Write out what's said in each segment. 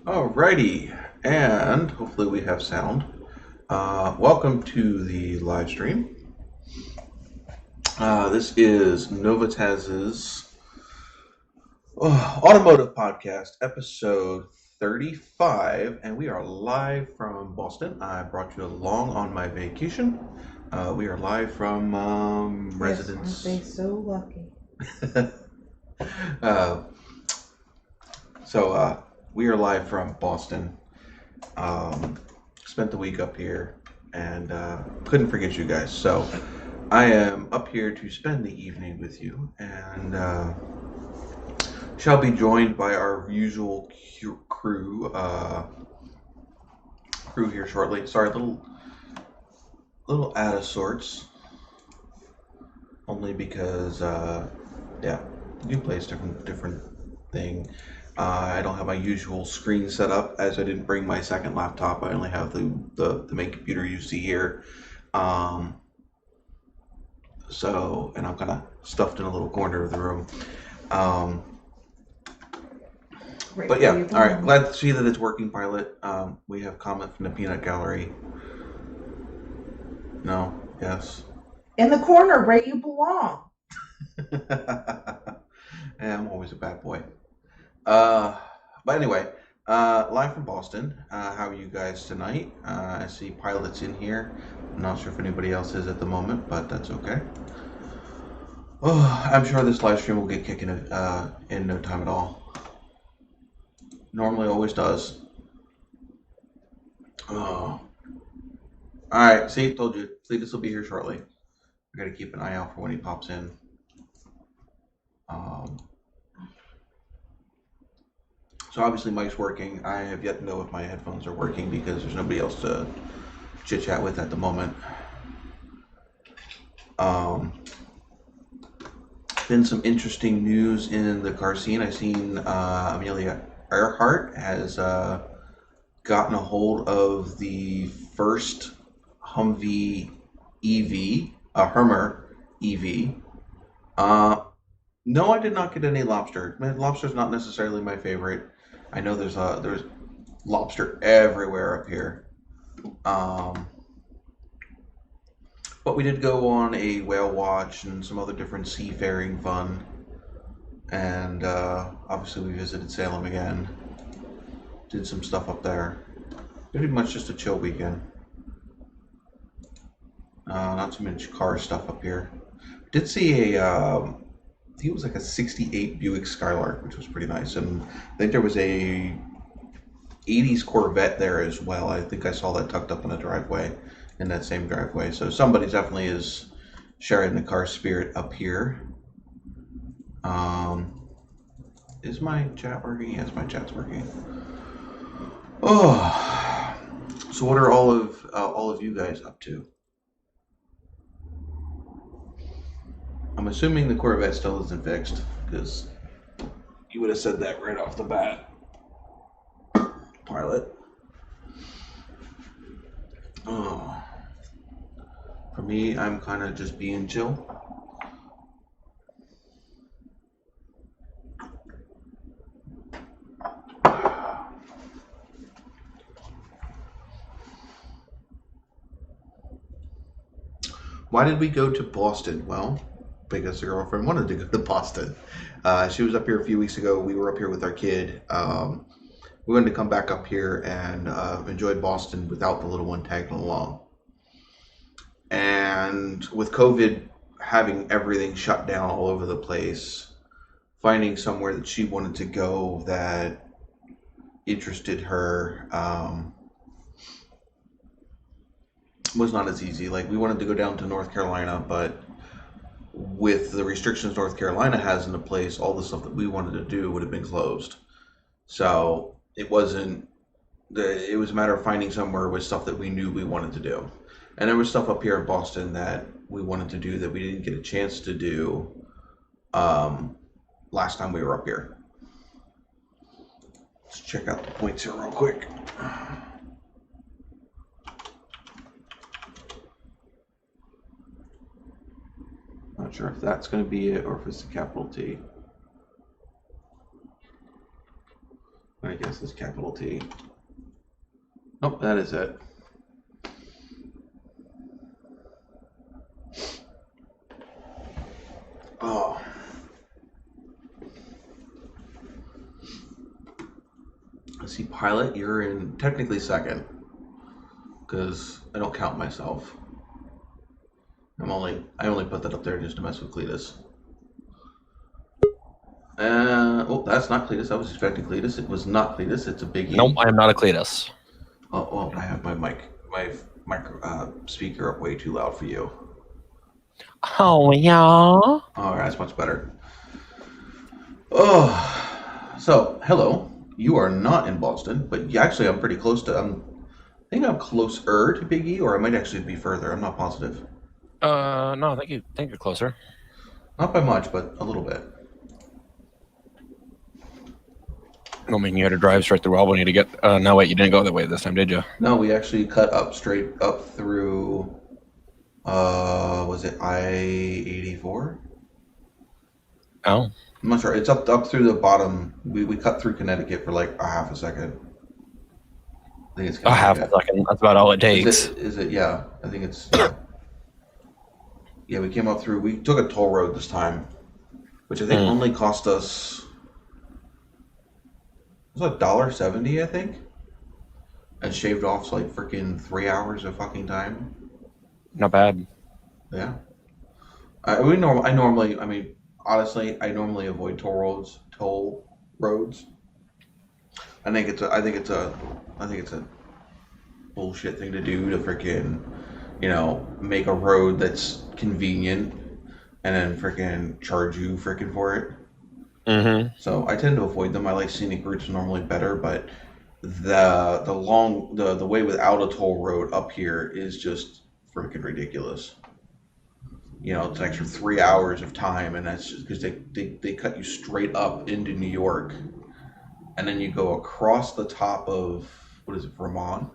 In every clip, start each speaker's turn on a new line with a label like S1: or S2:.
S1: Alrighty, and hopefully we have sound. Welcome to the live stream. This is NOVAtazz's automotive podcast, episode 35, and we are live from Boston. I brought you along on my vacation. We are live from residence.
S2: Aren't they so lucky?
S1: uh, so we are live from Boston. Spent the week up here and couldn't forget you guys. So I am up here to spend the evening with you and shall be joined by our usual crew here shortly. Sorry, little out of sorts. Only because new place, different thing. I don't have my usual screen set up as I didn't bring my second laptop. I only have the main computer you see here. And I'm kind of stuffed in a little corner of the room. But yeah, all right. Glad to see that it's working, Pilot. We have comment from the Peanut Gallery. No, yes.
S2: In the corner where you belong.
S1: Yeah, I'm always a bad boy. But anyway, live from Boston. How are you guys tonight? I see Pilot's in here. I'm not sure if anybody else is at the moment, but that's okay. Oh, I'm sure this live stream will get kicking in no time at all. Normally always does. Oh. Alright, see, told you. Cletus will be here shortly. I gotta keep an eye out for when he pops in. So obviously Mike's working. I have yet to know if my headphones are working because there's nobody else to chit chat with at the moment. Been some interesting news in the car scene. I've seen Amelia Earhart has gotten a hold of the first Humvee EV, a Hummer EV. No, I did not get any lobster. Lobster's not necessarily my favorite. I know there's lobster everywhere up here. But we did go on a whale watch and some other different seafaring fun. And obviously we visited Salem again. Did some stuff up there. Pretty much just a chill weekend. Not too much car stuff up here. Did see I think it was like a 68 Buick Skylark, which was pretty nice. And I think there was a 80s Corvette there as well. I think I saw that tucked up in a driveway, in that same driveway. So somebody definitely is sharing the car spirit up here. Is my chat working? Yes, my chat's working. Oh, so what are all of you guys up to? I'm assuming the Corvette still isn't fixed, because you would have said that right off the bat, Pilot. Oh, for me, I'm kind of just being chill. Why did we go to Boston? Well, because the girlfriend wanted to go to Boston. She was up here a few weeks ago. We were up here with our kid. We wanted to come back up here and enjoy Boston without the little one tagging along. And with COVID having everything shut down all over the place, finding somewhere that she wanted to go that interested her was not as easy. Like, we wanted to go down to North Carolina, but with the restrictions North Carolina has into place, all the stuff that we wanted to do would have been closed. So it was a matter of finding somewhere with stuff that we knew we wanted to do. And there was stuff up here in Boston that we wanted to do that we didn't get a chance to do last time we were up here. Let's check out the points here real quick. Not sure if that's going to be it or if it's a capital T. I guess this capital T? Nope, that is it. Oh. Let's see, pilot, you're in technically second. Because I don't count myself. I only put that up there just to mess with Cletus. Oh, that's not Cletus. I was expecting Cletus. It was not Cletus. It's a biggie.
S3: Nope, I am not a Cletus.
S1: Oh, well, I have my speaker up way too loud for you.
S3: Oh, yeah.
S1: All right, that's much better. Oh, so hello. You are not in Boston, but actually, I'm pretty close to. I think I'm closer to Big E, or I might actually be further. I'm not positive.
S3: No, I think you're closer.
S1: Not by much, but a little bit.
S3: I mean, you had to drive straight through Albany to get. No, wait, you didn't go that way this time, did you?
S1: No, we actually cut up straight up through. Was it I-84?
S3: Oh.
S1: I'm not sure. It's up through the bottom. We cut through Connecticut for like a half a second. I think it's
S3: A half a second. That's about all it takes.
S1: Is it? Yeah, I think it's. Yeah, we came up through. We took a toll road this time, which I think only cost us. It was $1.70, I think, and shaved off like freaking 3 hours of fucking time.
S3: Not bad.
S1: Yeah. I mean, honestly, I normally avoid toll roads. I think it's a bullshit thing to do to freaking, make a road that's convenient and then freaking charge you freaking for it.
S3: Mm-hmm.
S1: So I tend to avoid them. I like scenic routes normally better, but the way without a toll road up here is just freaking ridiculous. It's an extra 3 hours of time, and that's just because they cut you straight up into New York, and then you go across the top of what is it, Vermont,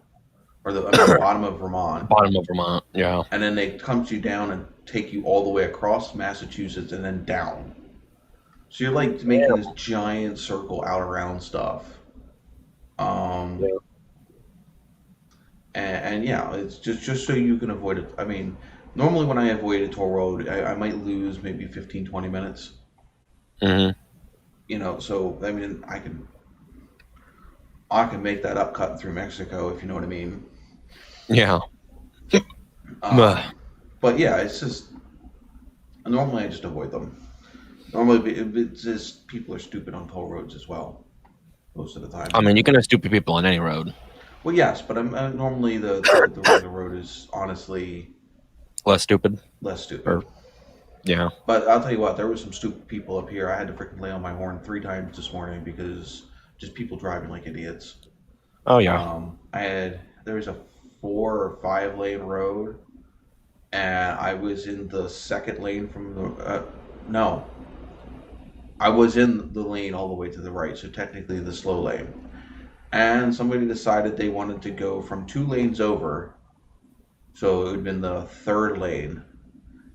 S1: or the bottom of Vermont.
S3: Bottom of Vermont, yeah.
S1: And then they come you down and take you all the way across Massachusetts and then down. So you're like making this giant circle out around stuff. And yeah, it's just so you can avoid it. I mean, normally when I avoid a toll road, I might lose maybe 15, 20 minutes.
S3: Mm-hmm.
S1: So I mean, I can make that up cutting through Mexico, if you know what I mean.
S3: Yeah.
S1: But yeah, it's just normally I just avoid them. Normally, it's just people are stupid on toll roads as well, most of the time.
S3: I mean, you can have stupid people on any road.
S1: Well, yes, but I'm normally the way the road is honestly
S3: Less stupid. Yeah.
S1: But I'll tell you what, there were some stupid people up here. I had to freaking lay on my horn 3 times this morning because just people driving like idiots.
S3: Oh yeah.
S1: There was a 4 or 5 lane road, and I was in the second lane from the no. I was in the lane all the way to the right, so technically the slow lane. And somebody decided they wanted to go from 2 lanes over, so it would have been the 3rd lane,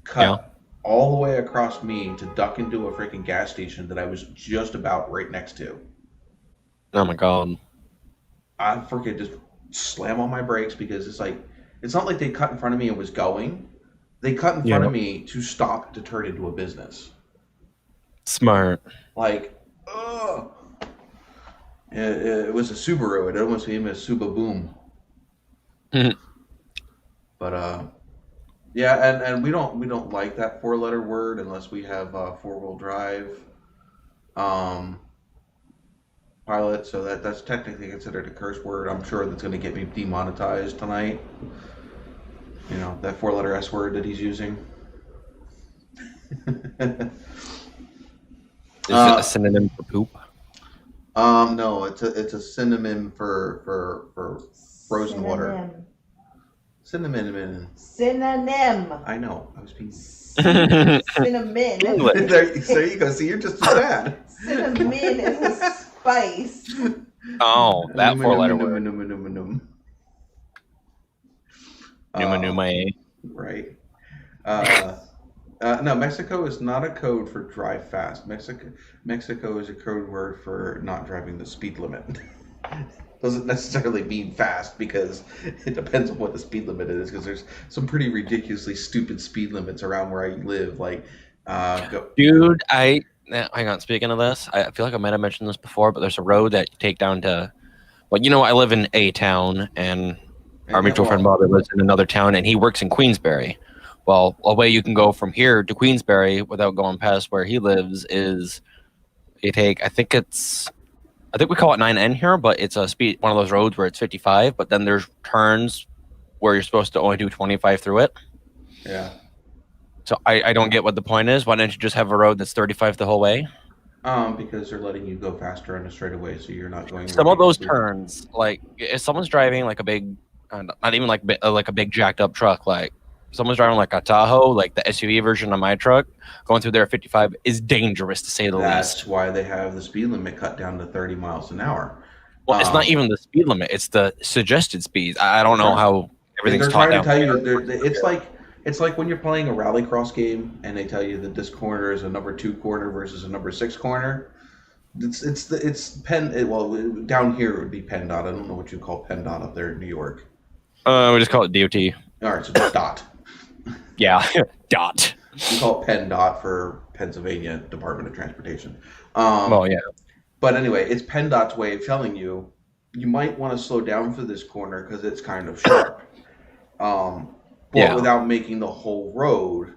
S1: cut all the way across me to duck into a freaking gas station that I was just about right next to.
S3: Oh my god.
S1: I freaking just slam on my brakes because it's not like they cut in front of me and was going. They cut in front of me to stop to turn into a business.
S3: Smart.
S1: Like, ugh. It was a Subaru. It almost became a Suba Boom. But yeah, and we don't like that 4-letter word unless we have 4-wheel drive pilot. So that's technically considered a curse word. I'm sure that's going to get me demonetized tonight. That 4-letter S word that he's using.
S3: Is it a synonym for poop?
S1: No, it's a synonym for frozen water. Synonym. I know. I was being.
S2: Cinnamon.
S1: There you go. See, you're just as bad.
S2: Cinnamon is a spice.
S3: Oh, that 4-letter word. Numa.
S1: Right. No, Mexico is not a code for drive fast. Mexico is a code word for not driving the speed limit. doesn't necessarily mean fast because it depends on what the speed limit is. Because there's some pretty ridiculously stupid speed limits around where I live. Like, go.
S3: Dude, hang on. Speaking of this, I feel like I might have mentioned this before, but there's a road that you take down to. Well, I live in a town, and our
S1: And yeah,
S3: mutual friend
S1: well,
S3: Bobby lives in another town, and he works in Queensbury. Well, a way you can go from here to Queensbury without going past where he lives is you take. I think we call it 9N here, but it's a speed one of those roads where it's 55, but then there's turns where you're supposed to only do 25 through it.
S1: yeah.
S3: So I don't get what the point is. Why don't you just have a road that's 35 the whole way?
S1: Because they're letting you go faster on a straightaway, so you're not going
S3: Some of those
S1: ridiculously.
S3: turns, like if someone's driving like a big, not even like a big jacked up truck, like someone's driving like a Tahoe, like the SUV version of my truck, going through there at 55 is dangerous to say the
S1: That's
S3: least.
S1: why they have the speed limit cut down to 30 miles an hour.
S3: Well, it's not even the speed limit; it's the suggested speeds. I don't know
S1: Sure.
S3: how everything's
S1: They're
S3: taught
S1: trying to
S3: down
S1: tell you
S3: there.
S1: it's like when you're playing a rallycross game and they tell you that this corner is a number 2 corner versus a number 6 corner. Well, down here it would be PennDOT. I don't know what you call PennDOT up there in New York.
S3: We just call it DOT.
S1: All right, so just DOT.
S3: Yeah, dot.
S1: We call it PennDOT for Pennsylvania Department of Transportation.
S3: Well, yeah.
S1: But anyway, it's PennDOT's way of telling you you might want to slow down for this corner because it's kind of sharp. But
S3: Yeah.
S1: without making the whole road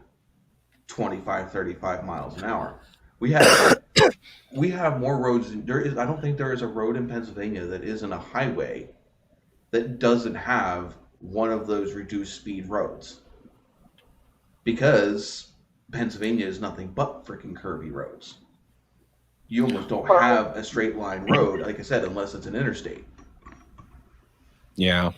S1: 25, 35 miles an hour. We have more roads. I don't think there is a road in Pennsylvania that isn't a highway that doesn't have one of those reduced speed roads. Because Pennsylvania is nothing but freaking curvy roads. You almost don't have a straight line road, like I said, unless it's an interstate.
S3: Yeah.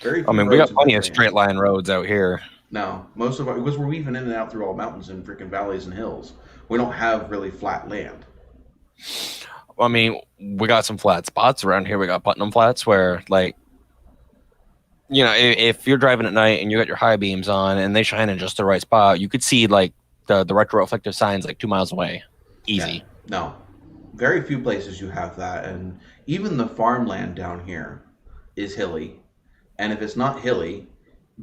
S1: Very few
S3: I mean, we
S1: roads
S3: got
S1: in
S3: plenty of
S1: Pennsylvania.
S3: straight line roads out here.
S1: No, most of our, because we're weaving in and out through all mountains and freaking valleys and hills. We don't have really flat land.
S3: I mean, we got some flat spots around here. We got Putnam Flats where, like, if you're driving at night and you got your high beams on and they shine in just the right spot, you could see, like, the retroreflective signs, like, 2 miles away. Easy.
S1: Yeah, no, very few places you have that, and even the farmland down here is hilly. And if it's not hilly,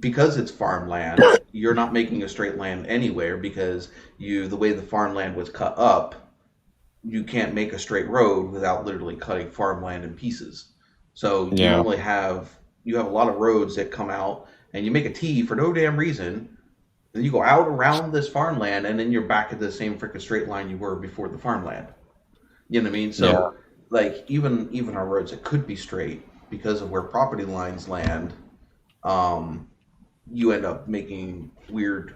S1: because it's farmland, you're not making a straight line anywhere because the way the farmland was cut up, you can't make a straight road without literally cutting farmland in pieces. So you
S3: Yeah.
S1: normally have a lot of roads that come out and you make a T for no damn reason. Then you go out around this farmland and then you're back at the same freaking straight line you were before the farmland. You know what I mean? So
S3: Yeah.
S1: like even our roads that could be straight because of where property lines land, you end up making weird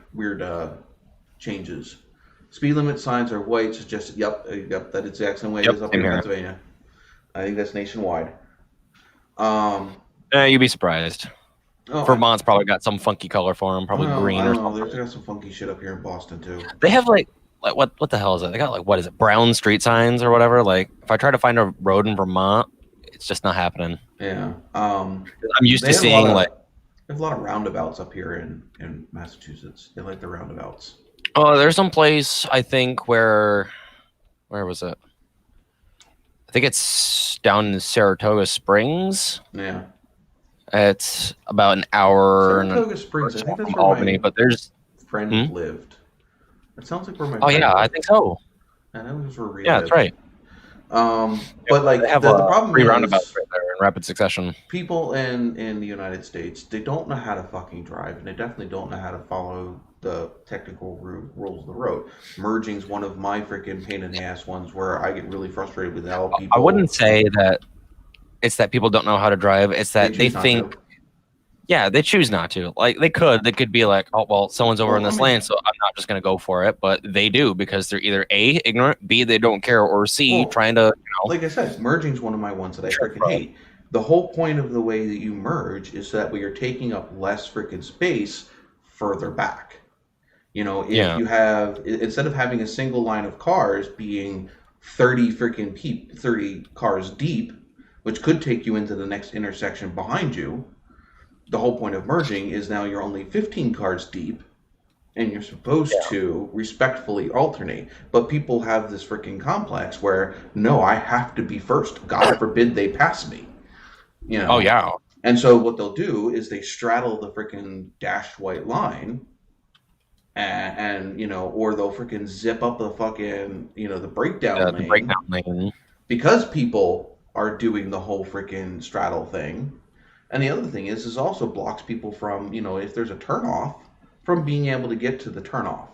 S1: changes. Speed limit signs are white, suggested. Yep, that exact same way it
S3: Yep,
S1: is up
S3: same
S1: here in
S3: here.
S1: Pennsylvania. I think that's nationwide.
S3: You'd be surprised.
S1: Oh,
S3: Vermont's probably got some funky color for them, probably
S1: well,
S3: green
S1: I
S3: or
S1: don't know.
S3: something.
S1: They've got some funky shit up here in Boston too.
S3: They have like what the hell is it? They got like what is it? Brown street signs or whatever. Like if I try to find a road in Vermont, it's just not happening.
S1: Yeah.
S3: I'm used
S1: They
S3: to
S1: have a lot
S3: seeing
S1: of
S3: like
S1: they have a lot of roundabouts up here in Massachusetts. They like the roundabouts.
S3: oh, there's some place I think where was it? I think it's down in Saratoga Springs.
S1: Yeah.
S3: It's about an hour
S1: Saratoga Springs. I think that's
S3: from
S1: where
S3: Albany,
S1: my
S3: but there's
S1: friend lived. It sounds like where my
S3: oh
S1: friend
S3: yeah, I
S1: lived.
S3: think so.
S1: I know it was where Rhea
S3: Yeah, that's
S1: lived.
S3: right.
S1: But like
S3: They have
S1: the problem
S3: three
S1: is
S3: roundabouts right there in rapid succession.
S1: people in the United States, they don't know how to fucking drive, and they definitely don't know how to follow the technical rules of the road. Merging's one of my freaking pain in the ass ones where I get really frustrated with how people.
S3: I wouldn't say that it's that people don't know how to drive. It's that they
S1: choose not
S3: think,
S1: to.
S3: yeah, they choose not to. Like they could be like, oh well, someone's over
S1: Well,
S3: in this
S1: I mean-
S3: lane, so I'm not just gonna go for it. But they do because they're either A, ignorant, B, they don't care, or C,
S1: Well,
S3: trying to
S1: Like I said, merging's one of my ones that I
S3: Sure,
S1: freaking
S3: bro.
S1: hate. The whole point of the way that you merge is that way you're taking up less freaking space further back. If
S3: Yeah.
S1: you have instead of having a single line of cars being 30 cars deep, which could take you into the next intersection behind you, the whole point of merging is now you're only 15 cars deep and you're supposed to respectfully alternate. But people have this freaking complex where, no, I have to be first. God forbid they pass me. You
S3: Oh
S1: know?
S3: yeah.
S1: And so what they'll do is they straddle the freaking dashed white line and or they'll freaking zip up the fucking, the breakdown
S3: The breakdown
S1: lane
S3: lane.
S1: because people are doing the whole freaking straddle thing. And the other thing is also blocks people from, if there's a turnoff, from being able to get to the turnoff.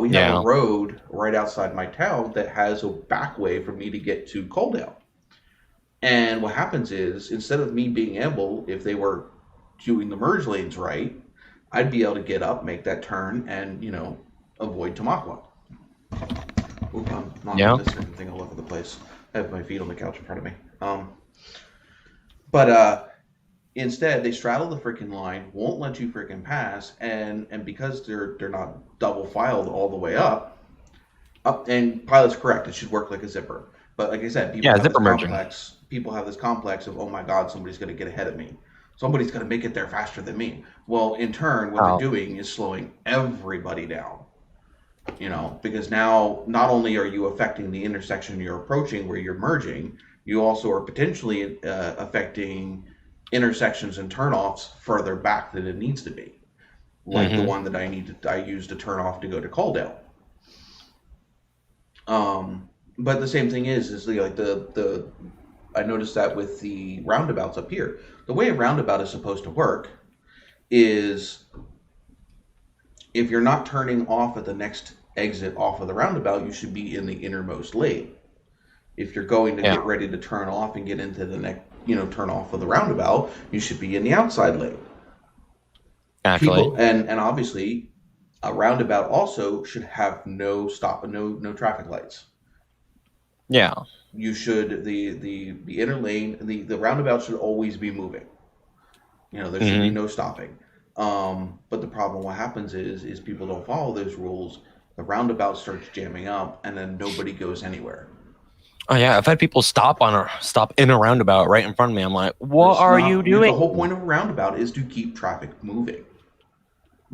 S1: We have a
S3: Yeah.
S1: road right outside my town that has a back way for me to get to Coaldale. And what happens is, instead of me being able, if they were doing the merge lanes right, I'd be able to get up, make that turn, and, avoid Tamaqua. Oop, I'm knocking this freaking thing all over the place. I have my feet on the couch in front of me. But instead, they straddle the freaking line, won't let you freaking pass, and because they're not double filed all the way up, and Pilot's correct, it should work like a zipper. But like I said, people have this complex of, oh my god, somebody's going to get ahead of me. Somebody's going to make it there faster than me. Well, in turn, what they're doing is slowing everybody down. Because now not only are you affecting the intersection you're approaching where you're merging, you also are potentially affecting intersections and turnoffs further back than it needs to be, like the one that I used to turn off to go to Coaldale. But the same thing is like the I noticed that with the roundabouts up here, the way a roundabout is supposed to work is if you're not turning off at the next exit off of the roundabout, you should be in the innermost lane. If you're going to get ready to turn off and get into the next, turn off of the roundabout, you should be in the outside lane.
S3: Actually,
S1: and obviously, a roundabout also should have no traffic lights.
S3: Yeah.
S1: You should the inner lane, the roundabout should always be moving. There should be no stopping. But the problem, what happens is people don't follow those rules. The roundabout starts jamming up, and then nobody goes anywhere.
S3: Oh yeah, I've had people stop in a roundabout right in front of me. I'm like, what are you doing?
S1: The whole point of a roundabout is to keep traffic moving.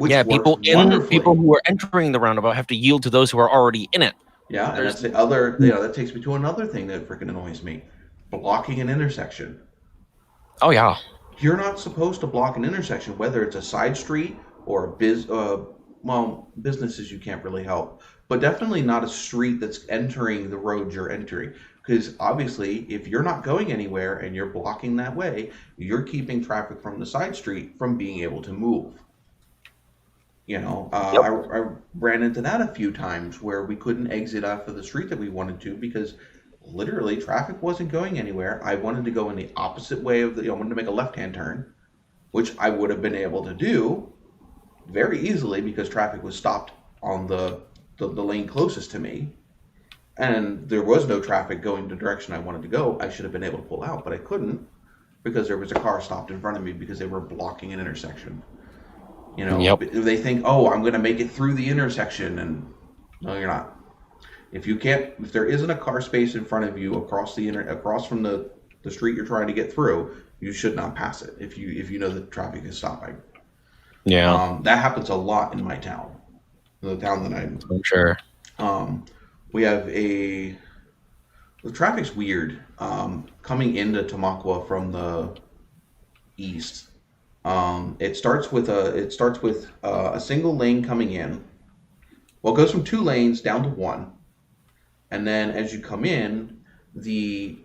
S3: People who are entering the roundabout have to yield to those who are already in it.
S1: Yeah, and that's the other. That takes me to another thing that freaking annoys me: blocking an intersection.
S3: Oh yeah.
S1: You're not supposed to block an intersection, whether it's a side street or businesses you can't really help, but definitely not a street that's entering the road you're entering. Because obviously, if you're not going anywhere and you're blocking that way, you're keeping traffic from the side street from being able to move. I ran into that a few times where we couldn't exit off of the street that we wanted to because literally traffic wasn't going anywhere. I wanted to go in the opposite way of I wanted to make a left-hand turn, which I would have been able to do very easily because traffic was stopped on the lane closest to me. And there was no traffic going the direction I wanted to go. I should have been able to pull out, but I couldn't because there was a car stopped in front of me because they were blocking an intersection. They think, oh, I'm going to make it through the intersection, and no, you're not. If there isn't a car space in front of you across from the street you're trying to get through, you should not pass it. If you know that traffic is stopping.
S3: Yeah.
S1: That happens a lot in my town, the town that I'm
S3: sure.
S1: We have the traffic's weird. Coming into Tamaqua from the east. It starts with a single lane coming in. Well, it goes from 2 lanes down to 1, and then as you come in, the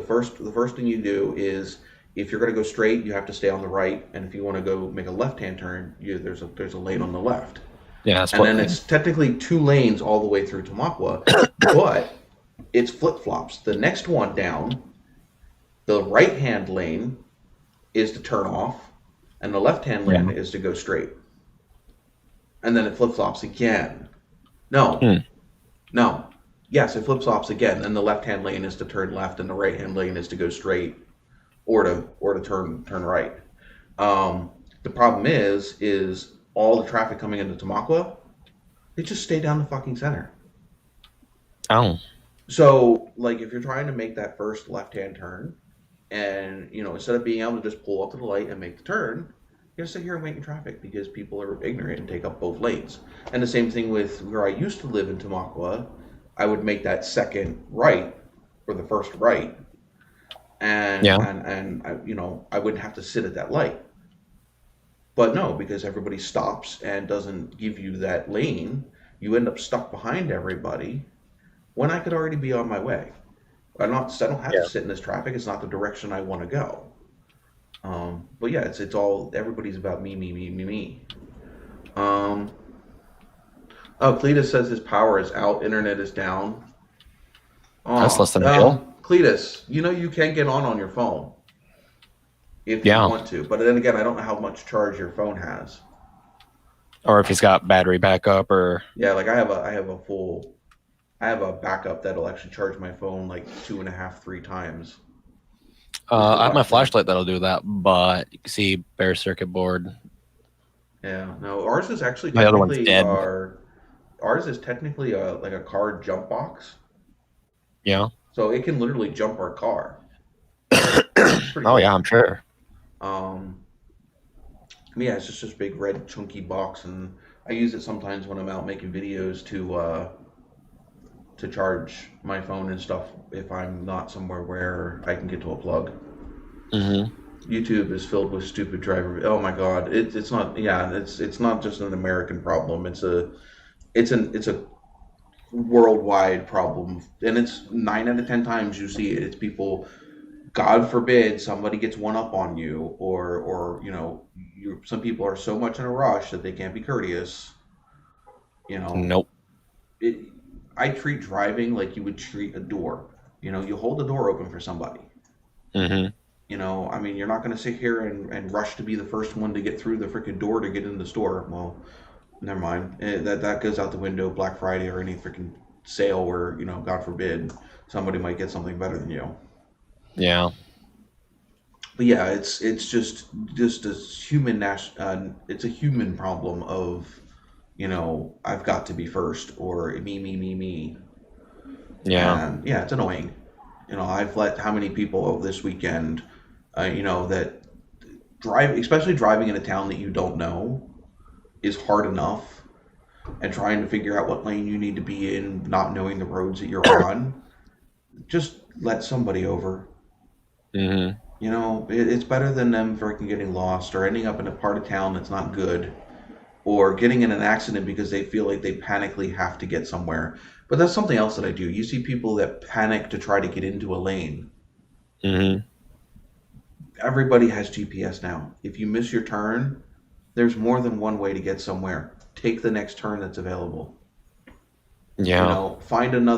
S1: first thing you do is if you're going to go straight, you have to stay on the right, and if you want to go make a left-hand turn, there's a lane on the left.
S3: Yeah,
S1: and then it's technically 2 lanes all the way through Tamaqua, but it's flip-flops. The next one down, the right-hand lane is to turn off, and the left-hand lane is to go straight. And then it flip-flops again. No. Yes, it flip-flops again. Then the left-hand lane is to turn left, and the right-hand lane is to go straight, or to turn right. The problem is all the traffic coming into Tamaqua, they just stay down the fucking center.
S3: Oh.
S1: So, like, if you're trying to make that first left-hand turn, and, instead of being able to just pull up to the light and make the turn, You gotta sit here and wait in traffic because people are ignorant and take up both lanes. And the same thing with where I used to live in Tamaqua. I would make that second right or the first right, and
S3: Yeah.
S1: I wouldn't have to sit at that light. But no, because everybody stops and doesn't give you that lane, you end up stuck behind everybody when I could already be on my way. I don't have to
S3: Yeah.
S1: sit in this traffic. It's not the direction I want to go. But yeah, it's all everybody's about me, me, me, me, me. Um, oh, Cletus says his power is out, internet is down.
S3: That's
S1: Oh,
S3: less than ideal.
S1: Cletus, you can get on your phone if you
S3: Yeah.
S1: want to, but then again, I don't know how much charge your phone has.
S3: Or if he's got battery backup or
S1: Yeah, like I have a backup that'll actually charge my phone like 2.5, 3 times. Just
S3: I have my
S1: about that.
S3: flashlight that'll do that, but you can see bare circuit board.
S1: Yeah, no, ours is actually
S3: My other one's
S1: technically
S3: dead.
S1: ours is technically like a car jump box,
S3: Yeah.
S1: so it can literally jump our car. It's pretty
S3: Oh
S1: cool.
S3: yeah, I'm sure.
S1: Um, yeah, it's just this big red chunky box, and I use it sometimes when I'm out making videos to charge my phone and stuff if I'm not somewhere where I can get to a plug.
S3: Hmm.
S1: YouTube is filled with stupid driver. Oh my God, it's not. Yeah, it's not just an American problem. It's a worldwide problem, and it's 9 out of 10 times you see it. It's people. God forbid somebody gets one up on you, or some people are so much in a rush that they can't be courteous. You know,
S3: Nope.
S1: it, I treat driving like you would treat a door. You hold the door open for somebody.
S3: Hmm.
S1: I mean, you're not going to sit here and rush to be the first one to get through the freaking door to get in the store. Well, never mind. That goes out the window Black Friday or any freaking sale where, God forbid, somebody might get something better than you.
S3: Yeah.
S1: But yeah, it's just a it's a human problem of, I've got to be first or me, me, me, me.
S3: Yeah.
S1: And yeah, it's annoying. I've let how many people this weekend, that especially driving in a town that you don't know, is hard enough, and trying to figure out what lane you need to be in, not knowing the roads that you're on. Just let somebody over.
S3: Hmm.
S1: It's better than them freaking getting lost or ending up in a part of town that's not good, or getting in an accident because they feel like they panically have to get somewhere. But that's something else that I do. You see people that panic to try to get into a lane.
S3: Hmm.
S1: Everybody has GPS now. If you miss your turn, there's more than one way to get somewhere. Take the next turn that's available.
S3: Yeah.
S1: Find an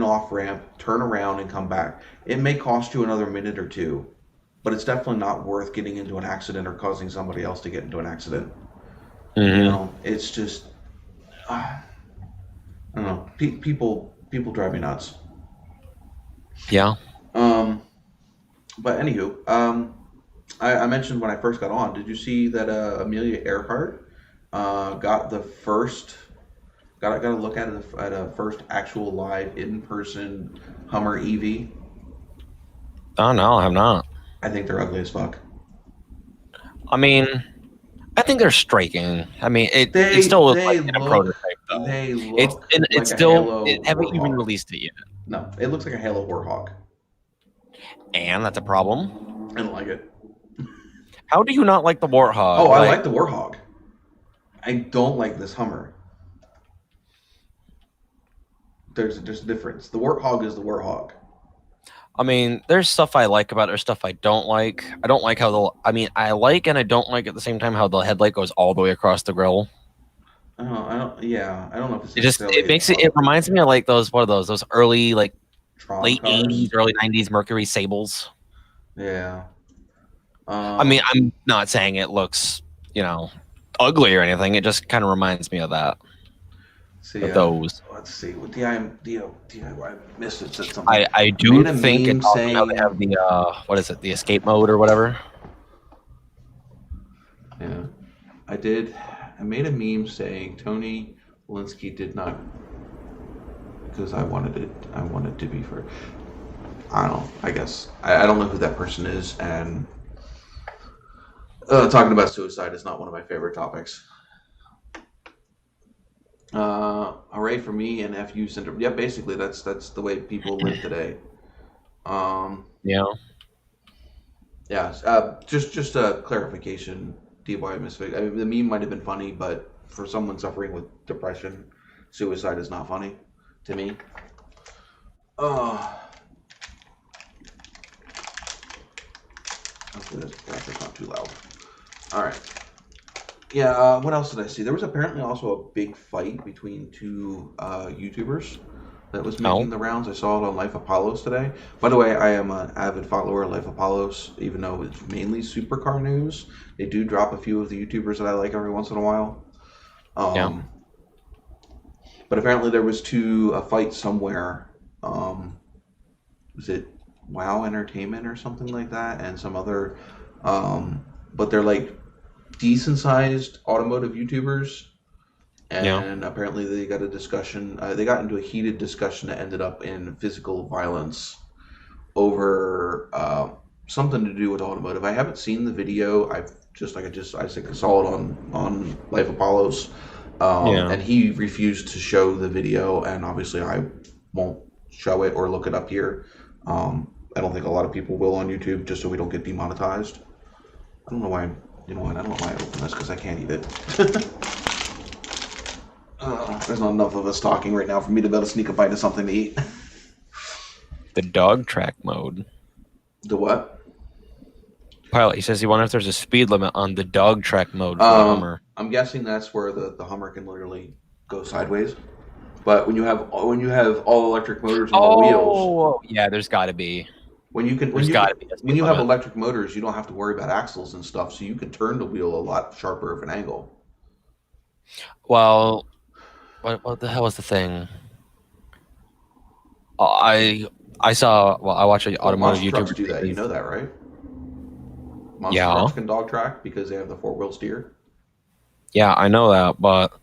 S1: off ramp, turn around, and come back. It may cost you another minute or two, but it's definitely not worth getting into an accident or causing somebody else to get into an accident.
S3: Hmm.
S1: It's just, I don't know. People drive me nuts.
S3: Yeah.
S1: Um, but anywho, I mentioned when I first got on. Did you see that Amelia Earhart got the first? Got a look at a first actual live in person Hummer EV.
S3: Oh no, I'm not.
S1: I think they're ugly as fuck.
S3: I mean, I think they're striking. I mean, it
S1: They
S3: still looks
S1: they
S3: like in a
S1: look
S3: prototype though.
S1: they
S3: It's
S1: look
S3: and
S1: like
S3: it's
S1: a
S3: still
S1: Halo
S3: it haven't even
S1: Warthog.
S3: released it yet,
S1: No, it looks like a Halo Warthog.
S3: and that's a problem.
S1: I don't like it.
S3: How do you not like the Warthog?
S1: Oh, I like the Warthog. I don't like this Hummer. There's a difference. The Warthog is the Warthog.
S3: I mean, there's stuff I like about it. There's stuff I don't like. I don't like how the. I mean, I like and I don't like at the same time how the headlight goes all the way across the grill.
S1: I don't. Yeah, I don't know if it's
S3: It just
S1: necessarily
S3: it makes it. It reminds me of like those what are those early like
S1: Tron
S3: late
S1: cars.
S3: '80s, early '90s Mercury Sables.
S1: Yeah.
S3: I mean, I'm not saying it looks ugly or anything. It just kind of reminds me of that.
S1: See,
S3: Of those.
S1: let's see. What I missed it. Said something.
S3: I do
S1: made a
S3: think
S1: meme
S3: it's awesome how they
S1: saying-
S3: have the what is it, the escape mode or whatever.
S1: Yeah, I did. I made a meme saying Tony Walensky did not, because I wanted it. I wanted to be for. I don't know. I guess I don't know who that person is, and Talking about suicide is not one of my favorite topics. Hooray for me and FU syndrome. Yeah, basically that's the way people live today.
S3: Yeah.
S1: Yeah. Just a clarification. DY Misfit. I mean, the meme might have been funny, but for someone suffering with depression, suicide is not funny to me. Hopefully this graphic not too loud. All right. Yeah, what else did I see? There was apparently also a big fight between two YouTubers that was making the rounds. I saw it on Life Apollos today. By the way, I am an avid follower of Life Apollos, even though it's mainly supercar news. They do drop a few of the YouTubers that I like every once in a while.
S3: Yeah.
S1: But apparently there was a fight somewhere. Was it Wow Entertainment or something like that? And some other... but they're like decent-sized automotive YouTubers, and apparently they got a discussion. They got into a heated discussion that ended up in physical violence over something to do with automotive. I haven't seen the video. I think I saw it on Life Apollos, and he refused to show the video, and obviously I won't show it or look it up here. I don't think a lot of people will on YouTube, just so we don't get demonetized. I don't know why. You know what? I don't know why I open this because I can't eat it. There's not enough of us talking right now for me to be able to sneak a bite of something to eat.
S3: The dog track mode.
S1: The what?
S3: Pilot, he says he wonders if there's a speed limit on the dog track mode for the Hummer.
S1: I'm guessing that's where the Hummer can literally go sideways. But when you have all electric motors on the wheels,
S3: yeah, there's got to be.
S1: When you have electric motors, you don't have to worry about axles and stuff, so you can turn the wheel a lot sharper of an angle.
S3: Well, what the hell was the thing? I watch an automotive YouTuber
S1: do that. You know that, right? Monster trucks can dog track because they have the 4-wheel steer.
S3: Yeah, I know that, but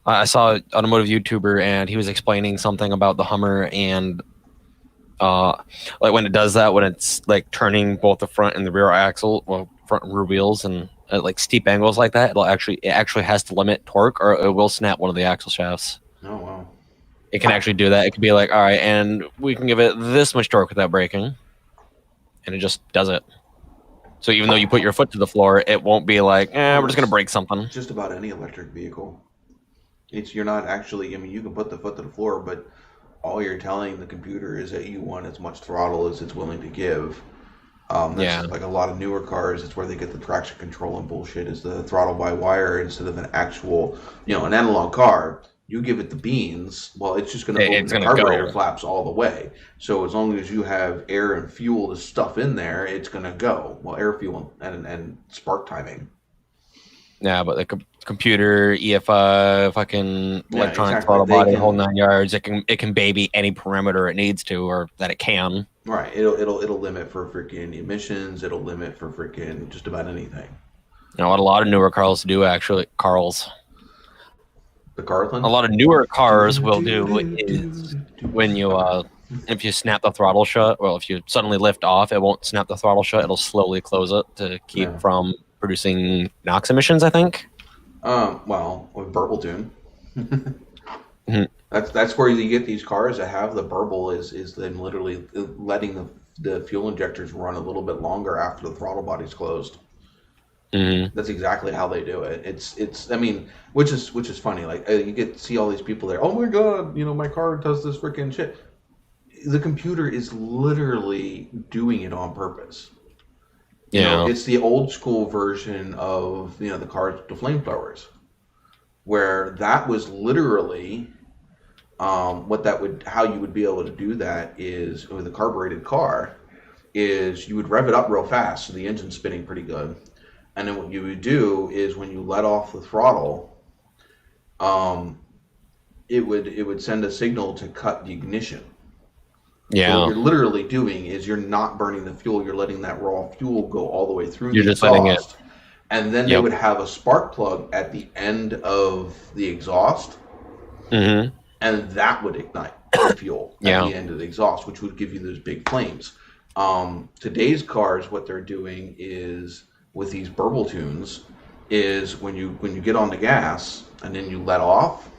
S3: I saw an automotive YouTuber and he was explaining something about the Hummer and like when it does that, when it's like turning both the front and the rear axle, well, front and rear wheels, and at like steep angles like that, it actually has to limit torque, or it will snap one of the axle shafts.
S1: Oh wow!
S3: It can actually do that. It can be like, all right, and we can give it this much torque without braking, and it just does it. So even though you put your foot to the floor, it won't be like, we're just gonna break something.
S1: Just about any electric vehicle, you're not actually. I mean, you can put the foot to the floor, but all you're telling the computer is that you want as much throttle as it's willing to give. Like a lot of newer cars, it's where they get the traction control and bullshit, is the throttle by wire instead of an actual, an analog car. You give it the beans, well, it's just going to open the carburetor flaps all the way. So as long as you have air and fuel to stuff in there, it's going to go. Well, air, fuel, and spark timing.
S3: Yeah, but the computer, EFI, fucking electronic throttle body, the whole 9 yards. It can baby any parameter it needs to, or that it can.
S1: Right. It'll limit for freaking emissions. It'll limit for freaking just about anything.
S3: What a lot of newer cars do, actually,
S1: The Carlton?
S3: A lot of newer cars will do is when you if you snap the throttle shut, well, if you suddenly lift off, it won't snap the throttle shut. It'll slowly close it to keep from producing NOx emissions, I think.
S1: Well, with burble tune. That's where you get these cars that have the burble is them literally letting the fuel injectors run a little bit longer after the throttle body's closed.
S3: Mm-hmm.
S1: That's exactly how they do it. It's I mean, which is funny. Like you get to see all these people there. Oh my god, my car does this freaking shit. The computer is literally doing it on purpose. It's the old school version of the cars with the flamethrowers, where that was literally how you would be able to do that is with a carbureted car is you would rev it up real fast so the engine's spinning pretty good, and then what you would do is when you let off the throttle, it would send a signal to cut the ignition.
S3: Yeah.
S1: So what you're literally doing is you're not burning the fuel. You're letting that raw fuel go all the way through
S3: the exhaust. Letting it.
S1: And then they would have a spark plug at the end of the exhaust.
S3: Mm-hmm.
S1: And that would ignite the fuel at the end of the exhaust, which would give you those big flames. Today's cars, what they're doing is with these burble tunes is when you get on the gas and then you let off,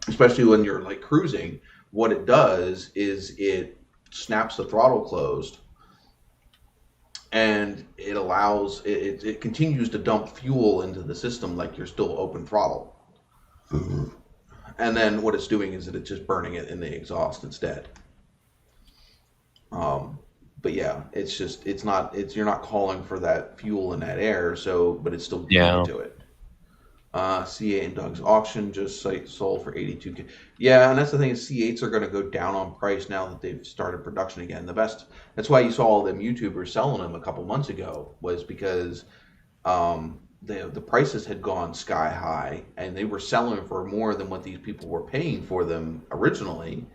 S1: especially when you're like cruising, what it does is it snaps the throttle closed and it allows it continues to dump fuel into the system like you're still open throttle. Mm-hmm. And then what it's doing is that it's just burning it in the exhaust instead. But yeah, you're not calling for that fuel and that air, so but it's still getting into it. C8 and Doug's auction just sold for 82K. Yeah, and that's the thing is C8s are going to go down on price now that they've started production again. That's why you saw all them YouTubers selling them a couple months ago, was because the prices had gone sky high and they were selling for more than what these people were paying for them originally.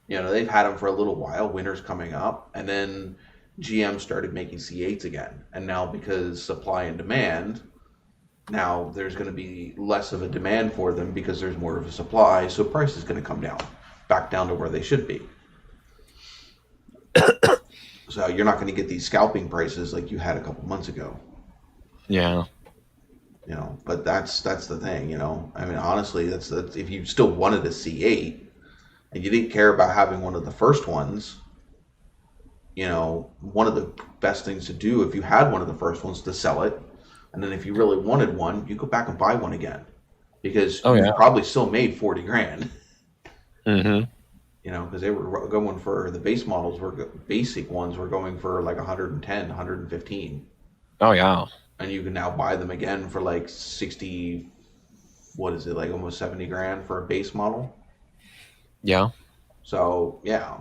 S1: They've had them for a little while, winter's coming up, and then GM started making C8s again. And now because supply and demand, now there's going to be less of a demand for them because there's more of a supply, so price is going to come down, back down to where they should be. So you're not going to get these scalping prices like you had a couple months ago.
S3: Yeah.
S1: But that's the thing, I mean, honestly, that's if you still wanted a C8 and you didn't care about having one of the first ones, one of the best things to do if you had one of the first ones to sell it. And then if you really wanted one, you go back and buy one again, because you probably still made $40,000.
S3: Mm-hmm.
S1: Because they were going for the basic ones were going for like 110, 115.
S3: Oh yeah.
S1: And you can now buy them again for like 60. What is it, like almost $70,000 for a base model?
S3: Yeah.
S1: So yeah.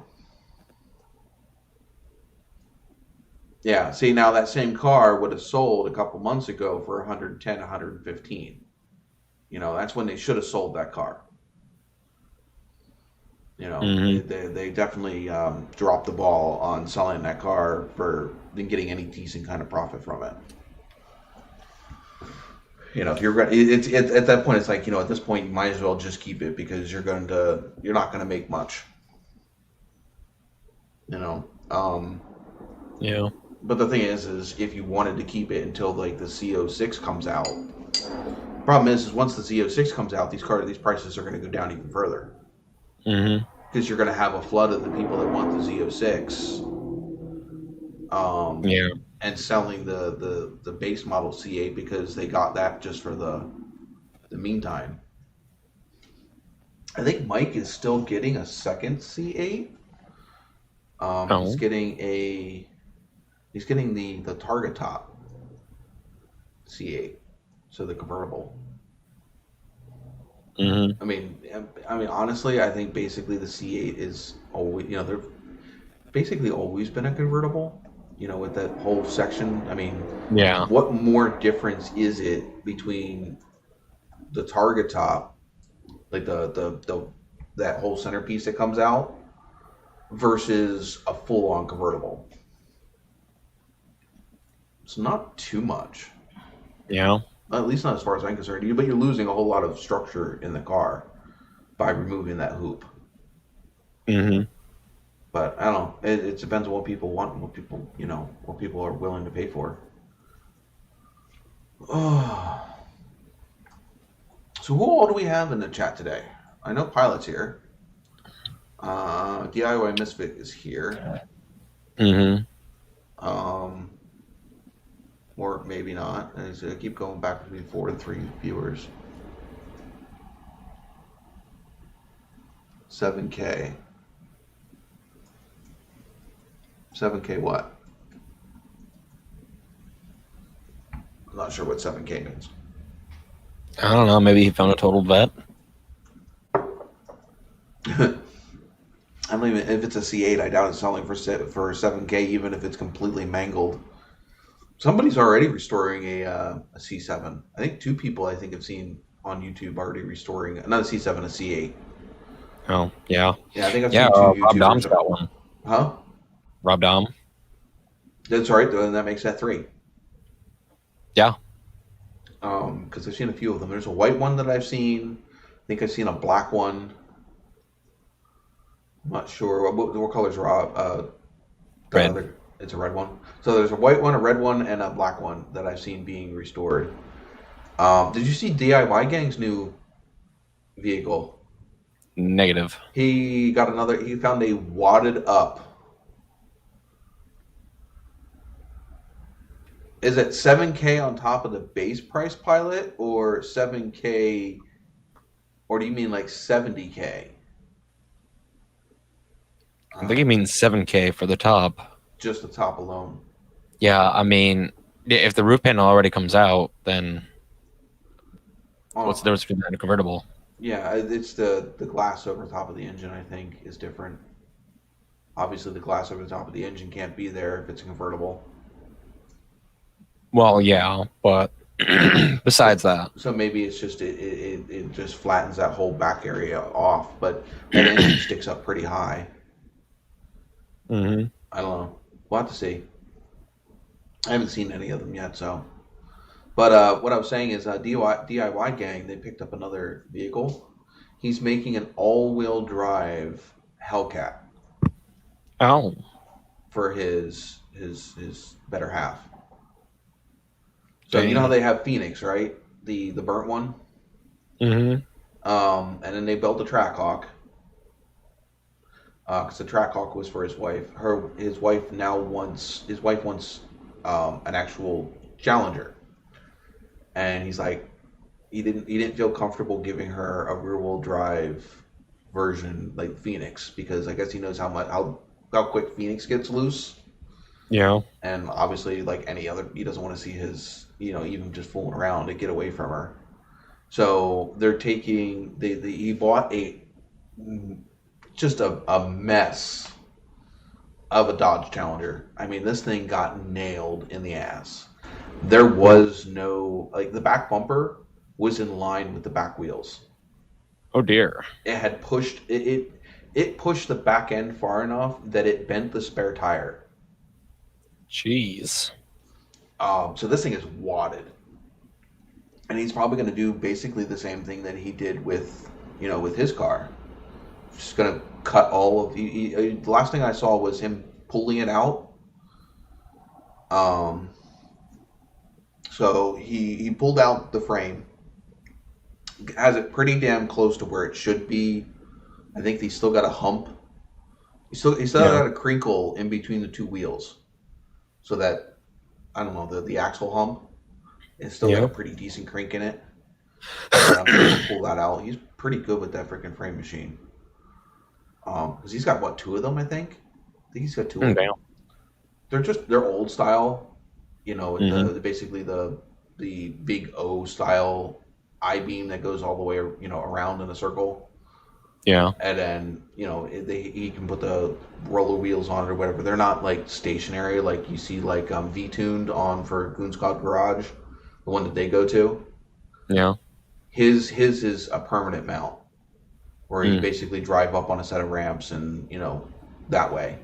S1: Yeah, see, now that same car would have sold a couple months ago for 110, 115. That's when they should have sold that car. They definitely dropped the ball on selling that car for getting any decent kind of profit from it. If you're it's at that point, it's like, at this point you might as well just keep it, because you're not going to make much. Yeah. But the thing is if you wanted to keep it until like the CO6 comes out, problem is once the CO6 comes out, these prices are going to go down even further.
S3: Mm-hmm.
S1: Because you're going to have a flood of the people that want the Z06, and selling the base model C8 because they got that just for the meantime. I think Mike is still getting a second C8. He's getting the target top C8, so the convertible.
S3: Mm-hmm.
S1: I mean, honestly, I think basically the C8 is always, they're basically always been a convertible, with that whole section. I mean,
S3: yeah.
S1: What more difference is it between the target top, like that whole centerpiece that comes out, versus a full-on convertible? It's not too much.
S3: Yeah.
S1: At least not as far as I'm concerned. But you're losing a whole lot of structure in the car by removing that hoop.
S3: Mm-hmm.
S1: But I don't know. It depends on what people want and what people are willing to pay for. Oh. So who all do we have in the chat today? I know Pilot's here. DIY Misfit is here.
S3: Mm-hmm.
S1: Or maybe not. I keep going back between 4 and 3 viewers. 7K. 7K what? I'm not sure what 7K means.
S3: I don't know. Maybe he found a total vet.
S1: I don't even, if it's a C8, I doubt it's selling for 7K, even if it's completely mangled. Somebody's already restoring a C7. I think 2 people I've seen on YouTube already restoring not a C7, a C8.
S3: Oh yeah.
S1: Yeah, I think I've seen 2 YouTubers.
S3: Rob Dom's got one.
S1: Huh?
S3: Rob Dom.
S1: That's right. Then that makes that 3.
S3: Yeah.
S1: Because I've seen a few of them. There's a white one that I've seen. I think I've seen a black one. I'm not sure what color's Rob.
S3: Red.
S1: It's a red one. So there's a white one, a red one, and a black one that I've seen being restored. Did you see DIY Gang's new vehicle?
S3: Negative.
S1: He got another. He found a wadded up. Is it 7K on top of the base price Pilot, or 7K, or do you mean like 70K?
S3: I think he means 7K for the top.
S1: Just the top alone.
S3: Yeah, I mean, if the roof panel already comes out, then what's the difference between that and a convertible?
S1: Yeah, it's the glass over top of the engine, I think, is different. Obviously, the glass over the top of the engine can't be there if it's a convertible.
S3: Well, yeah, but besides that,
S1: So maybe it's just it just flattens that whole back area off, but that engine sticks up pretty high.
S3: hmm
S1: I don't know. We'll have to see. I haven't seen any of them yet, so. But what I was saying is, DIY Gang, they picked up another vehicle. He's making an all-wheel drive Hellcat
S3: oh,
S1: for his better half. So you know how they have Phoenix, right? The burnt one.
S3: hmm
S1: And then they built a Trackhawk. Because the Trackhawk was for his wife. His wife wants an actual Challenger, and he's like, he didn't feel comfortable giving her a rear wheel drive version like Phoenix, because I guess he knows how quick Phoenix gets loose,
S3: yeah,
S1: and obviously like any other, he doesn't want to see his, even just fooling around to get away from her. So they're taking he bought just a mess of a Dodge Challenger. I mean, this thing got nailed in the ass. There was no, like, the back bumper was in line with the back wheels.
S3: oh dear,
S1: It had pushed it pushed the back end far enough that it bent the spare tire.
S3: jeez,
S1: So this thing is wadded, and he's probably going to do basically the same thing that he did with his car. Just going to cut all of the last thing I saw was him pulling it out. So he pulled out the frame, has it pretty damn close to where it should be. I think he's still got a hump. He still got a crinkle in between the two wheels, so that, I don't know, the axle hump, it's still got a pretty decent crink in it. But I'm going to pull that out. He's pretty good with that freaking frame machine. Because he's got, what, two of them, I think? I think he's got two of them. They're old style, basically the big O style I-beam that goes all the way, around in a circle.
S3: yeah,
S1: And then, he can put the roller wheels on it or whatever. They're not like stationary like you see like V-tuned on for Goon Squad Garage, the one that they go to.
S3: yeah,
S1: His is a permanent mount, where you basically drive up on a set of ramps and, that way.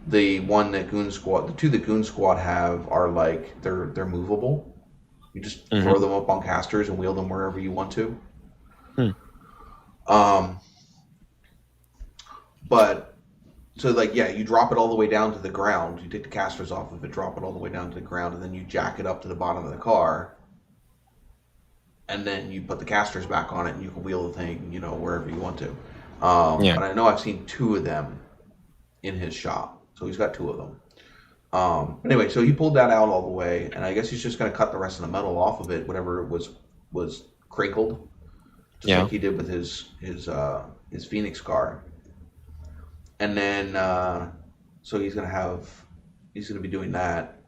S1: The one that the two that Goon Squad have are like, they're movable. You just throw them up on casters and wheel them wherever you want to. But so, like, yeah, you drop it all the way down to the ground. You take the casters off of it, drop it all the way down to the ground, and then you jack it up to the bottom of the car. And then you put the casters back on it, and you can wheel the thing, wherever you want to. But I know I've seen two of them in his shop, so he's got two of them. Anyway, so he pulled that out all the way, and I guess he's just going to cut the rest of the metal off of it, whatever was crinkled, just like he did with his Phoenix car. And then, so he's going to be doing that,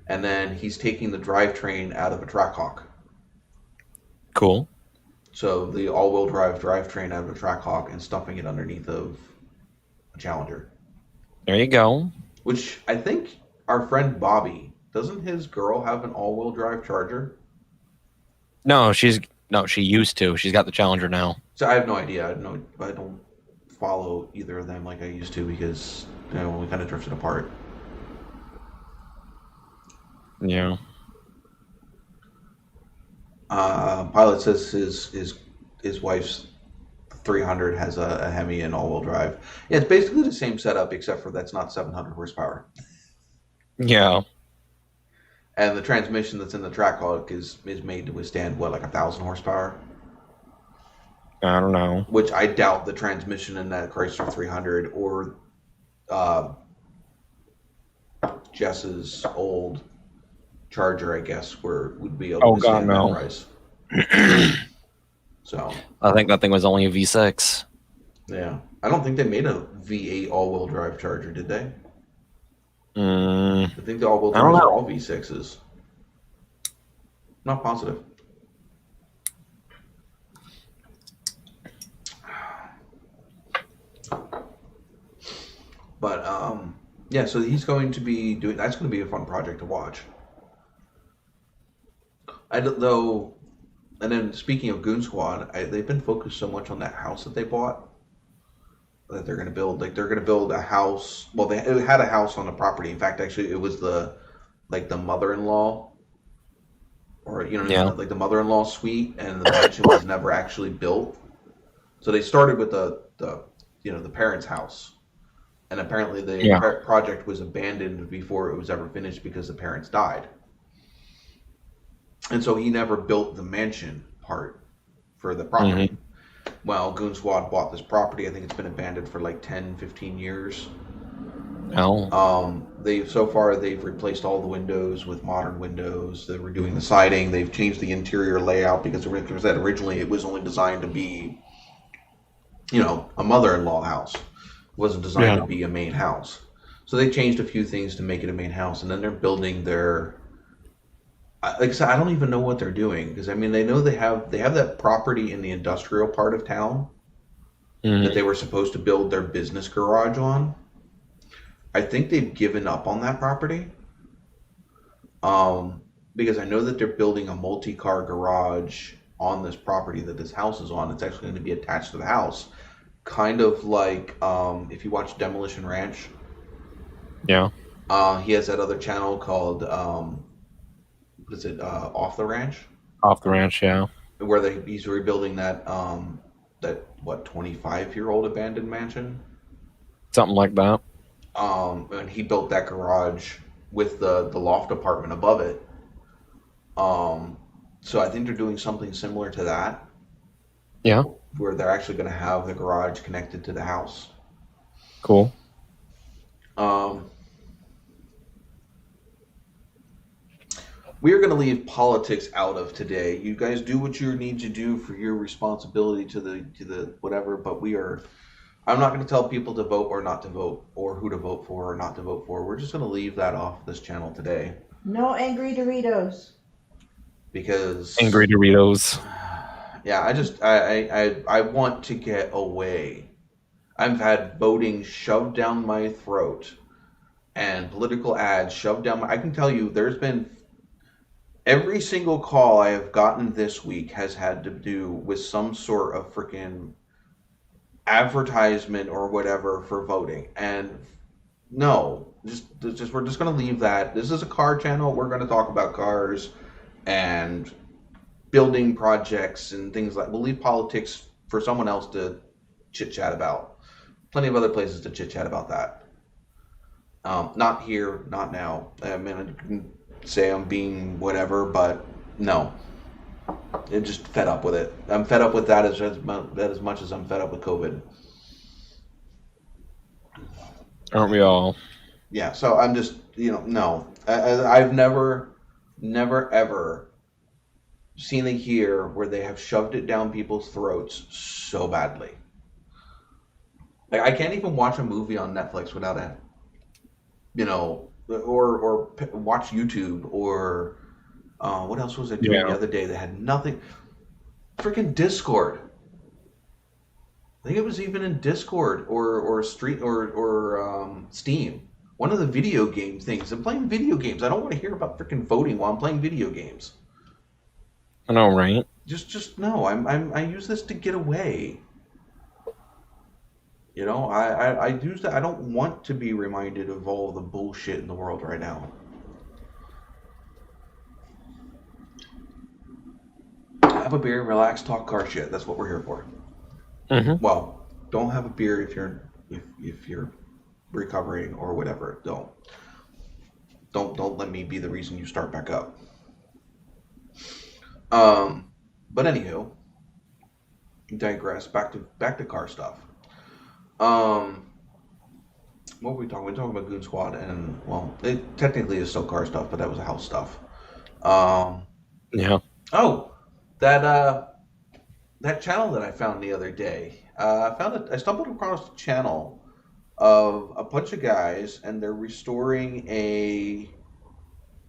S1: and then he's taking the drivetrain out of a Trackhawk.
S3: cool.
S1: So the all-wheel drivetrain out of a Trackhawk and stuffing it underneath of a Challenger.
S3: There you go.
S1: Which I think our friend Bobby, doesn't his girl have an all-wheel drive Charger?
S3: No, she used to. She's got the Challenger now.
S1: So I have no idea. I don't follow either of them like I used to, because we kind of drifted apart.
S3: Yeah.
S1: Pilot says his wife's 300 has a Hemi and all-wheel drive. Yeah, it's basically the same setup, except for that's not 700 horsepower.
S3: Yeah,
S1: And the transmission that's in the Trackhawk is made to withstand what, like 1,000 horsepower,
S3: I don't know.
S1: which I doubt the transmission in that Chrysler 300 or uh, Jess's old Charger, I guess, would be able to
S3: Oh God,
S1: withstand that
S3: no.
S1: price. So
S3: I think that thing was only a V6.
S1: yeah, I don't think they made a V8 all-wheel drive Charger, did they?
S3: Mm,
S1: I think the all-wheel
S3: I don't
S1: drives are
S3: know.
S1: all V6s. Not positive. But yeah, so he's going to be doing. That's going to be a fun project to watch. I don't though. And then speaking of Goon Squad, they've been focused so much on that house that they bought that they're going to build. Like they're going to build a house. Well, they it had a house on the property. In fact, actually, it was the mother-in-law, or you know what I
S3: Yeah.
S1: mean, like the mother-in-law suite, and the mansion was never actually built. So they started with the parents' house, and apparently the
S3: Yeah.
S1: project was abandoned before it was ever finished because the parents died. And so he never built the mansion part for the property. Well, Goon Squad bought this property. I think it's been abandoned for like 10, 15 years.
S3: No.
S1: They've replaced all the windows with modern windows. They were doing the siding. They've changed the interior layout because originally it was only designed to be, a mother-in-law house. It wasn't designed to be a main house. So they changed a few things to make it a main house, and then they're building their. Like I said, I don't even know what they're doing because I mean they know they have that property in the industrial part of town that they were supposed to build their business garage on. I think they've given up on that property because I know that they're building a multi-car garage on this property that this house is on. It's actually going to be attached to the house, kind of like if you watch Demolition Ranch.
S3: Yeah.
S1: He has that other channel called what is it? Off the Ranch,
S3: Off the ranch, yeah.
S1: where he's rebuilding that 25-year-old abandoned mansion.
S3: Something like that.
S1: And he built that garage with the loft apartment above it. So I think they're doing something similar to that,
S3: Yeah.
S1: where they're actually going to have the garage connected to the house.
S3: Cool.
S1: We are going to leave politics out of today. You guys do what you need to do for your responsibility to the whatever, but I'm not going to tell people to vote or not to vote, or who to vote for or not to vote for. We're just going to leave that off this channel today.
S2: No angry Doritos.
S1: Because
S3: Angry Doritos.
S1: yeah, I want to get away. I've had voting shoved down my throat and political ads shoved down I can tell you there's been every single call I have gotten this week has had to do with some sort of freaking advertisement or whatever for voting. And no, just we're just going to leave that. This is a car channel. We're going to talk about cars and building projects and things like. We'll leave politics for someone else to chit chat about. Plenty of other places to chit chat about that. Not here, not now. I mean, I can say I'm being whatever, but no. I'm just fed up with it. I'm fed up with that as much as I'm fed up with COVID.
S3: Aren't we all?
S1: Yeah, so I'm just, no. I've never, ever seen it here where they have shoved it down people's throats so badly. Like, I can't even watch a movie on Netflix without a, or watch YouTube or what else was I doing the other day that had nothing? Freaking Discord. I think it was even in Discord or Street or Steam. One of the video game things. I'm playing video games. I don't want to hear about freaking voting while I'm playing video games.
S3: I know, right?
S1: Just no. I use this to get away. I use that. I don't want to be reminded of all the bullshit in the world right now. Have a beer, relax, talk car shit. That's what we're here for.
S3: Mm-hmm.
S1: Well, don't have a beer if you're recovering or whatever. Don't. Don't let me be the reason you start back up. But anywho, digress. Back to car stuff. Um, what were we talking? We were talking about Goon Squad, and well, it technically is still car stuff, but that was house stuff. Um,
S3: Yeah.
S1: oh, that that channel that I found the other day. I stumbled across a channel of a bunch of guys, and they're restoring a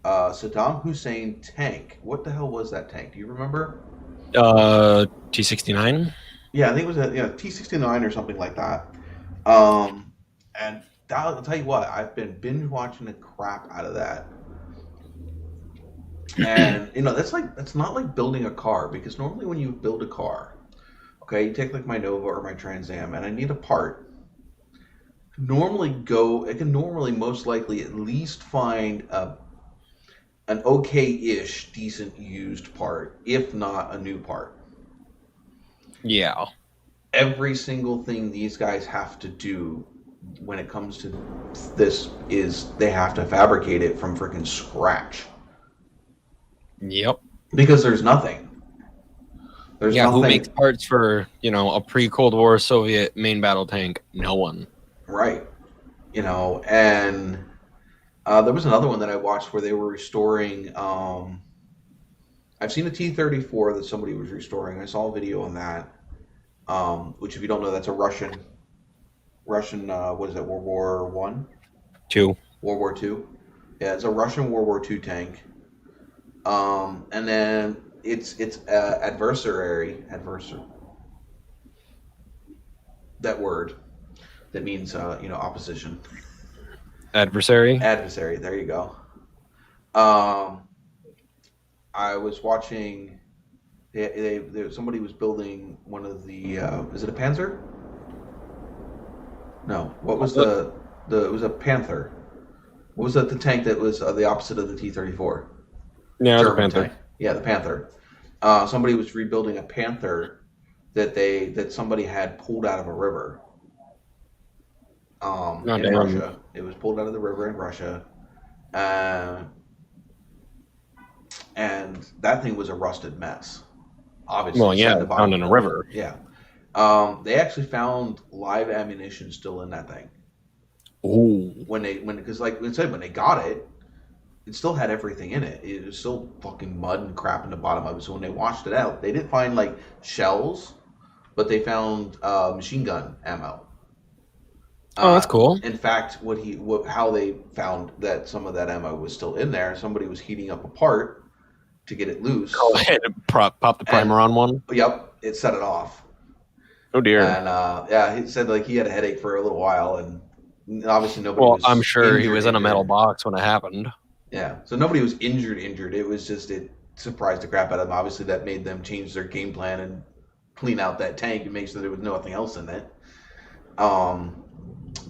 S1: Saddam Hussein tank. What the hell was that tank? Do you remember?
S3: T69.
S1: Yeah, I think it was a T-69 or something like that. Um, and I'll tell you what, I've been binge watching the crap out of that. And that's not like building a car, because normally when you build a car, okay, you take like my Nova or my Trans Am, and I need a part. I can normally most likely at least find an okay-ish decent used part, if not a new part.
S3: Yeah.
S1: Every single thing these guys have to do when it comes to this is they have to fabricate it from freaking scratch,
S3: Yep.
S1: because there's nothing. There's
S3: Yeah, who
S1: nothing.
S3: makes parts for, a pre-Cold War Soviet main battle tank? No one.
S1: Right. And there was another one that I watched where they were restoring. I've seen a T-34 that somebody was restoring. I saw a video on that. Which, if you don't know, that's a Russian. What is it? World War One,
S3: 2.
S1: World War Two. Yeah, it's a Russian World War Two tank. And then it's adversary. That word that means opposition.
S3: Adversary.
S1: Adversary. There you go. Um, I was watching. Somebody was building one of the. Is it a Panzer? No. What was the? It was a Panther. What was the tank that was the opposite of the T-34?
S3: Yeah, it was a
S1: German
S3: Panther.
S1: tank. Yeah, the Panther. Somebody was rebuilding a Panther that somebody had pulled out of a river. In Russia. It was pulled out of the river in Russia, and that thing was a rusted mess. Obviously,
S3: Well, yeah, found in a river.
S1: Yeah. They actually found live ammunition still in that thing.
S3: Ooh.
S1: Because like I said, when they got it, it still had everything in it. It was still fucking mud and crap in the bottom of it. So when they washed it out, they didn't find like shells, but they found machine gun ammo.
S3: Oh, that's cool.
S1: In fact, how they found that some of that ammo was still in there, somebody was heating up a part to get it loose.
S3: Go ahead and pop the primer on one.
S1: Yep, it set it off.
S3: Oh dear.
S1: And he said like he had a headache for a little while, and obviously nobody.
S3: Well,
S1: was
S3: I'm sure he
S1: injured,
S3: was in a metal box when it happened.
S1: Yeah, so nobody was injured. It was just it surprised the crap out of them. Obviously, that made them change their game plan and clean out that tank and make sure there was nothing else in it.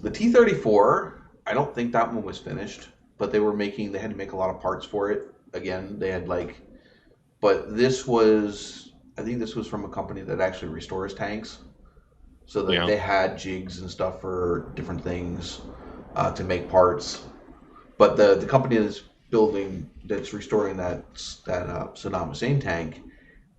S1: The T-34, I don't think that one was finished, but they had to make a lot of parts for it. Again, they had but I think this was from a company that actually restores tanks. So that they had jigs and stuff for different things to make parts. But the company that's restoring that Saddam Hussein tank,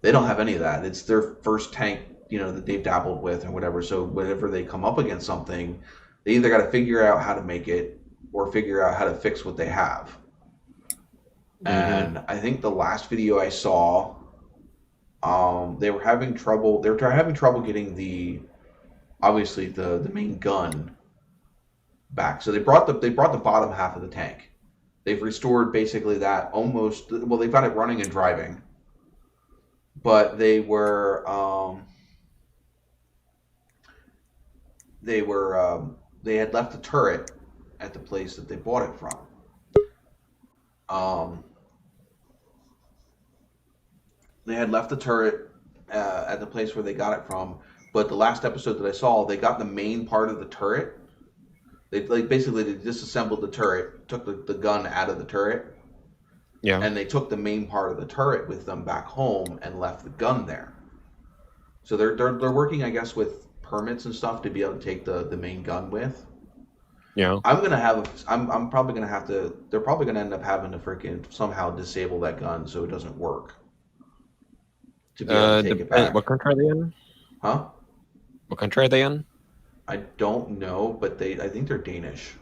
S1: they don't have any of that. It's their first tank, that they've dabbled with or whatever. So whenever they come up against something, they either got to figure out how to make it or figure out how to fix what they have. Mm-hmm. And I think the last video I saw, they were having trouble. They were having trouble getting the main gun back. So they brought the bottom half of the tank. They've restored basically that almost. Well, they've got it running and driving, but they had left the turret at the place that they bought it from. They had left the turret at the place where they got it from, but the last episode that I saw, they got the main part of the turret. They basically disassembled the turret, took the gun out of the turret, and they took the main part of the turret with them back home and left the gun there. So they're working, I guess, with permits and stuff to be able to take the main gun with.
S3: Yeah.
S1: I'm probably gonna have to. They're probably gonna end up having to freaking somehow disable that gun so it doesn't work to be able to take it back.
S3: What country are they in?
S1: Huh?
S3: What country are they in?
S1: I don't know, but I think they're Danish.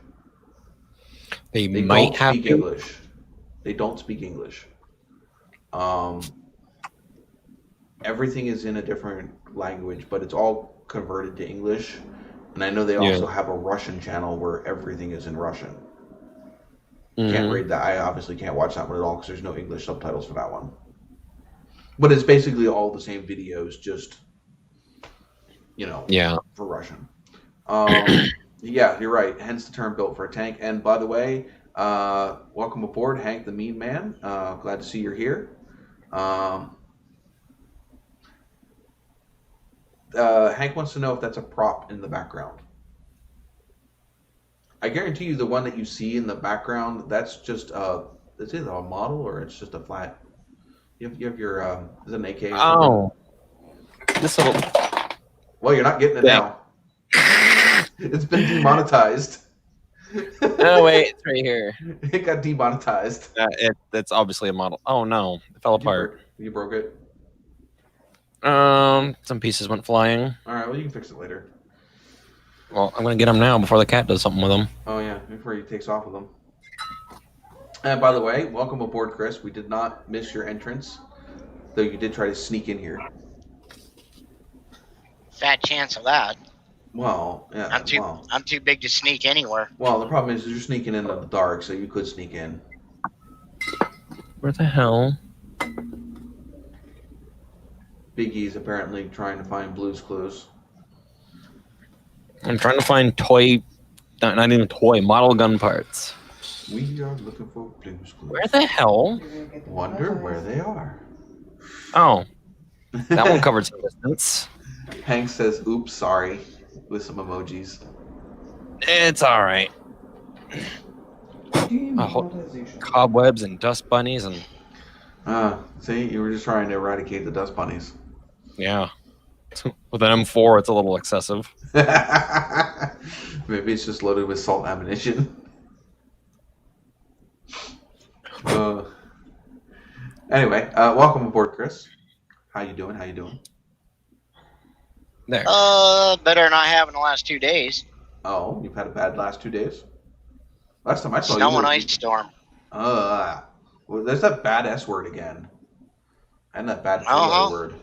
S3: They
S1: They
S3: might
S1: don't
S3: have
S1: speak
S3: to.
S1: English. They don't speak English. Um, Everything is in a different language, but it's all converted to English. And I know they
S3: Yeah.
S1: also have a Russian channel where everything is in Russian. Can't
S3: Mhm.
S1: read that. I obviously can't watch that one at all because there's no English subtitles for that one. But it's basically all the same videos, just
S3: Yeah.
S1: for Russian. Yeah, you're right. Hence the term "built for a tank." And by the way, welcome aboard, Hank the Mean Man. Glad to see you're here. Um, Hank wants to know if that's a prop in the background. I guarantee you, the one that you see in the background, that's just it's either a model or it's just a flat. You have your is it an AK or something?
S3: Oh, this little
S1: Well, you're not getting it
S3: thing.
S1: now. It's been demonetized.
S3: Oh wait, it's right here.
S1: It got demonetized.
S3: It's obviously a model. Oh no, it fell apart.
S1: You broke it.
S3: Some pieces went flying.
S1: All right. Well, you can fix it later.
S3: Well, I'm gonna get them now before the cat does something with them.
S1: Oh yeah, before he takes off with them. And by the way, welcome aboard, Chris. We did not miss your entrance, though you did try to sneak in here.
S4: Fat chance of that.
S1: Well, yeah.
S4: I'm too big to sneak anywhere.
S1: Well, the problem is you're sneaking in the dark, so you could sneak in.
S3: Where the hell?
S1: Biggie's apparently trying to find Blue's Clues.
S3: I'm trying to find not even toy, model gun parts.
S1: We are looking for Blue's Clues.
S3: Where the hell?
S1: Wonder where they are.
S3: Oh, that one covered some distance.
S1: Hank says, "Oops, sorry," with some emojis.
S3: It's all right. Cobwebs and dust bunnies and
S1: See, you were just trying to eradicate the dust bunnies.
S3: yeah. With an M4, it's a little excessive.
S1: Maybe it's just loaded with salt ammunition. Anyway, welcome aboard, Chris. How you doing?
S3: There.
S4: Better than I have in the last 2 days.
S1: Oh, you've had a bad last 2 days? Last time I saw you.
S4: Snow and ice storm.
S1: Well, there's that bad S word again. And that bad word.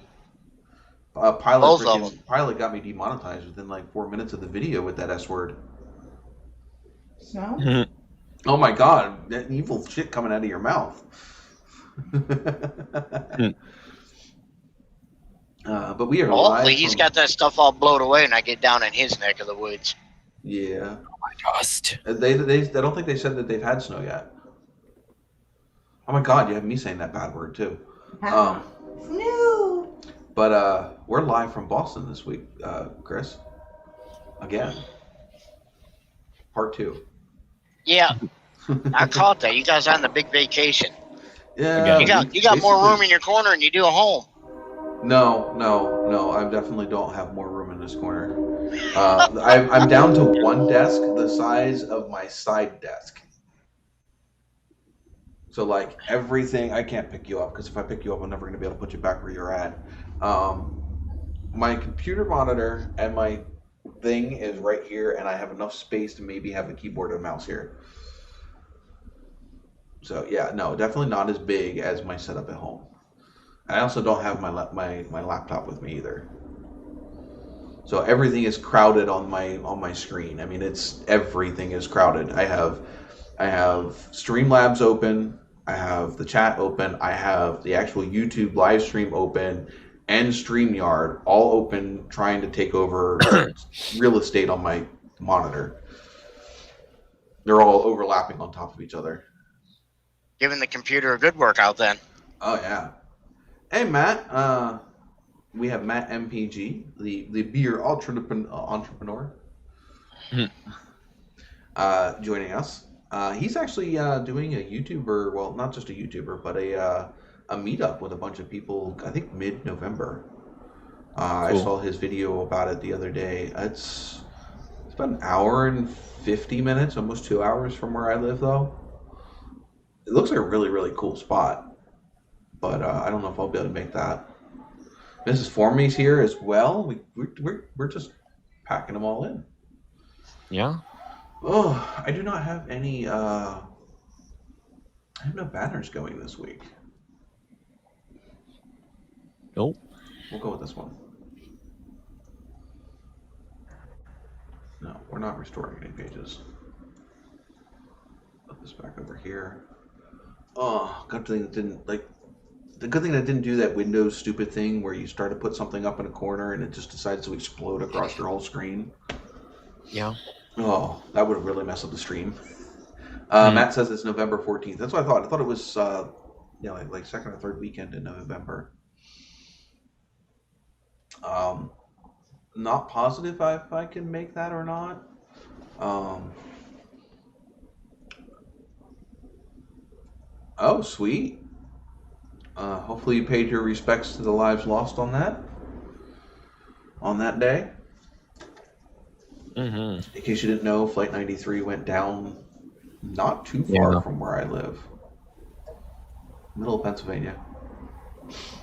S1: Pilot got me demonetized within like 4 minutes of the video with that S word.
S2: Snow?
S1: Oh my god, that evil shit coming out of your mouth. But we are live.
S4: Hopefully he's got that stuff all blowed away and I get down in his neck of the woods.
S1: Yeah.
S3: My dust.
S1: They I don't think they said that they've had snow yet. Oh my god, you have me saying that bad word too.
S2: Snow!
S1: But we're live from Boston this week, Chris. Again. Part 2.
S4: Yeah, I caught that. You guys on the big vacation.
S1: Yeah.
S4: You got more room in your corner than you do at home.
S1: No. I definitely don't have more room in this corner. I'm down to one desk the size of my side desk. So like everything, I can't pick you up because if I pick you up, I'm never going to be able to put you back where you're at. My computer monitor and my thing is right here, and I have enough space to maybe have a keyboard and mouse here. So yeah, no, definitely not as big as my setup at home. I also don't have my laptop with me either. So everything is crowded on my screen. I mean, everything is crowded. I have Streamlabs open. I have the chat open. I have the actual YouTube live stream open, and StreamYard all open, trying to take over real estate on my monitor. They're all overlapping on top of each other.
S4: Giving the computer a good workout then.
S1: Oh yeah. Hey Matt, we have Matt MPG, the beer entrepreneur, joining us. He's actually doing a YouTuber, well, not just a YouTuber, but a meetup with a bunch of people. I think mid-November. Cool. I saw his video about it the other day. It's about an hour and 50 minutes, almost 2 hours from where I live, though. It looks like a really, really cool spot, but I don't know if I'll be able to make that. Mrs. Formy's here as well. We're just packing them all in.
S3: Yeah.
S1: Oh, I do not have any. I have no banners going this week.
S3: Nope.
S1: We'll go with this one. No, we're not restoring any pages. Put this back over here. Oh, good thing that didn't the good thing that didn't do that Windows stupid thing where you start to put something up in a corner and it just decides to explode across your whole screen.
S3: Yeah.
S1: Oh, that would have really messed up the stream. Matt says it's November 14th. That's what I thought. I thought it was like second or third weekend in November. Not positive if I can make that or not. Oh, sweet. Hopefully you paid your respects to the lives lost on that day.
S3: Mm-hmm.
S1: In case you didn't know, Flight 93 went down not too far from where I live. Middle of Pennsylvania.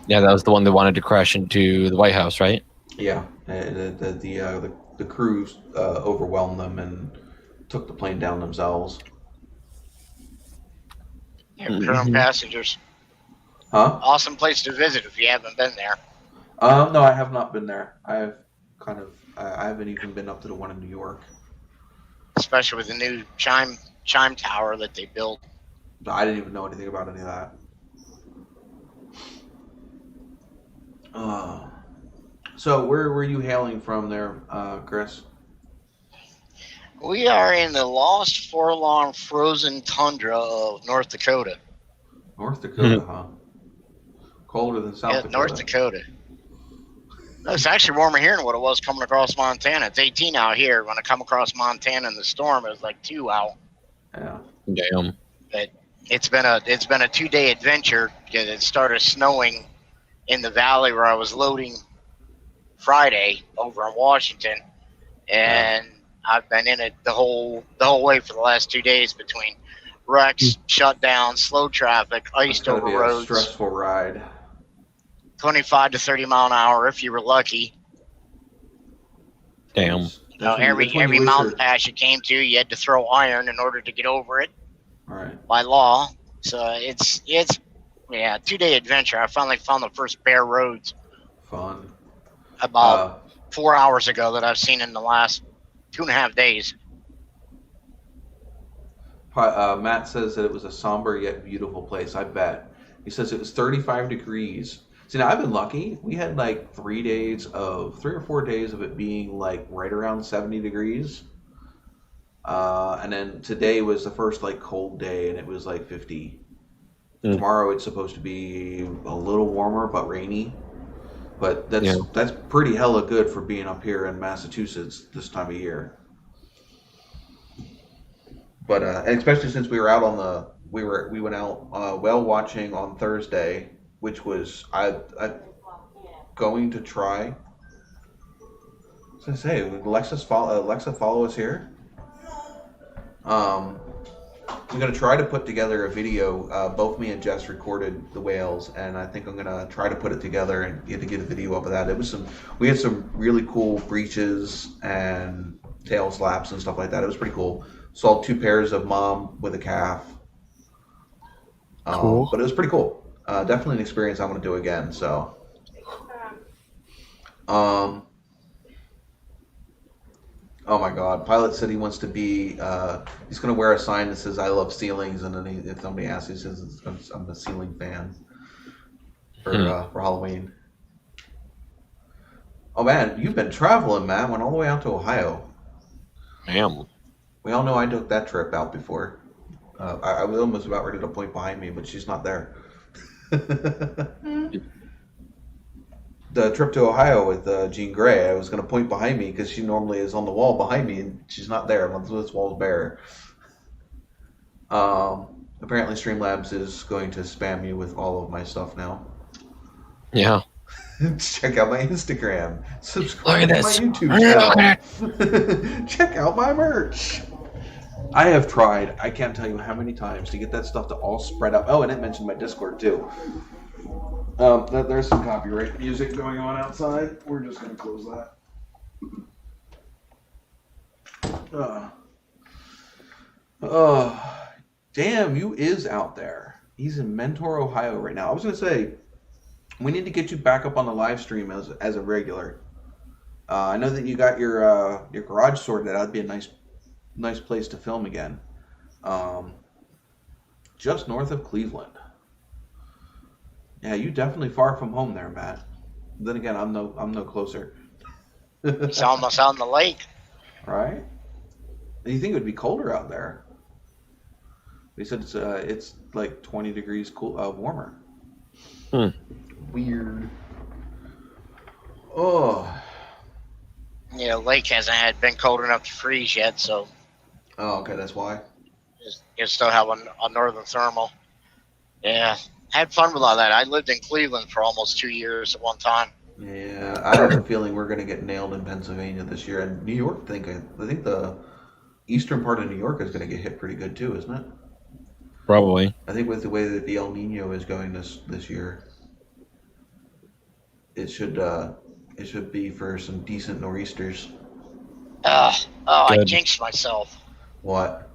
S3: Yeah, that was the one that wanted to crash into the White House, right?
S1: Yeah, the crews overwhelmed them and took the plane down themselves.
S4: Yeah, current passengers.
S1: Huh?
S4: Awesome place to visit if you haven't been there.
S1: No, I have not been there. I haven't even been up to the one in New York.
S4: Especially with the new chime tower that they built.
S1: I didn't even know anything about any of that. So where were you hailing from there, Chris?
S4: We are in the lost, forlorn, frozen tundra of North Dakota.
S1: North Dakota, huh? Colder than South Dakota.
S4: North Dakota. No, it's actually warmer here than what it was coming across Montana. It's 18 out here. When I come across Montana in the storm, it was like 2 out.
S1: Yeah.
S3: Damn.
S4: But it's been a 2-day adventure because it started snowing in the valley where I was loading Friday over in Washington, and I've been in it the whole way for the last 2 days between wrecks, shutdowns, slow traffic, iced over roads.
S1: A stressful ride.
S4: 25 to 30 mile an hour if you were lucky.
S3: Damn.
S4: Every mountain pass you came to, you had to throw iron in order to get over it.
S1: All right.
S4: By law. So it's 2-day adventure. I finally found the first bare roads.
S1: Fun.
S4: About 4 hours ago that I've seen in the last 2.5 days.
S1: Matt says that it was a somber yet beautiful place. I bet. He says it was 35 degrees. See, now I've been lucky. We had like 3 or 4 days of it being like right around 70 degrees. And then today was the first like cold day and it was like 50. Tomorrow it's supposed to be a little warmer but rainy. But that's pretty hella good for being up here in Massachusetts this time of year. But and especially since we were out we went out whale watching on Thursday, which was I going to try. So I say, Alexa, follow us here. I'm going to try to put together a video. Both me and Jess recorded the whales, and I think I'm going to try to put it together and get a video up of that. We had some really cool breaches and tail slaps and stuff like that. It was pretty cool. Saw 2 pairs of mom with a calf.
S3: Cool.
S1: But it was pretty cool. Definitely an experience I'm going to do again. So, oh my God! Pilot said he wants to be. He's going to wear a sign that says "I love ceilings," and then if somebody asks, he says, "I'm a ceiling fan" for Halloween. Oh man, you've been traveling, man. Went all the way out to Ohio.
S3: Damn.
S1: We all know I took that trip out before. I was almost about ready to point behind me, but she's not there. The trip to Ohio with Jean Grey, I was going to point behind me because she normally is on the wall behind me, and she's not there. This wall's bare. Apparently, Streamlabs is going to spam me with all of my stuff now.
S3: Yeah.
S1: Check out my Instagram. Subscribe
S3: Look
S1: to
S3: at
S1: my
S3: this.
S1: YouTube channel. Check out my merch. I have tried, I can't tell you how many times, to get that stuff to all spread out. Oh, and it mentioned my Discord too. There's some copyright music going on outside. We're just going to close that. Damn, you is out there. He's in Mentor, Ohio right now. I was going to say, we need to get you back up on the live stream as a regular. I know that you got your garage sorted out. That'd be a nice place to film again. Just north of Cleveland. Yeah, you definitely far from home there, Matt. Then again, I'm no closer.
S4: It's almost on the lake.
S1: Right? And you think it would be colder out there? They said it's like 20 degrees warmer. Weird. Oh.
S4: Yeah, lake hasn't been cold enough to freeze yet, so.
S1: Oh, okay, that's why.
S4: You still have a northern thermal. Yeah, had fun with all that. I lived in Cleveland for almost 2 years at one time.
S1: Yeah, I have a feeling we're going to get nailed in Pennsylvania this year, and New York. I think the eastern part of New York is going to get hit pretty good too, isn't it?
S3: Probably.
S1: I think with the way that the El Nino is going this year, it should be for some decent nor'easters.
S4: I jinxed myself.
S1: What?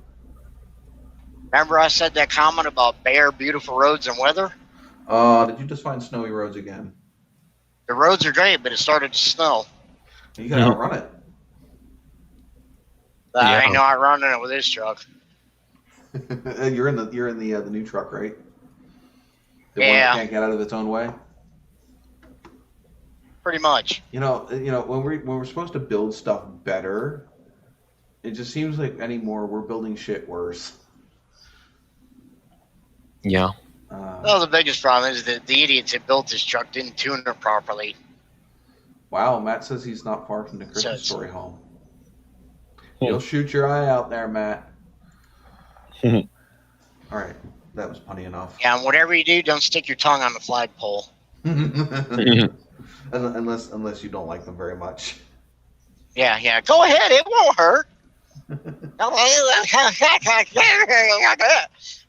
S4: Remember I said that comment about bare, beautiful roads and weather?
S1: Did you just find snowy roads again?
S4: The roads are great, but it started to snow.
S1: You gotta outrun it.
S4: I ain't not running it with this truck.
S1: You're in the new truck, right? The one
S4: Yeah.
S1: that can't get out of its own way.
S4: Pretty much.
S1: You know when we're supposed to build stuff better, it just seems like anymore we're building shit worse.
S3: Yeah.
S4: Well, the biggest problem is that the idiots that built this truck didn't tune it properly.
S1: Wow, Matt says he's not far from the Christmas
S4: So
S1: Story home. You'll shoot your eye out there, Matt. All right, that was funny enough.
S4: Yeah, and whatever you do, don't stick your tongue on the flagpole.
S1: Unless you don't like them very much.
S4: Yeah, go ahead, it won't hurt.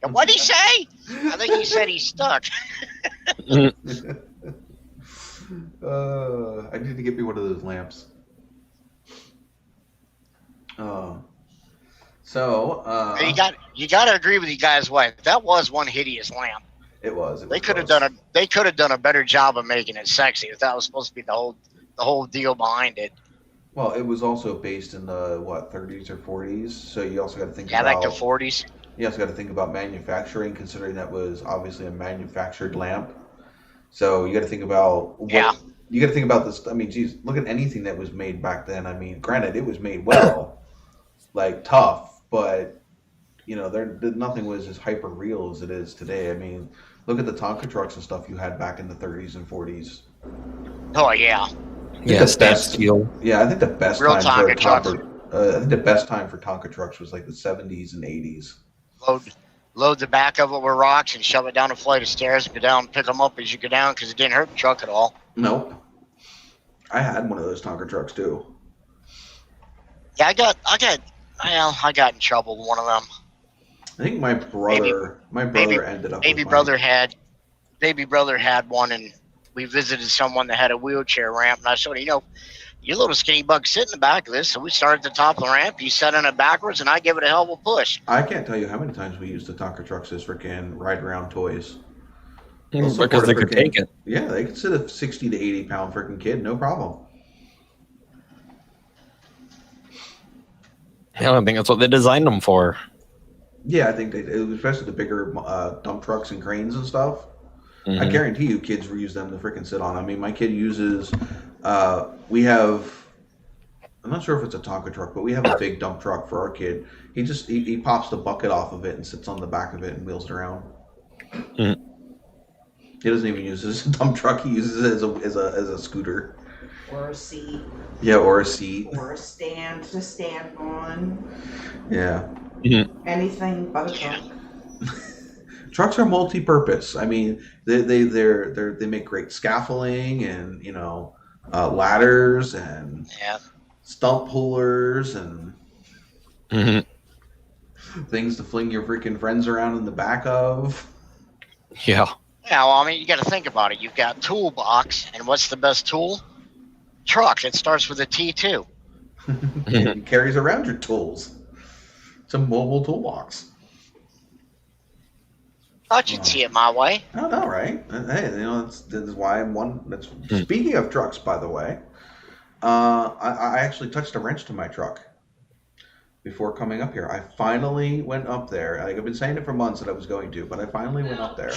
S4: And what'd he say? I think he said he's stuck.
S1: I need to get me one of those lamps.
S4: You got to agree with you guys. What that was one hideous lamp.
S1: It was.
S4: They could have done a better job of making it sexy. If that was supposed to be the whole deal behind it.
S1: Well, it was also based in the 30s or 40s. So you also got to think about
S4: like the 40s.
S1: You also got to think about manufacturing, considering that was obviously a manufactured lamp. So you got to think about you got to think about this. I mean, geez, look at anything that was made back then. I mean, granted, it was made well, like tough, but nothing was as hyper real as it is today. I mean, look at the Tonka trucks and stuff you had back in the 30s and 40s.
S4: Oh yeah.
S3: Yeah, steel.
S1: Yeah, I think the best
S4: Real
S1: time
S4: Tonka trucks.
S1: I think the best time for Tonka trucks was like the 70s and 80s.
S4: Load the back of it with rocks and shove it down a flight of stairs and go down and pick them up as you go down because it didn't hurt the truck at all.
S1: Nope. I had one of those Tonka trucks too.
S4: Yeah, I got in trouble with one of them.
S1: I think my brother ended up.
S4: Baby brother had one, and we visited someone that had a wheelchair ramp, and I said, your little skinny bug sit in the back of this. So we started at the top of the ramp. You set on it backwards, and I give it a hell of a push.
S1: I can't tell you how many times we used the Tonka trucks as freaking ride around toys.
S3: Because they could take it.
S1: Yeah, they could sit a 60 to 80 pound freaking kid, no problem.
S3: Yeah, I think that's what they designed them for.
S1: Yeah, I think especially the bigger dump trucks and cranes and stuff.
S3: Mm-hmm.
S1: I guarantee you kids use them to freaking sit on. I mean, my kid uses, I'm not sure if it's a Tonka truck, but we have a big dump truck for our kid. He pops the bucket off of it and sits on the back of it and wheels it around. Mm-hmm. He doesn't even use it as a dump truck. He uses it as a scooter.
S2: Or a seat.
S1: Yeah, or a seat.
S2: Or a stand to stand on.
S1: Yeah.
S3: Mm-hmm.
S2: Anything but a truck.
S1: Trucks are multi-purpose. I mean, they make great scaffolding and ladders and
S4: Yeah.
S1: stump pullers and
S3: Mhm.
S1: things to fling your freaking friends around in the back of.
S3: Yeah.
S4: Yeah, well, I mean, you got to think about it. You've got toolbox, and what's the best tool? Truck. It starts with a T too.
S1: It carries around your tools. It's a mobile toolbox.
S4: Thought you'd see it my way.
S1: I don't know, right? Hey, that's why I'm one. That's speaking of trucks, by the way. I actually touched a wrench to my truck before coming up here. I finally went up there. Like, I've been saying it for months that I was going to, but I finally went up there.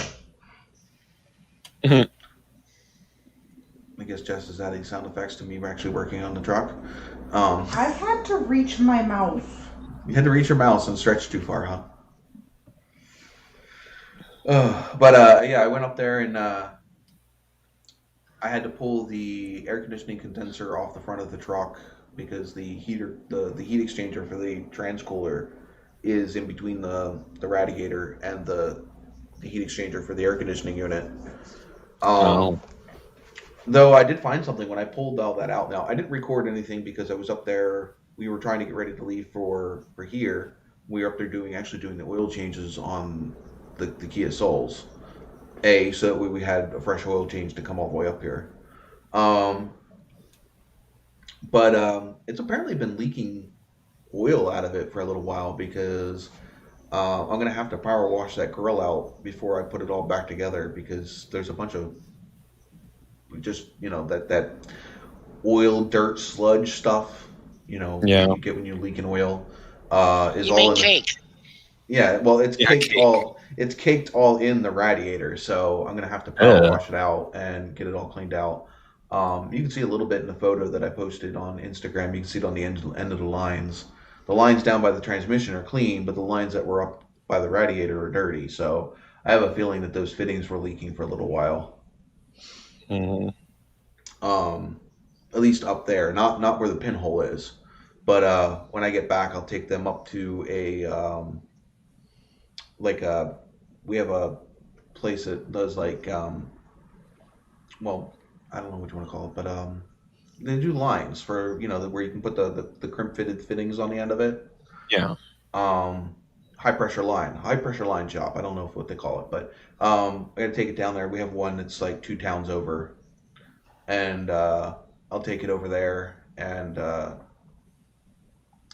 S3: Mhm.
S1: I guess Jess is adding sound effects to me actually working on the truck.
S2: I had to reach my mouth.
S1: You had to reach your mouse and stretch too far, huh? But yeah, I went up there and I had to pull the air conditioning condenser off the front of the truck because the heat exchanger for the transcooler is in between the radiator and the heat exchanger for the air conditioning unit.
S3: Oh.
S1: Though I did find something when I pulled all that out. Now I didn't record anything because I was up there. We were trying to get ready to leave for here. We were up there doing the oil changes on the Kia Souls. So that we had a fresh oil change to come all the way up here. But it's apparently been leaking oil out of it for a little while because I'm going to have to power wash that grill out before I put it all back together because there's a bunch of just, that oil, dirt, sludge stuff,
S3: Yeah.
S1: you get when you're leaking oil, is
S4: You
S1: all
S4: mean
S1: in
S4: cake?
S1: yeah, well, it's
S3: Yeah,
S1: caked
S3: cake.
S1: it's caked all in the radiator, so I'm gonna have to power
S3: Yeah.
S1: wash it out and get it all cleaned out. You can see a little bit in the photo that I posted on Instagram. You can see it on the end of the lines. The lines down by the transmission are clean, but the lines that were up by the radiator are dirty. So I have a feeling that those fittings were leaking for a little while.
S3: Mhm.
S1: At least up there, not where the pinhole is. But when I get back, I'll take them up to we have a place that does well, I don't know what you want to call it, but they do lines for where you can put the crimp fitted fittings on the end of it.
S3: Yeah.
S1: High pressure line shop. I don't know what they call it, but I gotta take it down there. We have one that's like 2 towns over, and I'll take it over there and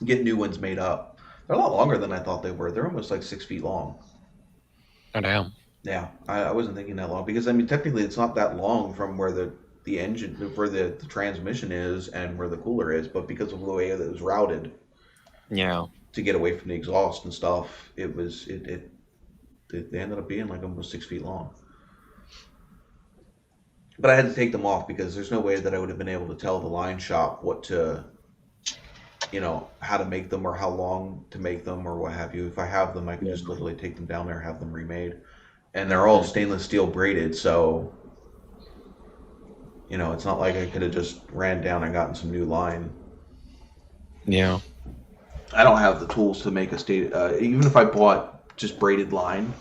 S1: get new ones made up. They're a lot longer than I thought they were. They're almost like 6 feet long.
S3: Oh damn.
S1: Yeah, I wasn't thinking that long because I mean technically it's not that long from where the engine where the transmission is and where the cooler is, but because of the way that it was routed
S3: Yeah.
S1: to get away from the exhaust and stuff, they ended up being like almost 6 feet long. But I had to take them off because there's no way that I would have been able to tell the line shop what to, how to make them or how long to make them or what have you. If I have them, I can just literally take them down there and have them remade. And they're all stainless steel braided, so it's not like I could have just ran down and gotten some new line.
S3: Yeah.
S1: I don't have the tools to make even if I bought just braided line,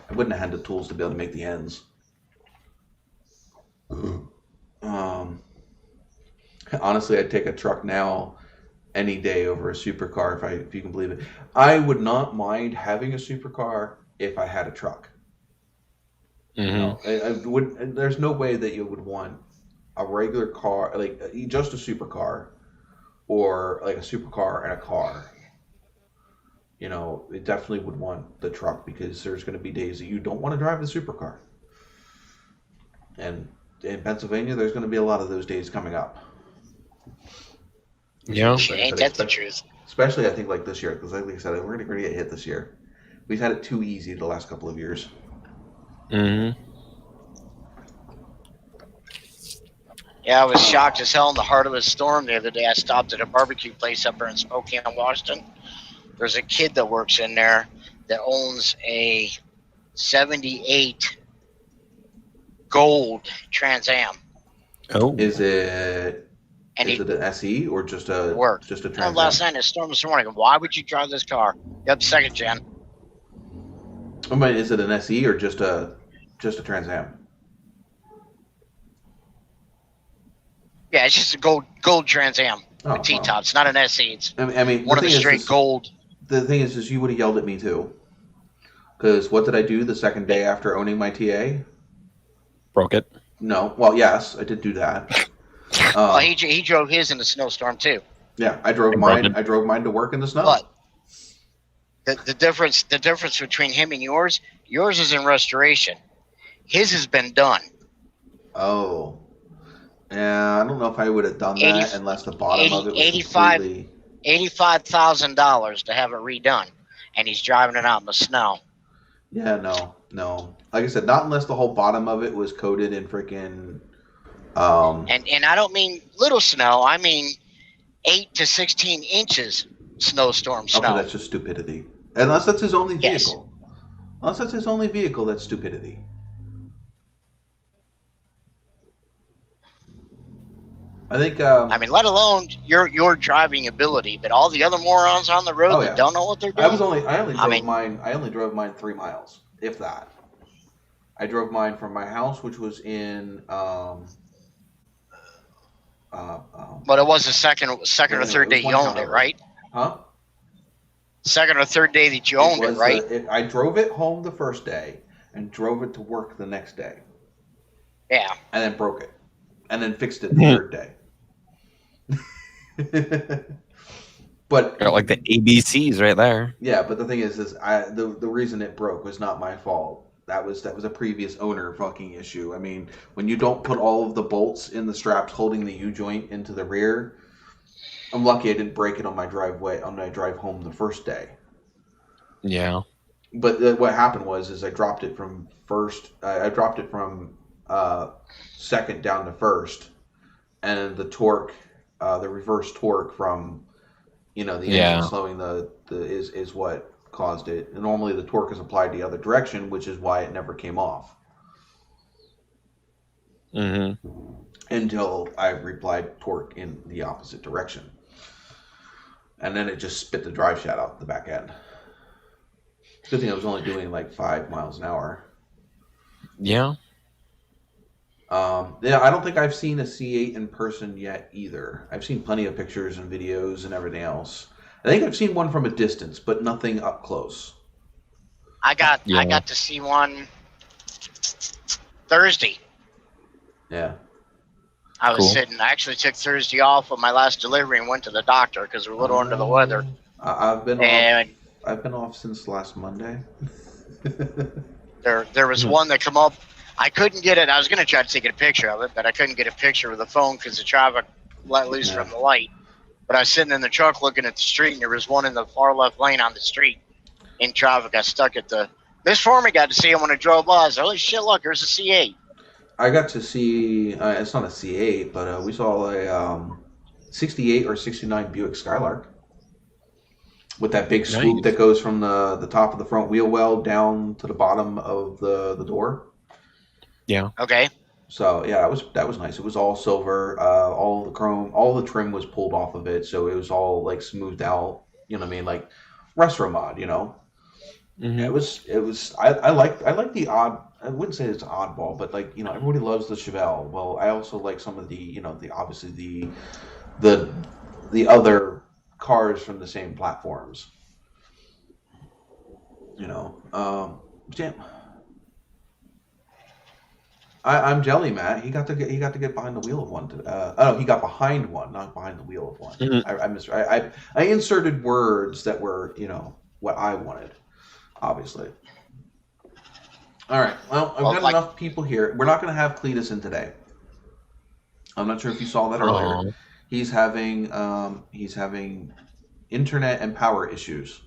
S1: I wouldn't have had the tools to be able to make the ends. Honestly, I'd take a truck now any day over a supercar if you can believe it. I would not mind having a supercar if I had a truck.
S3: Mhm.
S1: I would. There's no way that you would want a regular car, like just a supercar, or like a supercar and a car. It definitely would want the truck because there's going to be days that you don't want to drive the supercar. And in Pennsylvania, there's going to be a lot of those days coming up.
S3: Yeah.
S4: Ain't that the truth?
S1: Especially, I think, like this year, because like I said, we're going to get hit this year. We've had it too easy the last couple of years.
S3: Mhm.
S4: Yeah, I was shocked as hell in the heart of a storm the other day. I stopped at a barbecue place up there in Spokane, Washington. There's a kid that works in there that owns a 78 gold Trans Am.
S3: Oh.
S1: Is it
S4: And
S1: is
S4: he
S1: it an SE or just a
S4: worked.
S1: Trans
S4: Last
S1: Am?
S4: night in a storm this morning. Why would you drive this car? Yep, second gen.
S1: I mean, is it an SE or just a Trans Am?
S4: Yeah, it's just a gold Trans Am with T
S1: Well.
S4: tops, not an SE. It's
S1: I mean,
S4: one of the straight gold.
S1: The thing is you would have yelled at me too. Because what did I do the second day after owning my TA?
S3: Broke it.
S1: No. Well, yes, I did do that.
S4: Well, he drove his in the snowstorm too.
S1: Yeah, I drove mine. I drove mine to work in the snow.
S4: But the difference between him and yours is in restoration. His has been done.
S1: Oh. Yeah, I don't know if I would have done that unless the bottom of it was completely...
S4: $85,000 to have it redone, and he's driving it out in the snow.
S1: Yeah, no. Like I said, not unless the whole bottom of it was coated in freaking...
S4: And I don't mean little snow. I mean 8 to 16 inches snowstorm snow.
S1: Okay, that's just stupidity. Unless that's his only vehicle.
S4: Yes.
S1: Unless that's his only vehicle, that's stupidity. I think.
S4: I mean, let alone your driving ability, but all the other morons on the road that don't know what they're doing.
S1: I only drove mine 3 miles, if that. I drove mine from my house, which was in.
S4: But it was the second or third day you owned it, right?
S1: Huh?
S4: Second or third day that you owned it, right?
S1: I drove it home the first day and drove it to work the next day.
S4: Yeah.
S1: And then broke it. And then fixed it the third day. But
S3: got like the ABCs right there.
S1: Yeah, but the thing is the reason it broke was not my fault. That was a previous owner fucking issue. I mean, when you don't put all of the bolts in the straps holding the U-joint into the rear, I'm lucky I didn't break it on my drive home the first day.
S3: Yeah.
S1: But what happened was I dropped it from second down to first, and the torque, the reverse torque from, the engine slowing is what caused it. And normally the torque is applied the other direction, which is why it never came off.
S3: Mm-hmm.
S1: Until I replied torque in the opposite direction. And then it just spit the drive shaft out the back end. Good thing I was only doing like 5 miles an hour.
S3: Yeah.
S1: I don't think I've seen a C8 in person yet either. I've seen plenty of pictures and videos and everything else. I think I've seen one from a distance, but nothing up close.
S4: I got to see one Thursday.
S1: Yeah.
S4: I was I actually took Thursday off of my last delivery and went to the doctor because we're a little under the weather.
S1: I've been off since last Monday.
S4: There was one that come up. I couldn't get it. I was going to try to take a picture of it, but I couldn't get a picture with the phone because the traffic let loose from the light. But I was sitting in the truck looking at the street, and there was one in the far left lane on the street in traffic. I stuck at the... Miss Foreman got to see him when I drove by. I was like, holy shit, look, there's a C8.
S1: I got to see... it's not a C8, but we saw a 68 or 69 Buick Skylark. With that big swoop that goes from the top of the front wheel well down to the bottom of the door.
S3: Yeah.
S4: Okay.
S1: So yeah, that was nice. It was all silver. All the chrome, all the trim was pulled off of it, so it was all like smoothed out. You know what I mean? Like retro mod. Mm-hmm. It was. I like the odd. I wouldn't say it's oddball, but like everybody loves the Chevelle. Well, I also like some of the obviously the other cars from the same platforms. Damn. I'm jelly, Matt. He got to get behind the wheel of one. He got behind one, not behind the wheel of one. Mm-hmm. I inserted words that were what I wanted, obviously. All right. Well, I've got enough people here. We're not going to have Cletus in today. I'm not sure if you saw that earlier. He's having internet and power issues.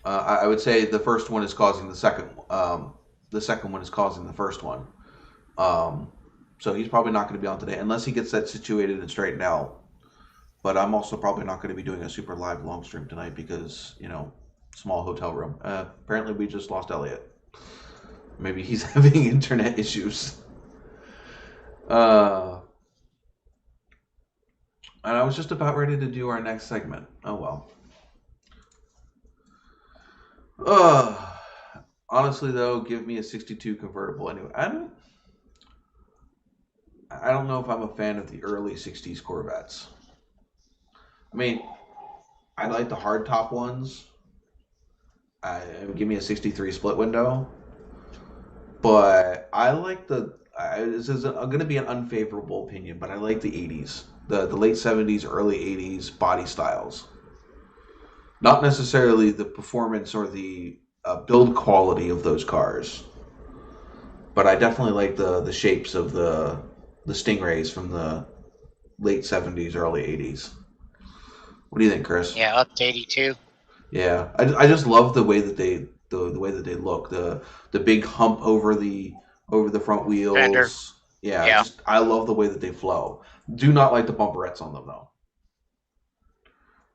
S1: I would say the first one is causing the second. The second one is causing the first one. So he's probably not going to be on today unless he gets that situated and straightened out. But I'm also probably not going to be doing a super live long stream tonight because small hotel room. Apparently we just lost Elliot. Maybe he's having internet issues. And I was just about ready to do our next segment. Oh well. Honestly, though, give me a '62 convertible anyway. I don't know if I'm a fan of the early '60s Corvettes. I mean, I like the hardtop ones. Give me a '63 split window, but I like this is going to be an unfavorable opinion, but I like the '80s, the late '70s, early '80s body styles. Not necessarily the performance or the build quality of those cars, but I definitely like the shapes of the Stingrays from the late '70s, early '80s. What do you think, Chris?
S4: Yeah, up to 82.
S1: Yeah, I just love the way that the way that they look, the big hump over the front
S4: Fender.
S1: wheels. Yeah,
S4: Yeah.
S1: just I love the way that they flow. Do not like the bumperettes on them though.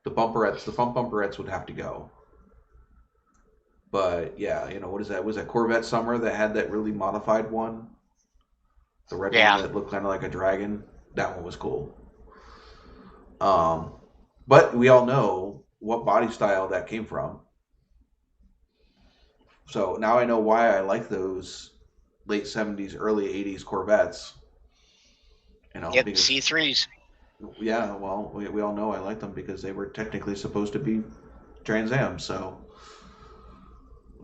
S1: The front bumperettes would have to go. But yeah, what is that? Was that Corvette Summer that had that really modified one? The red one
S4: Yeah.
S1: that looked kind of like a dragon. That one was cool. But we all know what body style that came from. So now I know why I like those late '70s, early '80s Corvettes.
S4: Yep,
S1: Because
S4: C3s.
S1: yeah, well, we all know I like them because they were technically supposed to be Trans Am. So,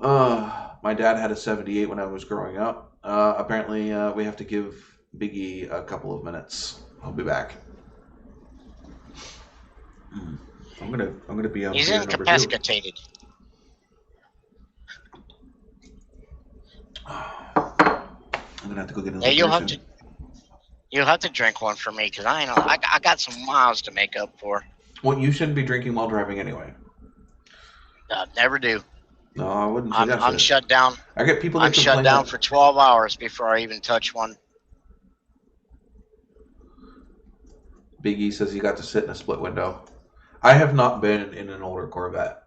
S1: my dad had a '78 when I was growing up. Apparently, we have to give Biggie a couple of minutes. I'll be back. I'm gonna be on
S4: He's
S1: beer number 2.
S4: incapacitated.
S1: I'm gonna have to go get another
S4: Yeah,
S1: beer soon.
S4: you'll have to drink one for me because I got some miles to make up for.
S1: Well, you shouldn't be drinking while driving anyway.
S4: Never do.
S1: No, I wouldn't
S4: I'm
S1: suggest it.
S4: shut down.
S1: I get people that
S4: I'm shut
S1: complain
S4: down
S1: that
S4: for 12 hours before I even touch one.
S1: Big E says he got to sit in a split window. I have not been in an older Corvette.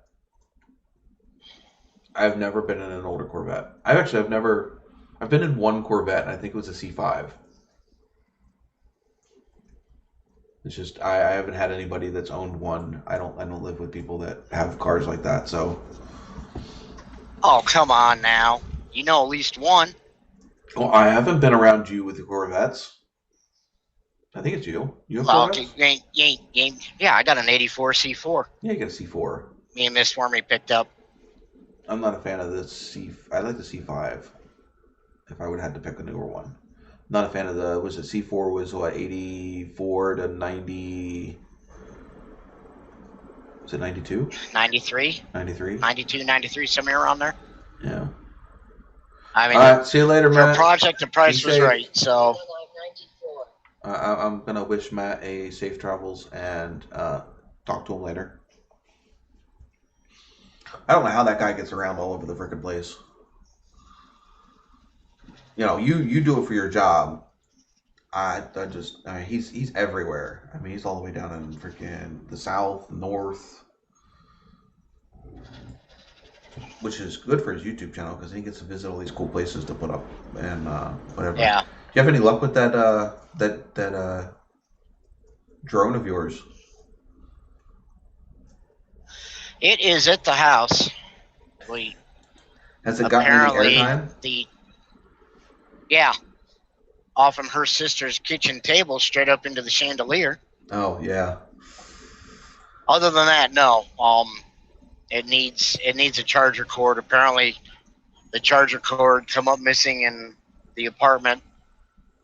S1: I've never been in an older Corvette. I've been in one Corvette, and I think it was a C5. It's just I haven't had anybody that's owned one. I don't live with people that have cars like that. So,
S4: Oh, come on now. You know at least one.
S1: well, I haven't been around you with the Corvettes. I think it's you. You have
S4: Well,
S1: Corvettes?
S4: yeah, I got an 84 C4.
S1: Yeah, you got a C4.
S4: Me and Miss Wormy picked up.
S1: I'm not a fan of the C. I like the C5. If I would have had to pick a newer one, not a fan of the. Was it C4? Was what 84 to 90? Was it 92?
S4: 93,
S1: 93?
S4: 92, 93, somewhere around there.
S1: Yeah.
S4: I mean,
S1: All right. See you later,
S4: for a
S1: Matt.
S4: project, the price
S1: Be
S4: was
S1: safe.
S4: right. So,
S1: I'm gonna wish Matt a safe travels and talk to him later. I don't know how that guy gets around all over the frickin' place. You do it for your job. He's everywhere. I mean, he's all the way down in freaking the south, north, which is good for his YouTube channel because he gets to visit all these cool places to put up and whatever.
S4: yeah.
S1: Do you have any luck with that drone of yours?
S4: It is at the house.
S1: Has it gotten any
S4: Apparently,
S1: airtime?
S4: Yeah, off from her sister's kitchen table straight up into the chandelier.
S1: Oh yeah.
S4: Other than that, no. It needs a charger cord. Apparently, the charger cord come up missing in the apartment.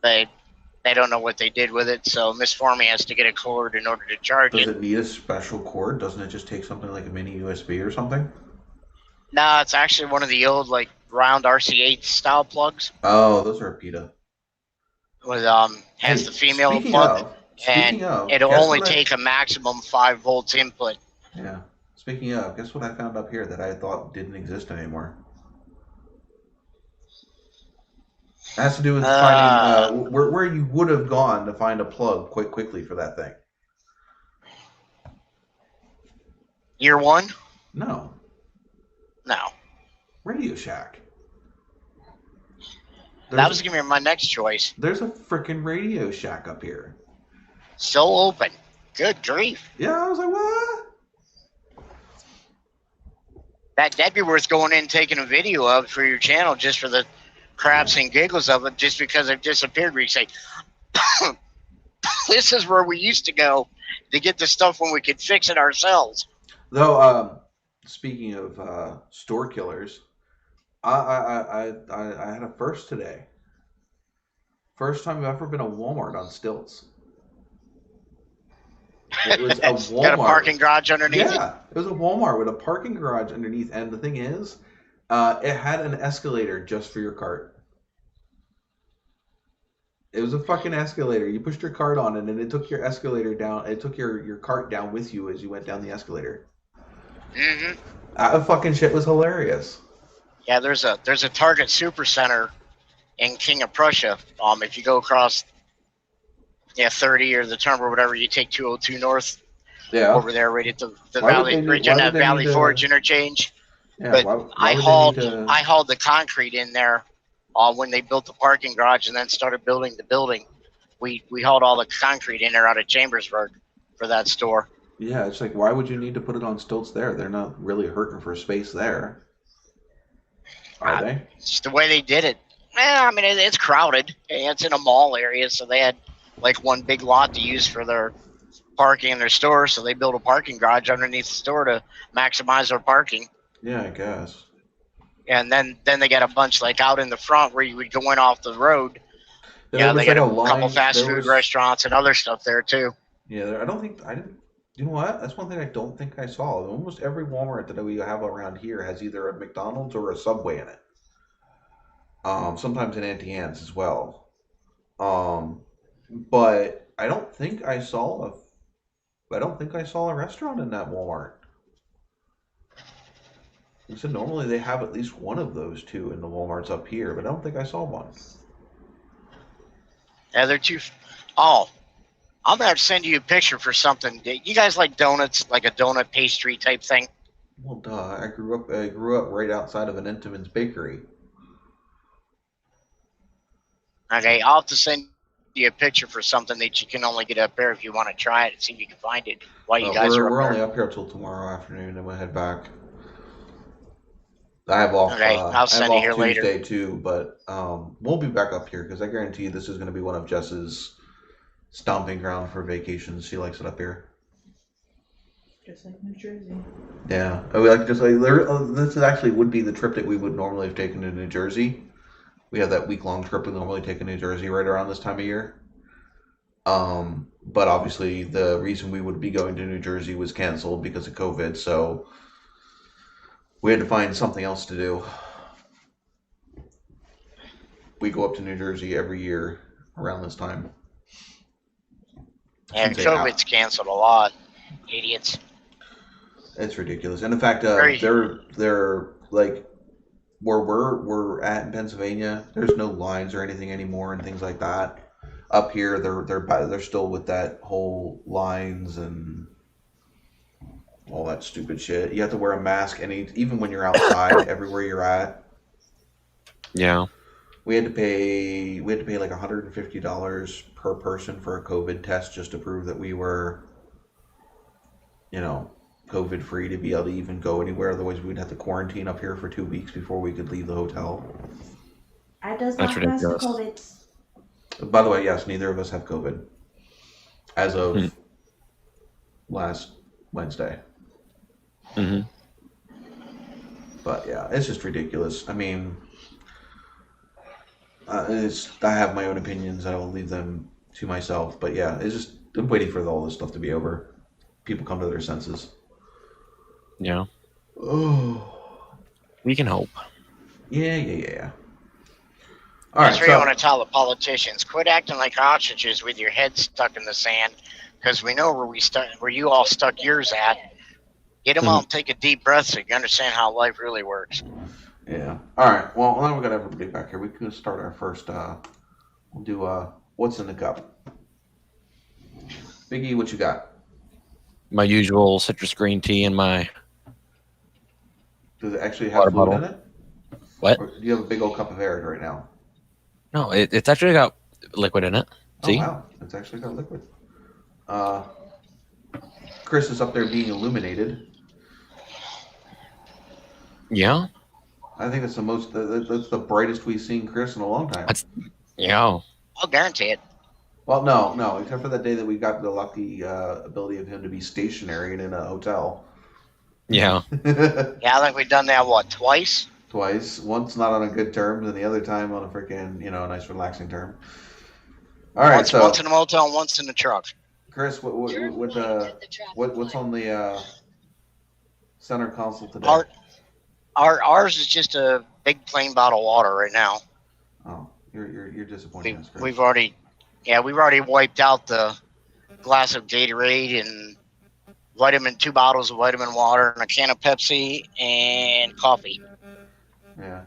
S4: They don't know what they did with it, so Miss Formie has to get a cord in order to charge
S1: Does
S4: it.
S1: it need a special cord? Doesn't it just take something like a mini USB or something?
S4: No, it's actually one of the old round RC8 style plugs
S1: Oh, those are a PETA.
S4: with
S1: Hey,
S4: has the female
S1: speaking
S4: plug,
S1: of,
S4: and
S1: guess
S4: it'll only
S1: what
S4: take a maximum 5 volts input.
S1: Yeah. Speaking of, guess what I found up here that I thought didn't exist anymore? It has to do with finding where you would have gone to find a plug quite quickly for that thing.
S4: Year one?
S1: No.
S4: No.
S1: Radio Shack.
S4: That was gonna be my next choice.
S1: There's a freaking Radio Shack up here.
S4: So open. Good grief.
S1: Yeah, I was like, what?
S4: That'd be worth going in and taking a video of for your channel just for the craps and giggles of it, just because it disappeared. Where you say, "This is where we used to go to get the stuff when we could fix it ourselves."
S1: Though, speaking of store killers, I had a first today. First time I've ever been a Walmart on stilts. It was a Walmart.
S4: Got a parking garage underneath it?
S1: Yeah, it was a Walmart with a parking garage underneath. And the thing is, it had an escalator just for your cart. It was a fucking escalator. You pushed your cart on it, and it took your escalator down. It took your cart down with you as you went down the escalator.
S4: Mm-hmm.
S1: That fucking shit was hilarious.
S4: Yeah, there's a Target Supercenter in King of Prussia. If you go across 30 or the Turnpike or whatever, you take 202 north over there, right at the Valley Bridge on that Valley Forge interchange.
S1: Yeah,
S4: but I hauled the concrete in there when they built the parking garage and then started building the building. We hauled all the concrete in there out of Chambersburg for that store.
S1: Yeah, it's like, why would you need to put it on stilts there? They're not really hurting for space there, are they?
S4: It's the way they did it. I mean, it's crowded. It's in a mall area, so they had like one big lot to use for their parking in their store, so they built a parking garage underneath the store to maximize their parking.
S1: Yeah, I guess.
S4: And then they got a bunch like out in the front where you would go in off the road. Yeah, they got a couple fast food restaurants and other stuff there too.
S1: Yeah, you know what? That's one thing I don't think I saw. Almost every Walmart that we have around here has either a McDonald's or a Subway in it. Sometimes an Auntie Anne's as well. But I don't think I saw a restaurant in that Walmart. So normally they have at least one of those two in the Walmarts up here, but I don't think I saw one.
S4: Yeah, they're too. Oh, I'm gonna have to send you a picture for something. You guys like donuts, like a donut pastry type thing?
S1: Well, duh. I grew up right outside of an Entenmann's bakery.
S4: Okay, I'll have to send you a picture for something that you can only get up there if you want to try it and see if you can find it while you guys are up
S1: we're
S4: there.
S1: only up here till tomorrow afternoon, and we'll head back. I have off.
S4: Okay, I'll send you here
S1: Tuesday
S4: later
S1: too, but we'll be back up here because I guarantee you this is going to be one of Jess's stomping ground for vacations. She likes it up here.
S2: Just like New Jersey.
S1: Yeah, this actually would be the trip that we would normally have taken to New Jersey. We have that week-long trip we normally take in New Jersey right around this time of year. But obviously the reason we would be going to New Jersey was canceled because of COVID, so we had to find something else to do. We go up to New Jersey every year around this time.
S4: And COVID's canceled a lot. Idiots.
S1: It's ridiculous. And in fact, they're like where we're at in Pennsylvania, there's no lines or anything anymore and things like that. Up here, they're still with that whole lines and all that stupid shit. You have to wear a mask, and even when you're outside, everywhere you're at.
S3: Yeah.
S1: We had to pay like $150 per person for a COVID test just to prove that we were, COVID free to be able to even go anywhere. Otherwise, we'd have to quarantine up here for 2 weeks before we could leave the hotel.
S2: I does not pass the COVID.
S1: By the way, yes, neither of us have COVID as of last Wednesday.
S3: Mm-hmm.
S1: But yeah, it's just ridiculous. I mean, I have my own opinions. I will leave them to myself. But yeah, I'm waiting for all this stuff to be over. People come to their senses.
S3: Yeah.
S1: Oh.
S3: We can hope.
S1: Yeah.
S4: All right, that's where you want to tell the politicians, quit acting like ostriches with your head stuck in the sand, because we know where you all stuck yours at. Get them out and take a deep breath so you understand how life really works.
S1: Yeah. All right. Well, now we got everybody back here. We can start our first. We'll do what's in the cup. Biggie, what you got?
S3: My usual citrus green tea and my.
S1: Does it actually have fluid in it?
S3: What?
S1: Or do you have a big old cup of air right now?
S3: No, it's actually got liquid in it. See?
S1: Oh, wow. It's actually got liquid. Chris is up there being illuminated.
S3: Yeah.
S1: I think it's the most. That's the brightest we've seen Chris in a long time.
S3: Yeah.
S4: I'll guarantee it.
S1: Well, no, except for that day that we got the lucky ability of him to be stationary and in a hotel.
S3: Yeah.
S4: Yeah, I think we've done that, twice?
S1: Twice. Once not on a good term, and the other time on a freaking, a nice relaxing term. All right,
S4: Once in a motel and once in the truck.
S1: Chris, what's on the center console today?
S4: Ours is just a big plain bottle of water right now.
S1: Oh, you're disappointing us, Chris.
S4: We've already wiped out the glass of Gatorade and 2 bottles of vitamin water and a can of Pepsi and coffee.
S1: Yeah.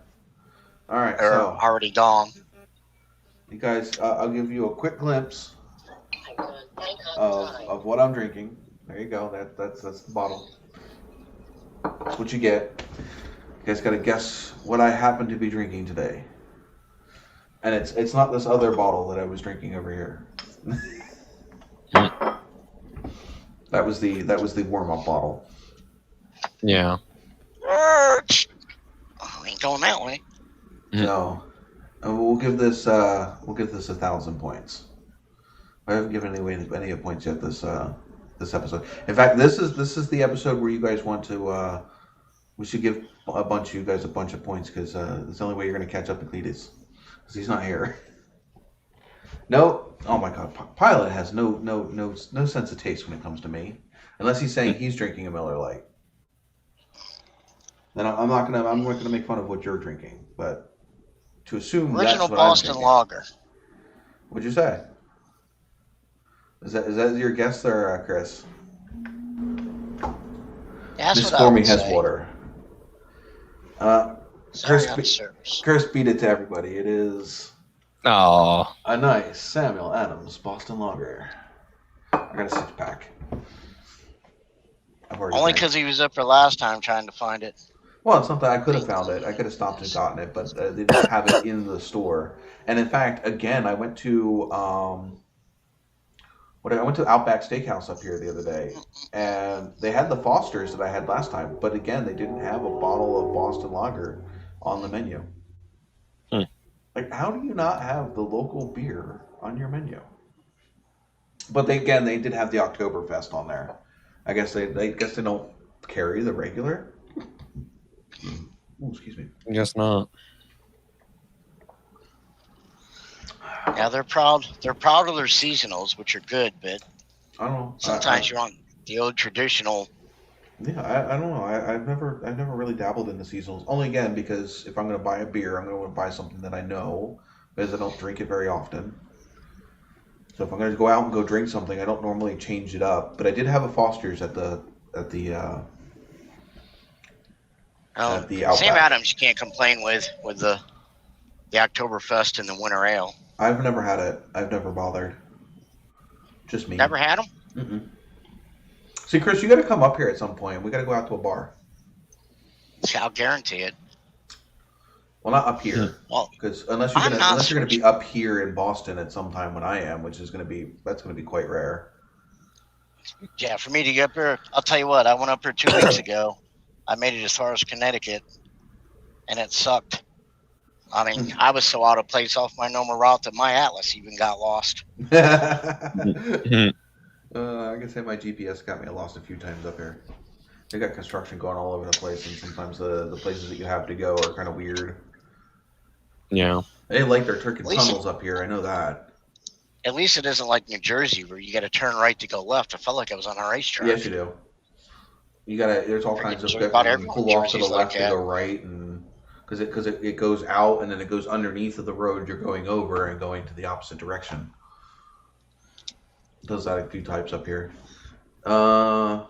S1: All right.
S4: They're already gone.
S1: You guys, I'll give you a quick glimpse of what I'm drinking. There you go. That's the bottle. That's what you get. You guys got to guess what I happen to be drinking today. And it's not this other bottle that I was drinking over here. That was the warm-up bottle.
S3: Yeah.
S4: Ain't going that way.
S1: No. We'll give this 1,000 points. I haven't given any points yet this episode. In fact, this is the episode where you guys want to. We should give a bunch of you guys a bunch of points because it's the only way you're going to catch up to Cletus because he's not here. No, oh my God, Pilot has no sense of taste when it comes to me, unless he's saying he's drinking a Miller Lite. Then I'm not gonna make fun of what you're drinking, but to assume
S4: original
S1: that's what
S4: Boston
S1: I'm drinking.
S4: Lager.
S1: What'd you say? Is that your guess there, Chris?
S4: That's
S1: Miss
S4: what I
S1: Stormy
S4: would
S1: has
S4: say.
S1: water. Chris beat it to everybody. It is a nice Samuel Adams Boston Lager. I got a 6-pack.
S4: Only because he was up there last time trying to find it.
S1: Well, it's something I could have found it. I could have stopped and gotten it, but they didn't have it in the store. And in fact, again, I went to Outback Steakhouse up here the other day, and they had the Fosters that I had last time, but again, they didn't have a bottle of Boston Lager on the menu. Like, how do you not have the local beer on your menu? But they did have the Oktoberfest on there. I guess they don't carry the regular. Ooh, excuse me.
S3: I guess not.
S4: Yeah, they're proud. They're proud of their seasonals, which are good, but
S1: I don't know.
S4: Sometimes you want the old traditional.
S1: Yeah, I don't know. I've never really dabbled in the seasonals. Only again because if I'm going to buy a beer, I'm going to buy something that I know because I don't drink it very often. So if I'm going to go out and go drink something, I don't normally change it up. But I did have a Foster's at the Outback.
S4: Sam Adams, you can't complain with the Oktoberfest and the Winter Ale.
S1: I've never had it. I've never bothered. Just me.
S4: Never had them?
S1: Mm-mm. See, Chris, you got to come up here at some point. We got to go out to a bar.
S4: I'll guarantee it.
S1: Well, not up here, because unless you're gonna be up here in Boston at some time when I am, which is gonna be quite rare.
S4: Yeah, for me to get up here, I'll tell you what. I went up here 2 weeks ago. I made it as far as Connecticut, and it sucked. I mean, I was so out of place off my normal route that my atlas even got lost.
S1: I can say my GPS got me lost a few times up here. They got construction going all over the place, and sometimes the places that you have to go are kind of weird.
S3: Yeah.
S1: They like their turkey tunnels up here. I know that.
S4: At least it isn't like New Jersey where you got to turn right to go left. I felt like I was on a racetrack.
S1: Yes, you do. You gotta. There's all kinds of stuff. You pull off to the left and go right, and because it goes out and then it goes underneath of the road you're going over and going to the opposite direction. Does that a few types up here. Pilot's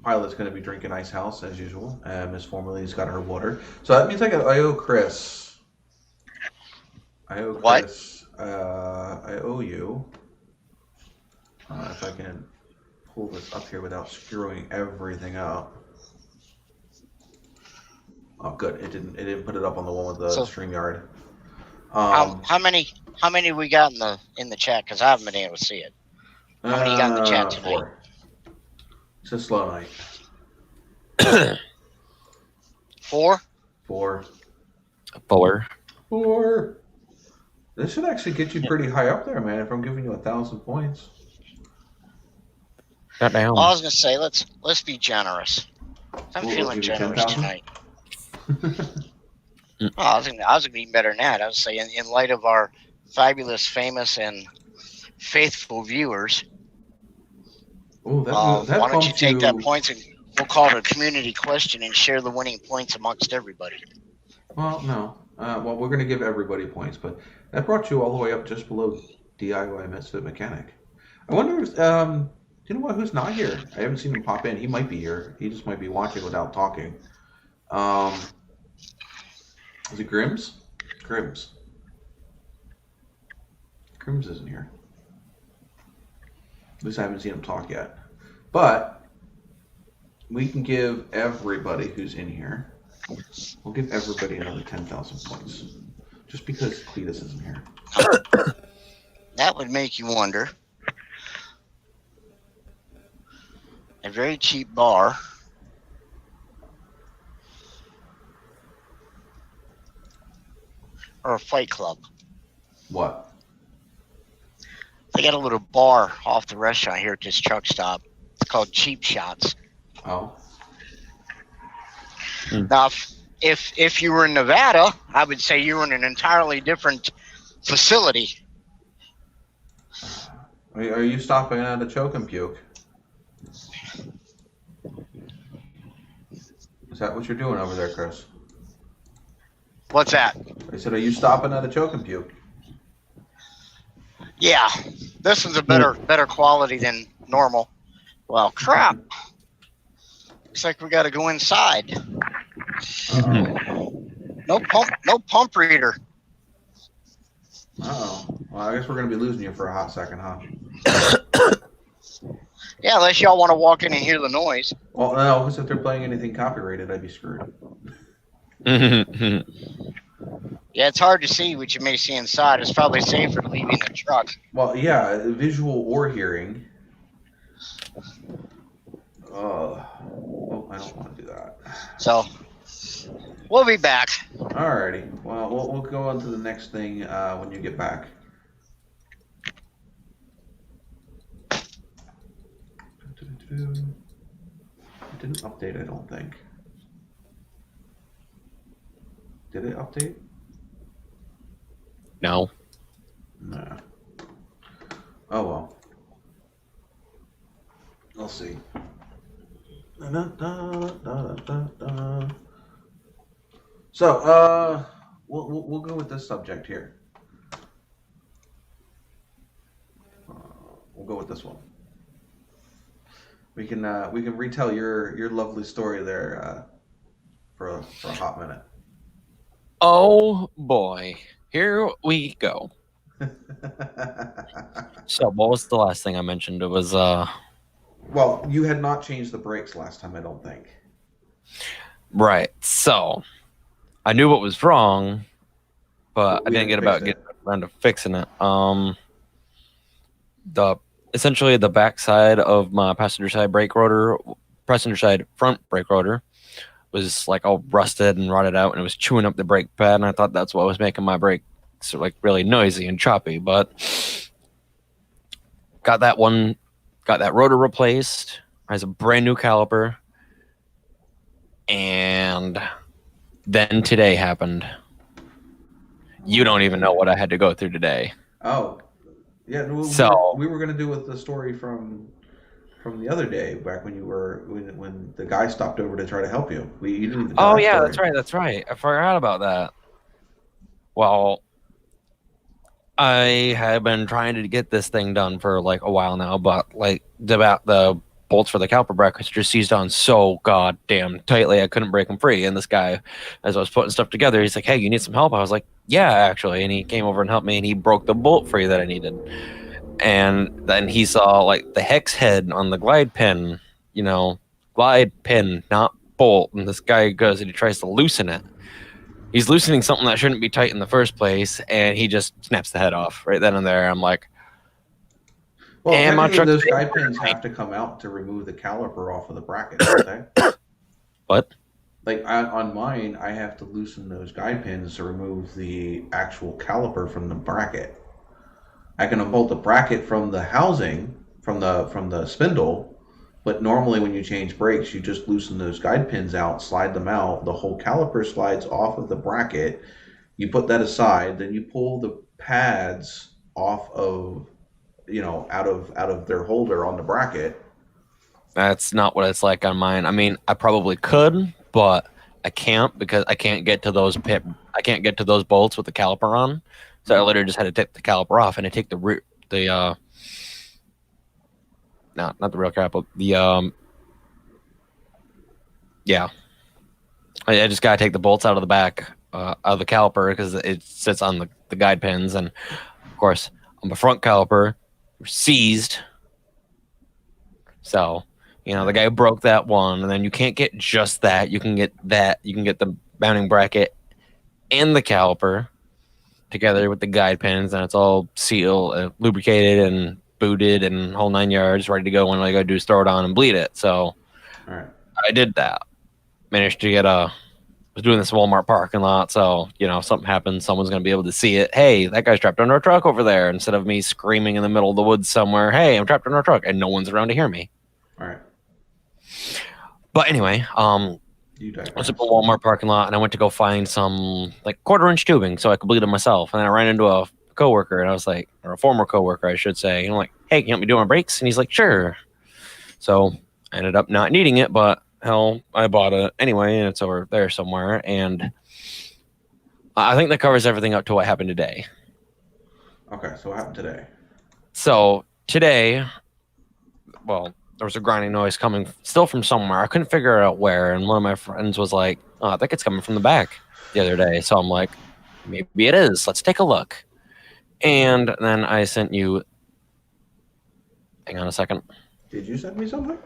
S1: going to be drinking Ice House as usual, and Miss Formerly's got her water. So that means I owe Chris.
S4: What?
S1: I owe you. If I can pull this up here without screwing everything up. Oh, good. It didn't put it up on the one with the StreamYard.
S4: How many we got in the chat? Because I haven't been able to see it. How many you got in the chat tonight?
S1: 4. It's a slow night.
S4: 4?
S1: 4.
S3: 4.
S1: 4. This should actually get you pretty high up there, man. If I'm giving you 1,000 points.
S3: Goddamn.
S4: Well, I was gonna say let's be generous. I'm feeling generous tonight. I was gonna be better than that. I was saying, in light of our fabulous, famous, and faithful viewers, why don't you take that points and we'll call it a community question and share the winning points amongst everybody.
S1: Well, no. Well, we're going to give everybody points, but that brought you all the way up just below DIY Misfit Mechanic. I wonder if, you know what, who's not here? I haven't seen him pop in. He might be here. He just might be watching without talking. Is it Grims? Grims. Grims isn't here. At least I haven't seen him talk yet. But we can give everybody who's in here, we'll give everybody another 10,000 points. Just because Cletus isn't here.
S4: That would make you wonder. A very cheap bar. Or a fight club.
S1: What?
S4: They got a little bar off the restaurant here at this truck stop. It's called Cheap Shots.
S1: Oh.
S4: Now, if you were in Nevada, I would say you were in an entirely different facility.
S1: Are you stopping at a choke and puke? Is that what you're doing over there, Chris?
S4: What's that?
S1: I said, are you stopping at a choke and puke?
S4: Yeah, this one's a better quality than normal. Well, crap. Looks like we got to go inside. No pump reader.
S1: Oh, well, I guess we're gonna be losing you for a hot second, huh?
S4: Yeah, unless y'all want to walk in and hear the noise.
S1: Well, no, because if they're playing anything copyrighted, I'd be screwed.
S4: Yeah, it's hard to see what you may see inside. It's probably safer to leave in the truck.
S1: Well, yeah, visual or hearing. Oh, I don't want to do that.
S4: So, we'll be back.
S1: Alrighty. Well, we'll go on to the next thing when you get back. It didn't update, I don't think. Did it update?
S3: No.
S1: Nah. Oh well. I'll see. So, we'll go with this subject here. We'll go with this one. We can retell your lovely story there for a hot minute.
S3: Oh boy, here we go. So, what was the last thing I mentioned? It was
S1: Well, you had not changed the brakes last time, I don't think.
S3: Right. So, I knew what was wrong, but I didn't get around to fixing it. Essentially the backside of my passenger side front brake rotor was like all rusted and rotted out, and it was chewing up the brake pad, and I thought that's what was making my brakes like really noisy and choppy. But got that rotor replaced. Has a brand new caliper, and then today happened. You don't even know what I had to go through today.
S1: Oh, yeah.
S3: So
S1: we were going to do with the story from the other day, back when when the guy stopped over to try to help you. You didn't even tell
S3: Oh
S1: that
S3: yeah,
S1: story.
S3: that's right. I forgot about that. Well, I have been trying to get this thing done for like a while now, but like the bolts for the caliper brackets just seized on so goddamn tightly I couldn't break them free. And this guy, as I was putting stuff together, he's like, "Hey, you need some help?" I was like, "Yeah, actually." And he came over and helped me, and he broke the bolt free that I needed. And then he saw like the hex head on the glide pin, glide pin, not bolt. And this guy goes and he tries to loosen it. He's loosening something that shouldn't be tight in the first place, and he just snaps the head off right then and there. I'm like,
S1: well, technically those guide pins have to come out to remove the caliper off of the bracket, don't they?
S3: What?
S1: Like on mine, I have to loosen those guide pins to remove the actual caliper from the bracket. I can unbolt the bracket from the housing from the spindle, but normally when you change brakes, you just loosen those guide pins out, slide them out. The whole caliper slides off of the bracket. You put that aside, then you pull the pads off of out of their holder on the bracket.
S3: That's not what it's like on mine. I mean, I probably could, but I can't because I can't get to those bolts with the caliper on. So I literally just had to take the caliper off, and I take no, not the real caliper. Yeah, I just gotta take the bolts out of the back of the caliper because it sits on the guide pins, and of course on the front caliper, we're seized. So, the guy broke that one, and then you can't get just that. You can get that. You can get the mounting bracket and the caliper together with the guide pins, and it's all sealed, lubricated, and booted, and whole 9 yards, ready to go. When all I gotta do is throw it on and bleed it. So,
S1: All right.
S3: I did that. Managed to get was doing this Walmart parking lot, so something happens, someone's gonna be able to see it. Hey, that guy's trapped under a truck over there. Instead of me screaming in the middle of the woods somewhere, hey, I'm trapped under a truck, and no one's around to hear me.
S1: All right.
S3: But anyway, I was at the Walmart parking lot, and I went to go find some like 1/4-inch tubing so I could bleed it myself. And then I ran into a coworker, and I was like, or a former coworker, I should say. And I'm like, hey, can you help me do my brakes? And he's like, sure. So I ended up not needing it, but hell, I bought it anyway, and it's over there somewhere. And I think that covers everything up to what happened today.
S1: Okay, so what happened today?
S3: So today, well, there was a grinding noise coming still from somewhere. I couldn't figure out where. And one of my friends was like, oh, I think it's coming from the back the other day. So I'm like, maybe it is. Let's take a look. And then I sent you. Hang on a second.
S1: Did you send me something?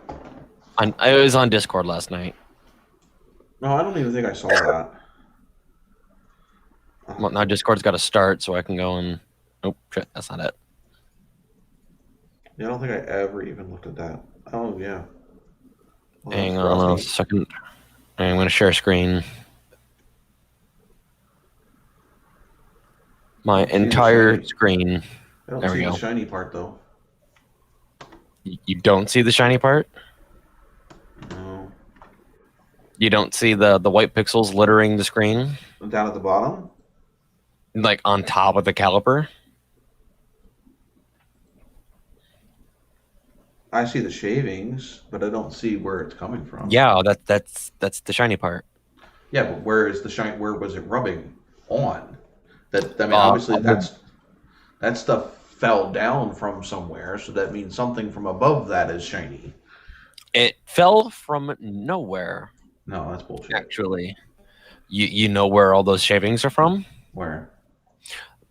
S3: I was on Discord last night.
S1: No, I don't even think I saw that.
S3: Well, now Discord's got to start so I can go and. Oh, shit, that's not it.
S1: Yeah, I don't think I ever even looked at that. Oh, yeah. Well,
S3: hang on a second. I'm going to share screen. My entire screen.
S1: I don't see the shiny part, though.
S3: You don't see the shiny part?
S1: No.
S3: You don't see the white pixels littering the screen?
S1: Down at the bottom?
S3: Like on top of the caliper?
S1: I see the shavings, but I don't see where it's coming from.
S3: Yeah, that's the shiny part.
S1: Yeah, but where is the shine? Where was it rubbing on? Obviously that stuff fell down from somewhere, so that means something from above that is shiny.
S3: It fell from nowhere.
S1: No, that's bullshit.
S3: Actually, you know where all those shavings are from?
S1: Where?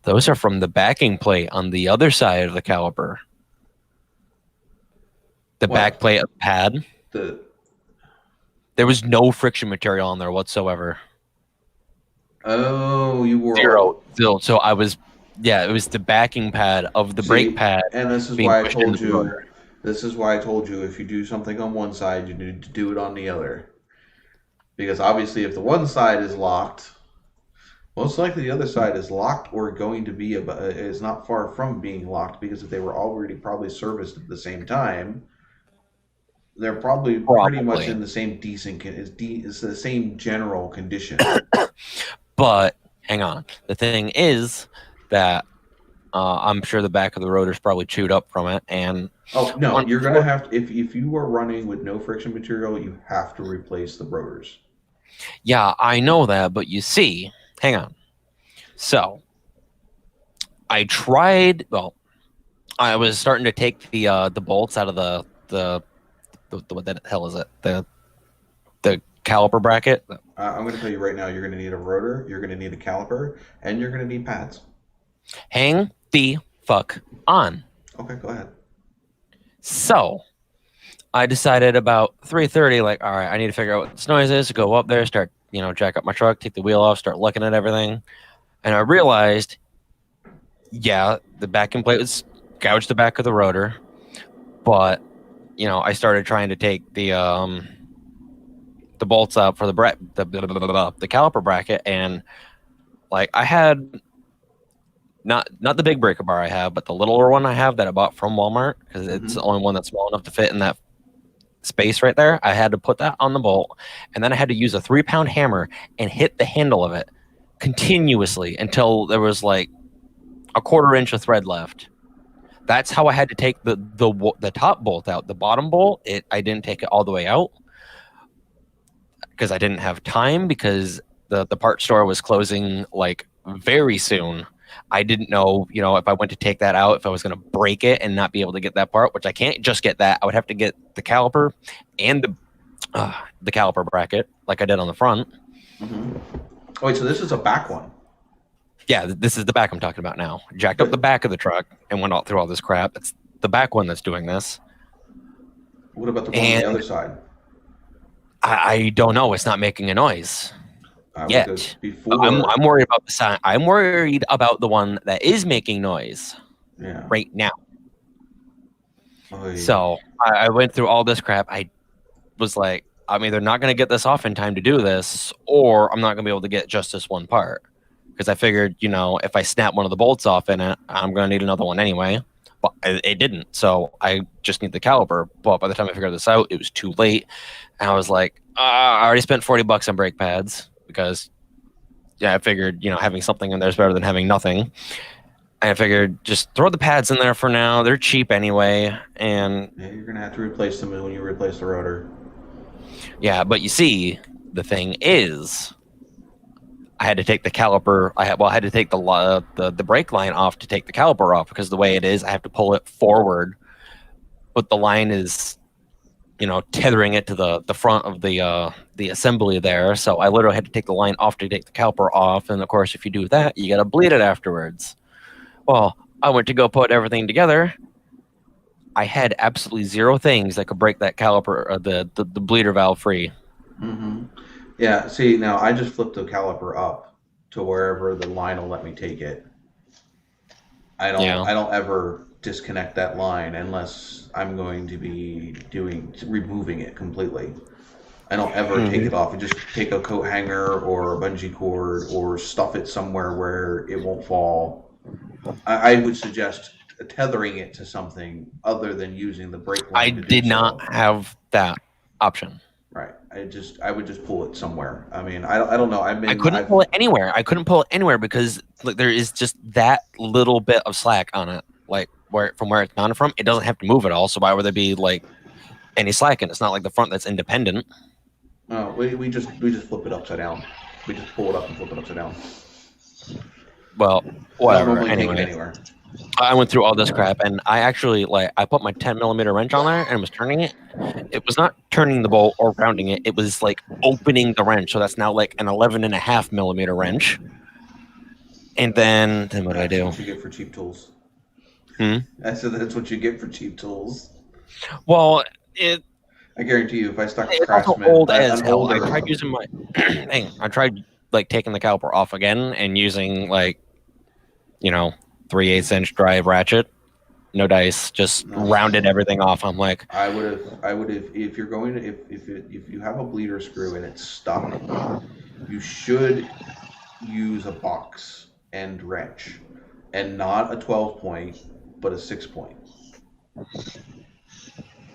S3: Those are from the backing plate on the other side of the caliper. The back plate of the pad. There was no friction material on there whatsoever.
S1: Oh, you were
S3: zero. So I was, it was the backing pad of the brake pad.
S1: And this is why I told you. This is why I told you if you do something on one side, you need to do it on the other. Because obviously, if the one side is locked, most likely the other side is locked or going to be is not far from being locked. Because if they were already probably serviced at the same time, they're probably pretty much in the same it's the same general condition.
S3: But hang on, the thing is that I'm sure the back of the rotor's probably chewed up from it. And
S1: no, you're gonna have to, if you are running with no friction material, you have to replace the rotors.
S3: Yeah, I know that, but you see, hang on. So I tried. Well, I was starting to take the bolts out of the what the hell is it? The caliper bracket.
S1: I'm going to tell you right now, you're going to need a rotor, you're going to need a caliper, and you're going to need pads.
S3: Hang the fuck on.
S1: Okay, go ahead.
S3: So I decided about 3:30, like, all right, I need to figure out what this noise is. Go up there, start, jack up my truck, take the wheel off, start looking at everything. And I realized, the backing plate was gouged the back of the rotor, but I started trying to take the the bolts up for the caliper bracket, and like I had not the big breaker bar I have, but the littler one I have that I bought from Walmart because it's the only one that's small enough to fit in that space right there. I had to put that on the bolt, and then I had to use a 3-pound hammer and hit the handle of it continuously until there was like a 1/4 inch of thread left. That's how I had to take the top bolt out. The bottom bolt, I didn't take it all the way out because I didn't have time, because the part store was closing like very soon. I didn't know, if I went to take that out, if I was going to break it and not be able to get that part, which I can't just get that. I would have to get the caliper and the caliper bracket like I did on the front.
S1: Mm-hmm. Oh, wait, so this is a back one?
S3: Yeah, this is the back I'm talking about now. Jacked up the back of the truck and went all through all this crap. It's the back one that's doing this.
S1: What about the one on the other side?
S3: I don't know. It's not making a noise yet. I'm worried about the sound. I'm worried about the one that is making noise right now.
S1: Oh, yeah.
S3: So I went through all this crap. I was like, I'm either not going to get this off in time to do this, or I'm not going to be able to get just this one part. Because I figured, if I snap one of the bolts off in it, I'm going to need another one anyway. But it didn't. So I just need the caliper. But by the time I figured this out, it was too late. And I was like, I already spent $40 on brake pads. Because, I figured, having something in there is better than having nothing. And I figured just throw the pads in there for now. They're cheap anyway. And
S1: you're going to have to replace them when you replace the rotor.
S3: Yeah, but you see, the thing is, I had to take the caliper. I had to take the brake line off to take the caliper off, because the way it is, I have to pull it forward, but the line is, tethering it to the front of the assembly there. So I literally had to take the line off to take the caliper off, and of course, if you do that, you got to bleed it afterwards. Well, I went to go put everything together. I had absolutely zero things that could break that caliper, the bleeder valve free.
S1: Mm-hmm. Yeah, see, now I just flipped the caliper up to wherever the line will let me take it. I don't ever disconnect that line unless I'm going to be removing it completely. I don't ever take it off. I just take a coat hanger or a bungee cord or stuff it somewhere where it won't fall. I would suggest tethering it to something other than using the brake line.
S3: I did not have that option.
S1: Right. I would just pull it somewhere. I mean, I don't know.
S3: I couldn't pull it anywhere. I couldn't pull it anywhere because there is just that little bit of slack on it. Like from where it's mounted from, it doesn't have to move at all. So why would there be like any slack in it? It's not like the front that's independent.
S1: No, we just flip it upside down. We just pull it up and flip it upside down.
S3: Well, whatever. Anyway. I went through all this crap, and I actually I put my 10mm wrench on there and was turning it. It was not turning the bolt or rounding it. It was like opening the wrench. So that's now like an 11.5mm wrench. And then what do I do?
S1: That's what you get for cheap tools.
S3: I
S1: said that's what you get for cheap tools.
S3: Well,
S1: I guarantee you, if I stuck
S3: it's
S1: Craftsman,
S3: old as hell. I tried using my I tried taking the caliper off again and using 3/8 inch drive ratchet, no dice, just rounded everything off. I'm like,
S1: I would have if you're going to if you have a bleeder screw and it's stuck, you should use a box end wrench and not a 12-point, but a 6-point.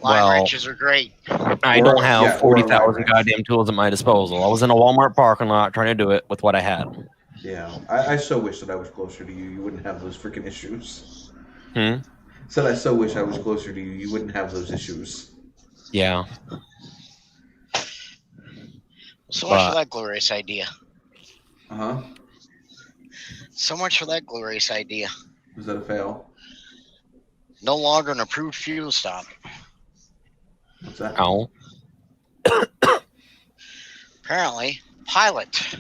S4: Line wrenches are great.
S3: I don't have 40,000 goddamn tools at my disposal. I was in a Walmart parking lot trying to do it with what I had.
S1: Yeah, I so wish that I was closer to you. You wouldn't have those freaking issues. Said I so wish I was closer to you. You wouldn't have those issues.
S3: Yeah.
S4: So much for that glorious idea.
S1: Uh-huh.
S4: So much for that glorious idea.
S1: Was that a fail?
S4: No longer an approved fuel stop.
S1: What's that?
S3: Oh.
S4: Apparently, Pilot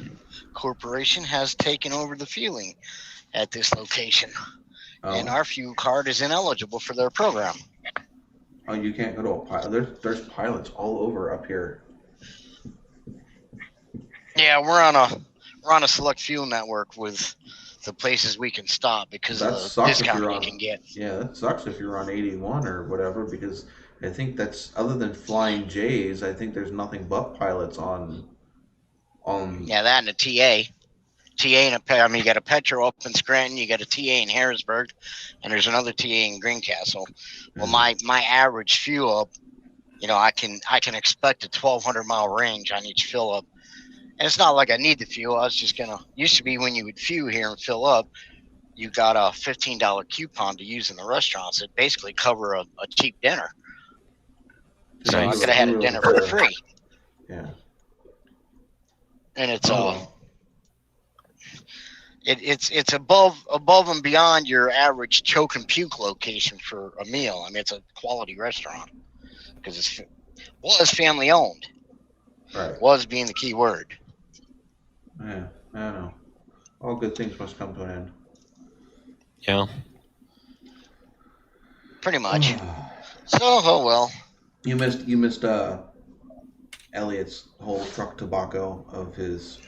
S4: Corporation has taken over the fueling at this location. And our fuel card is ineligible for their program.
S1: Oh, you can't go to a Pilot. There's Pilots all over up here.
S4: Yeah, we're on a select fuel network with the places we can stop because
S1: That
S4: of the
S1: sucks if
S4: discount
S1: you're
S4: you
S1: on.
S4: can get.
S1: Yeah, that sucks if you're on 81 or whatever, because I think that's other than Flying J's. I think there's nothing but pilots on.
S4: Yeah, that and a TA. I mean, you got a Petro up in Scranton, you got a TA in Harrisburg, and there's another TA in Greencastle. Well, my average fuel up, I can expect a 1,200-mile range on each fill up, and it's not like I need the fuel. I was just used to be when you would fuel here and fill up, you got a $15 coupon to use in the restaurants that basically cover a cheap dinner. So I could have had a dinner for free.
S1: Yeah.
S4: And it's it's above and beyond your average choke and puke location for a meal. I mean, it's a quality restaurant because it was family owned.
S1: Right.
S4: Was being the key word.
S1: Yeah, I don't know. All good things must come to an end.
S3: Yeah.
S4: Pretty much. So, oh well.
S1: You missed Elliot's whole truck tobacco of his.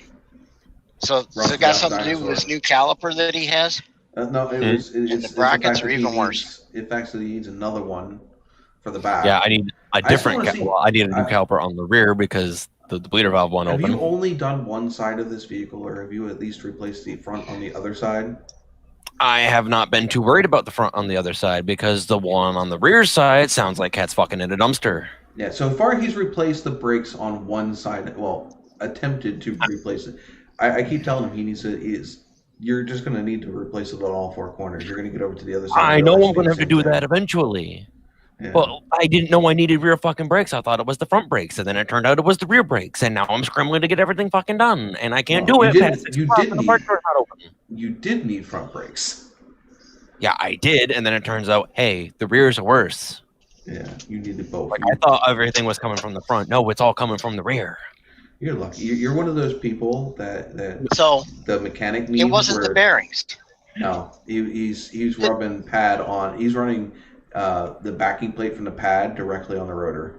S4: So it got something to do with this new caliper that he has?
S1: No, it's
S4: the brackets are even worse.
S1: It actually needs another one for the back.
S3: Yeah, I need a different. I need a new caliper on the rear because the bleeder valve won't open.
S1: Have you only done one side of this vehicle, or have you at least replaced the front on the other side?
S3: I have not been too worried about the front on the other side because the one on the rear side sounds like cat's fucking in a dumpster.
S1: Yeah, so far he's replaced the brakes on one side. Well, attempted to replace it. I keep telling him you're just going to need to replace it on all four corners. You're going to get over to the other side.
S3: I know I'm going to have to do that eventually. Yeah. But I didn't know I needed rear fucking brakes. I thought it was the front brakes, and then it turned out it was the rear brakes, and now I'm scrambling to get everything fucking done, and I can't do it.
S1: You did need front brakes.
S3: Yeah, I did, and then it turns out, hey, the rears are worse.
S1: Yeah, you needed both.
S3: Like, I thought everything was coming from the front. No, it's all coming from the rear.
S1: You're lucky. You're one of those people that
S4: so
S1: the mechanic means
S4: it wasn't the bearings.
S1: No, he's rubbing pad on. He's running the backing plate from the pad directly on the rotor.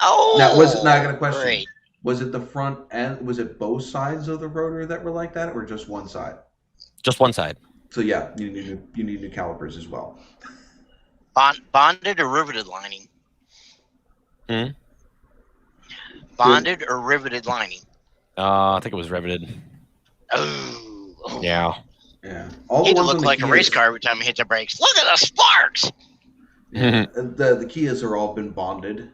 S4: Oh,
S1: now was not going to question.
S4: Great.
S1: Was it the front and was it both sides of the rotor that were like that, or just one side?
S3: Just one side.
S1: So yeah, you need new calipers as well.
S4: Bonded or riveted lining?
S3: Hmm.
S4: Bonded or riveted lining?
S3: I think it was riveted.
S4: Oh.
S3: Yeah.
S1: Yeah.
S4: He looked like a race car every time he hit the brakes. Look at the sparks!
S1: Yeah. The Kias are all been bonded.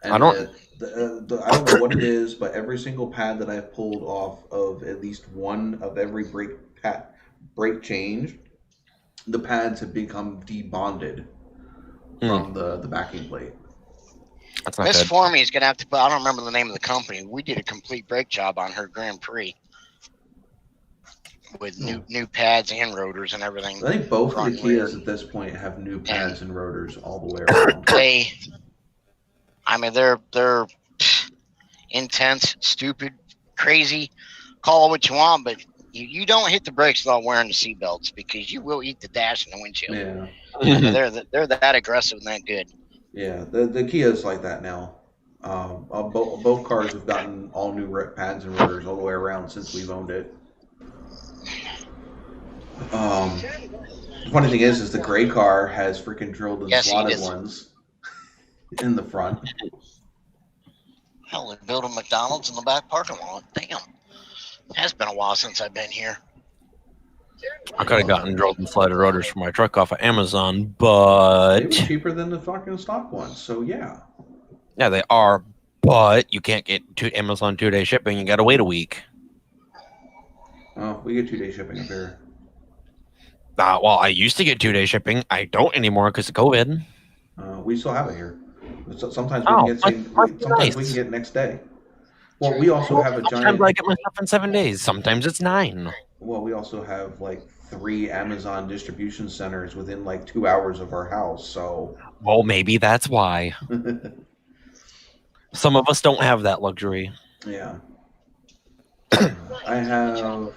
S1: And
S3: I don't
S1: know what it is, but every single pad that I've pulled off of at least one of every brake change, the pads have become debonded from the backing plate.
S4: Miss Formey is going to have to put, I don't remember the name of the company. We did a complete brake job on her Grand Prix with new pads and rotors and everything.
S1: I think both of the Kias at this point have new pads and rotors all the way around.
S4: They're intense, stupid, crazy. Call it what you want, but you don't hit the brakes without wearing the seatbelts because you will eat the dash in the windshield.
S1: Yeah.
S4: They're that aggressive and that good.
S1: Yeah, the Kia is like that now. Both cars have gotten all new pads and rotors all the way around since we've owned it. The funny thing is the gray car has freaking drilled and slotted ones in the front.
S4: Hell, they built a McDonald's in the back parking lot. Damn. It has been a while since I've been here.
S3: I could have gotten drilled and slotted rotors for my truck off of Amazon, but...
S1: They were cheaper than the fucking stock ones, so yeah.
S3: Yeah, they are, but you can't get Amazon 2-day shipping. You got to wait a week.
S1: Oh, we get 2-day shipping up here.
S3: Well, I used to get 2-day shipping. I don't anymore because of COVID.
S1: We still have it here. Sometimes we can get next day. Well, we also have a giant...
S3: Sometimes I get my stuff in 7 days. Sometimes it's 9.
S1: Well, we also have like 3 Amazon distribution centers within like 2 hours of our house, so...
S3: Well, maybe that's why. Some of us don't have that luxury.
S1: Yeah. I have...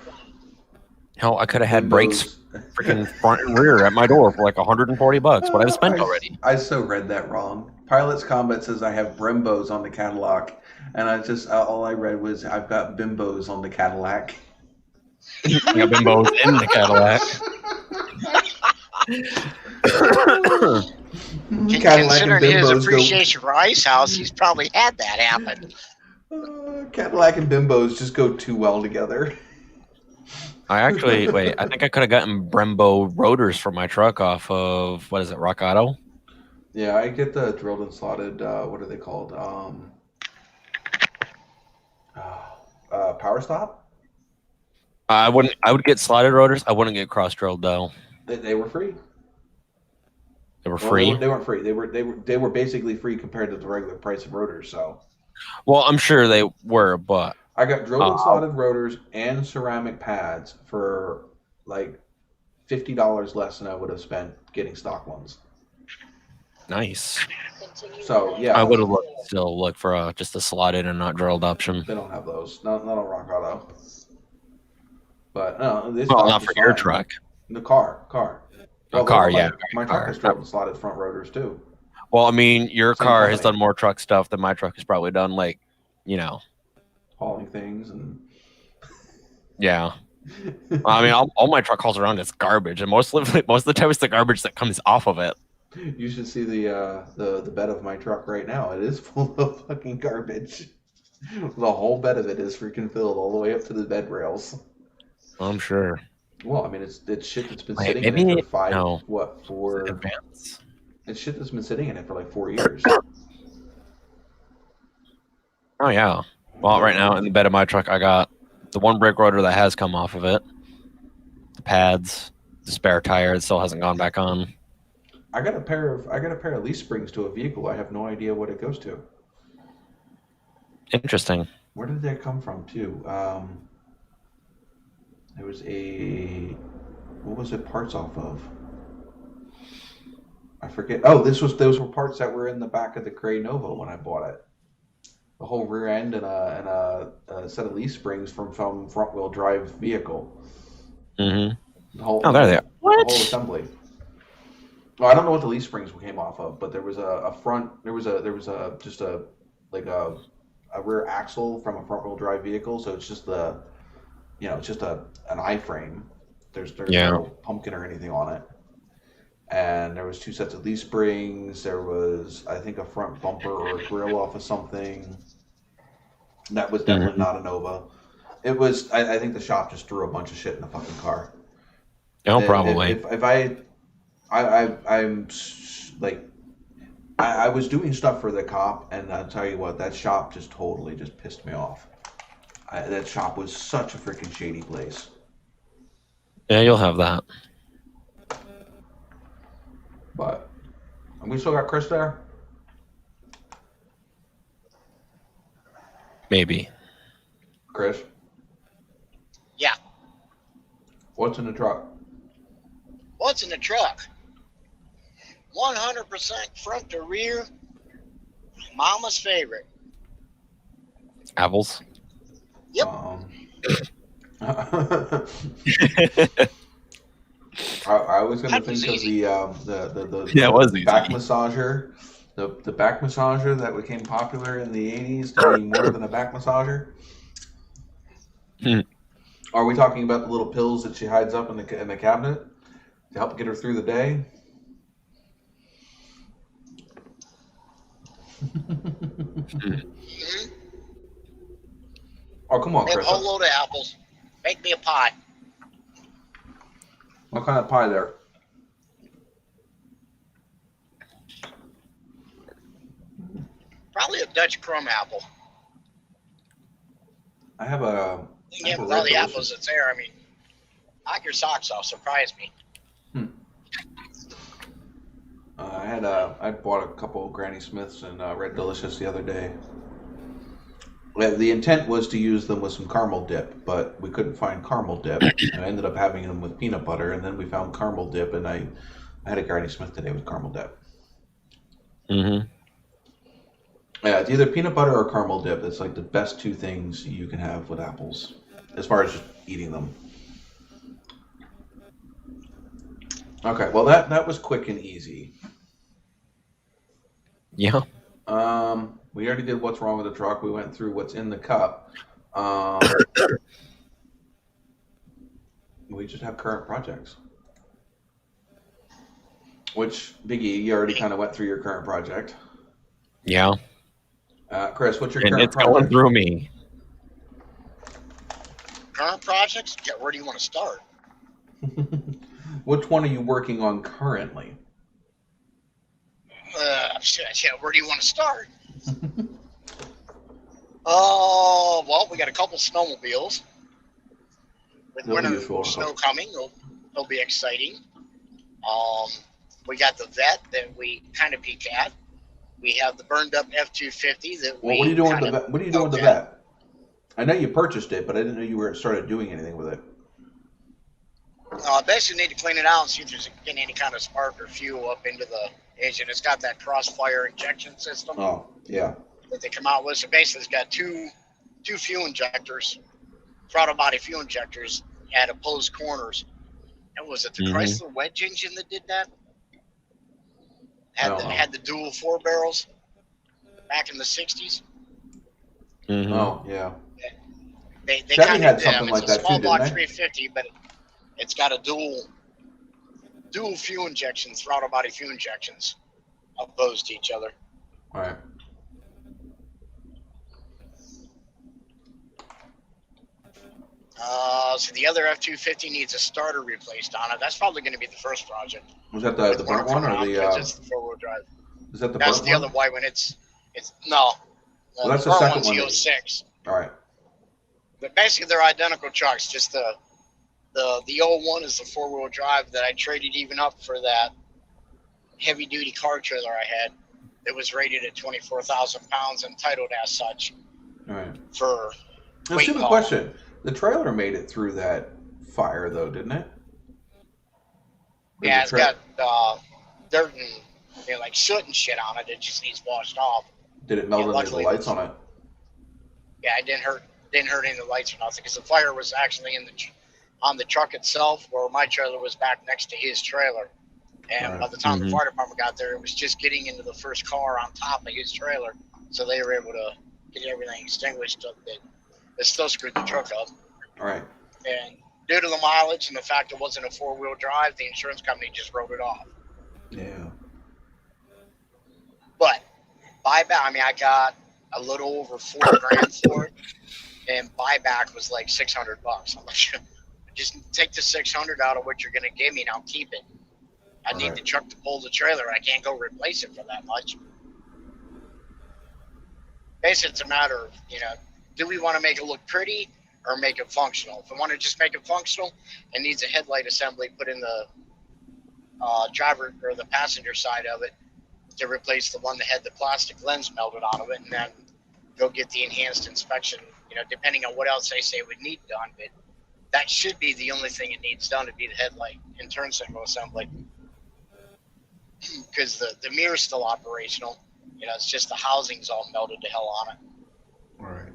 S3: Hell, I could have had brakes freaking front and rear at my door for like $140, but I've spent already.
S1: I so read that wrong. Pilot's Combat says I have Brembos on the Cadillac, and I just all I read was I've got Bimbos on the Cadillac.
S3: got bimbos in the Cadillac.
S1: Cadillac and
S4: Considering his
S1: bimbos
S4: appreciation for Ice House, he's probably had that happen.
S1: Cadillac and bimbos just go too well together.
S3: I think I could have gotten Brembo rotors for my truck off of, what is it, Rock Auto?
S1: Yeah, I get the drilled and slotted, what are they called? Power Stop?
S3: I would get slotted rotors. I wouldn't get cross drilled though.
S1: They were free.
S3: They were free?
S1: They weren't free. They were basically free compared to the regular price of rotors, so.
S3: Well, I'm sure they were, but
S1: I got drilled and slotted rotors and ceramic pads for like $50 less than I would have spent getting stock ones.
S3: Nice.
S1: So yeah,
S3: I would have still looked for just a slotted and not drilled option.
S1: They don't have those. Not on Rock Auto. But this
S3: not for your truck.
S1: The car.
S3: Well, car, yeah.
S1: My truck has drilled and slotted front rotors too.
S3: Well, I mean, your car has done more truck stuff than my truck has probably done. Like,
S1: hauling things and.
S3: Yeah. I mean, all my truck hauls around is garbage, and most of the time it's the garbage that comes off of it.
S1: You should see the bed of my truck right now. It is full of fucking garbage. The whole bed of it is freaking filled all the way up to the bed rails.
S3: I'm sure.
S1: Well, I mean, it's shit that's been sitting in it for 4
S3: advance.
S1: It's shit that's been sitting in it for like 4 years.
S3: Oh yeah. Well, right now in the bed of my truck, I got the one brake rotor that has come off of it, the pads, the spare tire that still hasn't gone back on.
S1: I got a pair of leaf springs to a vehicle. I have no idea what it goes to.
S3: Interesting.
S1: Where did that come from too? There was what was it parts off of? I forget. Oh, those were parts that were in the back of the gray Nova when I bought it. The whole rear end and a set of leaf springs from front wheel drive vehicle.
S3: Mm-hmm.
S1: There
S3: they are.
S1: What? The whole assembly. Well, I don't know what the leaf springs came off of, but there was a rear axle from a front wheel drive vehicle, so it's just an I-frame. There's no pumpkin or anything on it. And there was 2 sets of leaf springs. There was, I think, a front bumper or a grill off of something. That was definitely not a Nova. It was. I think the shop just threw a bunch of shit in the fucking car.
S3: Oh, probably.
S1: I was doing stuff for the cop, and I'll tell you what, that shop just totally just pissed me off. That shop was such a freaking shady place.
S3: Yeah, you'll have that.
S1: But we still got Chris there?
S3: Maybe.
S1: Chris?
S4: Yeah.
S1: What's in the truck?
S4: What's in the truck? 100% front to rear. Mama's favorite.
S3: Apples?
S4: Yep.
S1: I was going to think of the back massager. The back massager that became popular in the 80s to be more than a back massager. Are we talking about the little pills that she hides up in the cabinet to help get her through the day? Oh, come on, Chris.
S4: A whole load of apples. Make me a pie.
S1: What kind of pie there?
S4: Probably a Dutch crumb apple.
S1: I have a.
S4: Yeah, with all the apples that's there, I mean, knock your socks off. Surprise me.
S1: I bought a couple of Granny Smiths and Red Delicious the other day. The intent was to use them with some caramel dip, but we couldn't find caramel dip. I ended up having them with peanut butter, and then we found caramel dip, and I had a Granny Smith today with caramel dip.
S3: Mm-hmm.
S1: Yeah, it's either peanut butter or caramel dip. That's like the best 2 things you can have with apples, as far as just eating them. Okay, well that was quick and easy.
S3: Yeah.
S1: We already did what's wrong with the truck. We went through what's in the cup. we just have current projects. Which, Biggie, you already kind of went through your current project.
S3: Yeah.
S1: Chris, what's your
S3: And
S1: current
S3: it's
S1: project?
S3: going through me.
S4: Current projects? Yeah, where do you want to start?
S1: Which one are you working on currently?
S4: Yeah, where do you want to start? Oh, well, we got a couple snowmobiles. With winter snow coming, it'll be exciting. We got the Vet that we kind of peek at. We have the burned up F250 that
S1: what are you doing with the Vet? What are you doing with the Vet? I know you purchased it, but I didn't know you started doing anything with it.
S4: I basically need to clean it out and see if there's getting any kind of spark or fuel up into the engine. It's got that crossfire injection system.
S1: Oh, yeah.
S4: That they come out with. So basically, it's got two fuel injectors, throttle body fuel injectors at opposed corners. And was it the Chrysler wedge engine that did that? Had the dual 4 barrels back in the 60s.
S3: Mm-hmm.
S1: Oh, yeah.
S4: They
S1: Chevy had something like that too, didn't they? It's a small block
S4: 350, but it's got a dual fuel injection, throttle body fuel injections opposed to each other.
S1: All right.
S4: So the other F250 needs a starter replaced on it. That's probably going to be the first project.
S1: Was that the burnt one or the?
S4: It's the 4-wheel drive.
S1: Is that the?
S4: That's the other white one. It's no.
S1: Well, that's the second one.
S4: The 06.
S1: All right.
S4: But basically, they're identical trucks. Just the 01 is the 4-wheel drive that I traded even up for that heavy duty car trailer I had. That was rated at 24,000 pounds and titled as such.
S1: All right.
S4: For
S1: a stupid question. The trailer made it through that fire, though, didn't it?
S4: Yeah, it's got dirt and like soot and shit on it. It just needs washed off.
S1: Did it melt any of the lights on it?
S4: Yeah, it didn't hurt any of the lights or nothing because the fire was actually on the truck itself, where my trailer was back next to his trailer. And by the time the fire department got there, it was just getting into the first car on top of his trailer, so they were able to get everything extinguished. It still screwed the truck up.
S1: All right.
S4: And due to the mileage and the fact it wasn't a 4-wheel drive, the insurance company just wrote it off.
S1: Yeah.
S4: But buyback, I mean, I got a little over $4,000 for it, and buyback was like $600. I'm like, just take the $600 out of what you're going to give me, and I'll keep it. I need the truck to pull the trailer. I can't go replace it for that much. Basically, it's a matter of, do we want to make it look pretty or make it functional? If we want to just make it functional, it needs a headlight assembly put in the driver or the passenger side of it to replace the one that had the plastic lens melted out of it, and then go get the enhanced inspection, depending on what else they say would need done. But that should be the only thing it needs done, to be the headlight and turn signal assembly. Because the mirror's still operational. It's just the housing's all melted to hell on it.
S1: All right.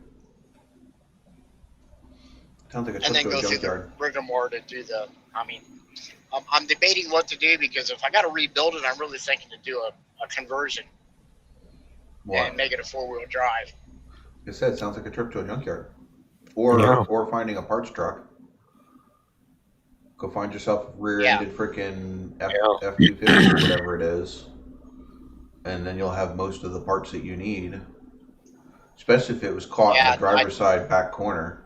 S1: Sounds like a
S4: and then go through the rigmarole to do the. I mean, I'm debating what to do, because if I got to rebuild it, I'm really thinking to do a conversion and make it a 4-wheel drive.
S1: Like I said, it sounds like a trip to a junkyard, or finding a parts truck. Go find yourself rear-ended freaking F250 or whatever it is, and then you'll have most of the parts that you need. Especially if it was caught in the driver's side back corner.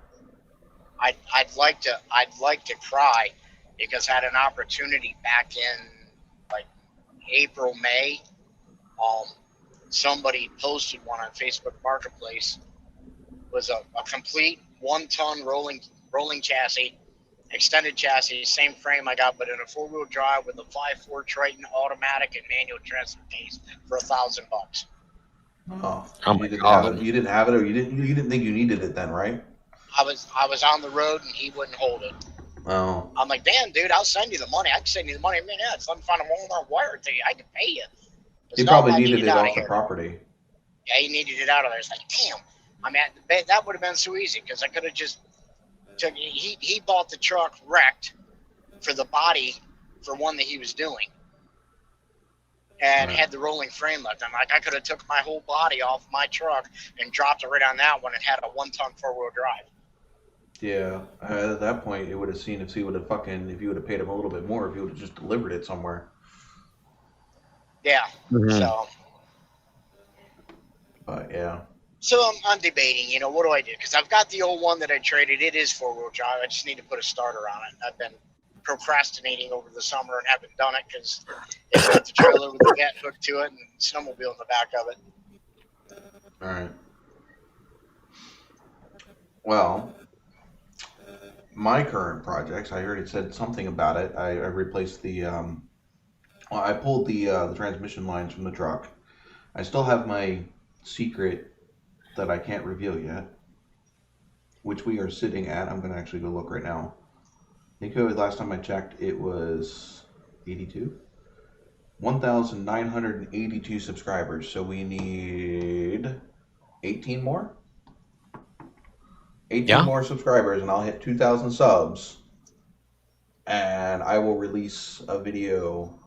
S4: I'd like to cry, because I had an opportunity back in like April, May. Somebody posted one on Facebook Marketplace. It was a complete 1-ton rolling chassis, extended chassis, same frame I got, but in a 4-wheel drive with a 5.4 Triton automatic and manual transfer case for $1,000.
S1: Oh my God! You didn't have it, or you didn't think you needed it then, right?
S4: I was on the road and he wouldn't hold it.
S1: Oh.
S4: I'm like, damn, dude, I'll send you the money. I can send you the money. I mean, yeah, it's let me find a Walmart wire to you. I can pay you.
S1: He probably needed it off the property.
S4: Yeah, he needed it out of there. It's like, damn. I mean, that would have been so easy, because I could have just took. He bought the truck wrecked for the body for one that he was doing, and had the rolling frame left. I'm like, I could have took my whole body off my truck and dropped it right on that one and had a 1-ton 4-wheel drive.
S1: Yeah, at that point, it would have seen if he would have if you would have paid him a little bit more, if you would have just delivered it somewhere.
S4: Yeah.
S3: Mm-hmm.
S1: But yeah.
S4: So I'm debating, what do I do? Because I've got the old one that I traded. It is 4-wheel drive. I just need to put a starter on it. I've been procrastinating over the summer and haven't done it because it's got the trailer with the vet hooked to it and snowmobile in the back of it.
S1: All right. Well, my current projects, I already said something about it. I replaced I pulled the transmission lines from the truck. I still have my secret that I can't reveal yet, which we are sitting at. I'm going to actually go look right now. Nico, last time I checked, it was 82? 1,982 subscribers. So we need 18 more? 18 more subscribers, and I'll hit 2,000 subs. And I will release a video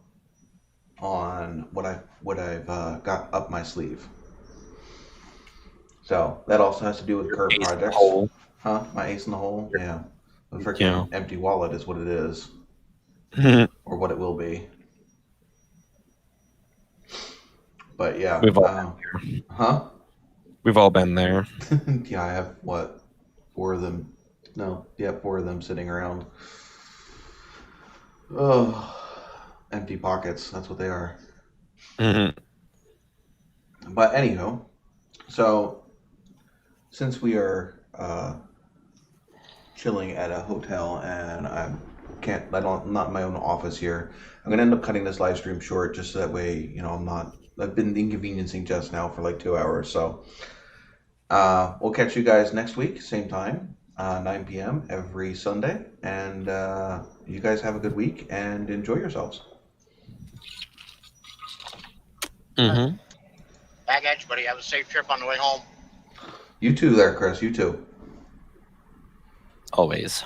S1: on what I've got up my sleeve. So that also has to do with current projects. Huh? My ace in the hole? Yeah. The freaking empty wallet is what it is. Or what it will be. But yeah.
S3: We've all been there.
S1: Huh?
S3: We've all been there.
S1: Yeah, I have, 4 of them? No, yeah, 4 of them sitting around. Oh, empty pockets. That's what they are.
S3: Mm-hmm.
S1: But anyhow, so since we are chilling at a hotel and I'm not in my own office here, I'm gonna end up cutting this live stream short just so that way, I've been inconveniencing Jess now for like 2 hours. So we'll catch you guys next week, same time, 9 p.m. every Sunday. And you guys have a good week and enjoy yourselves.
S3: Mm-hmm.
S4: Back at you, buddy. Have a safe trip on the way home.
S1: You too there, Chris. You too.
S3: Always.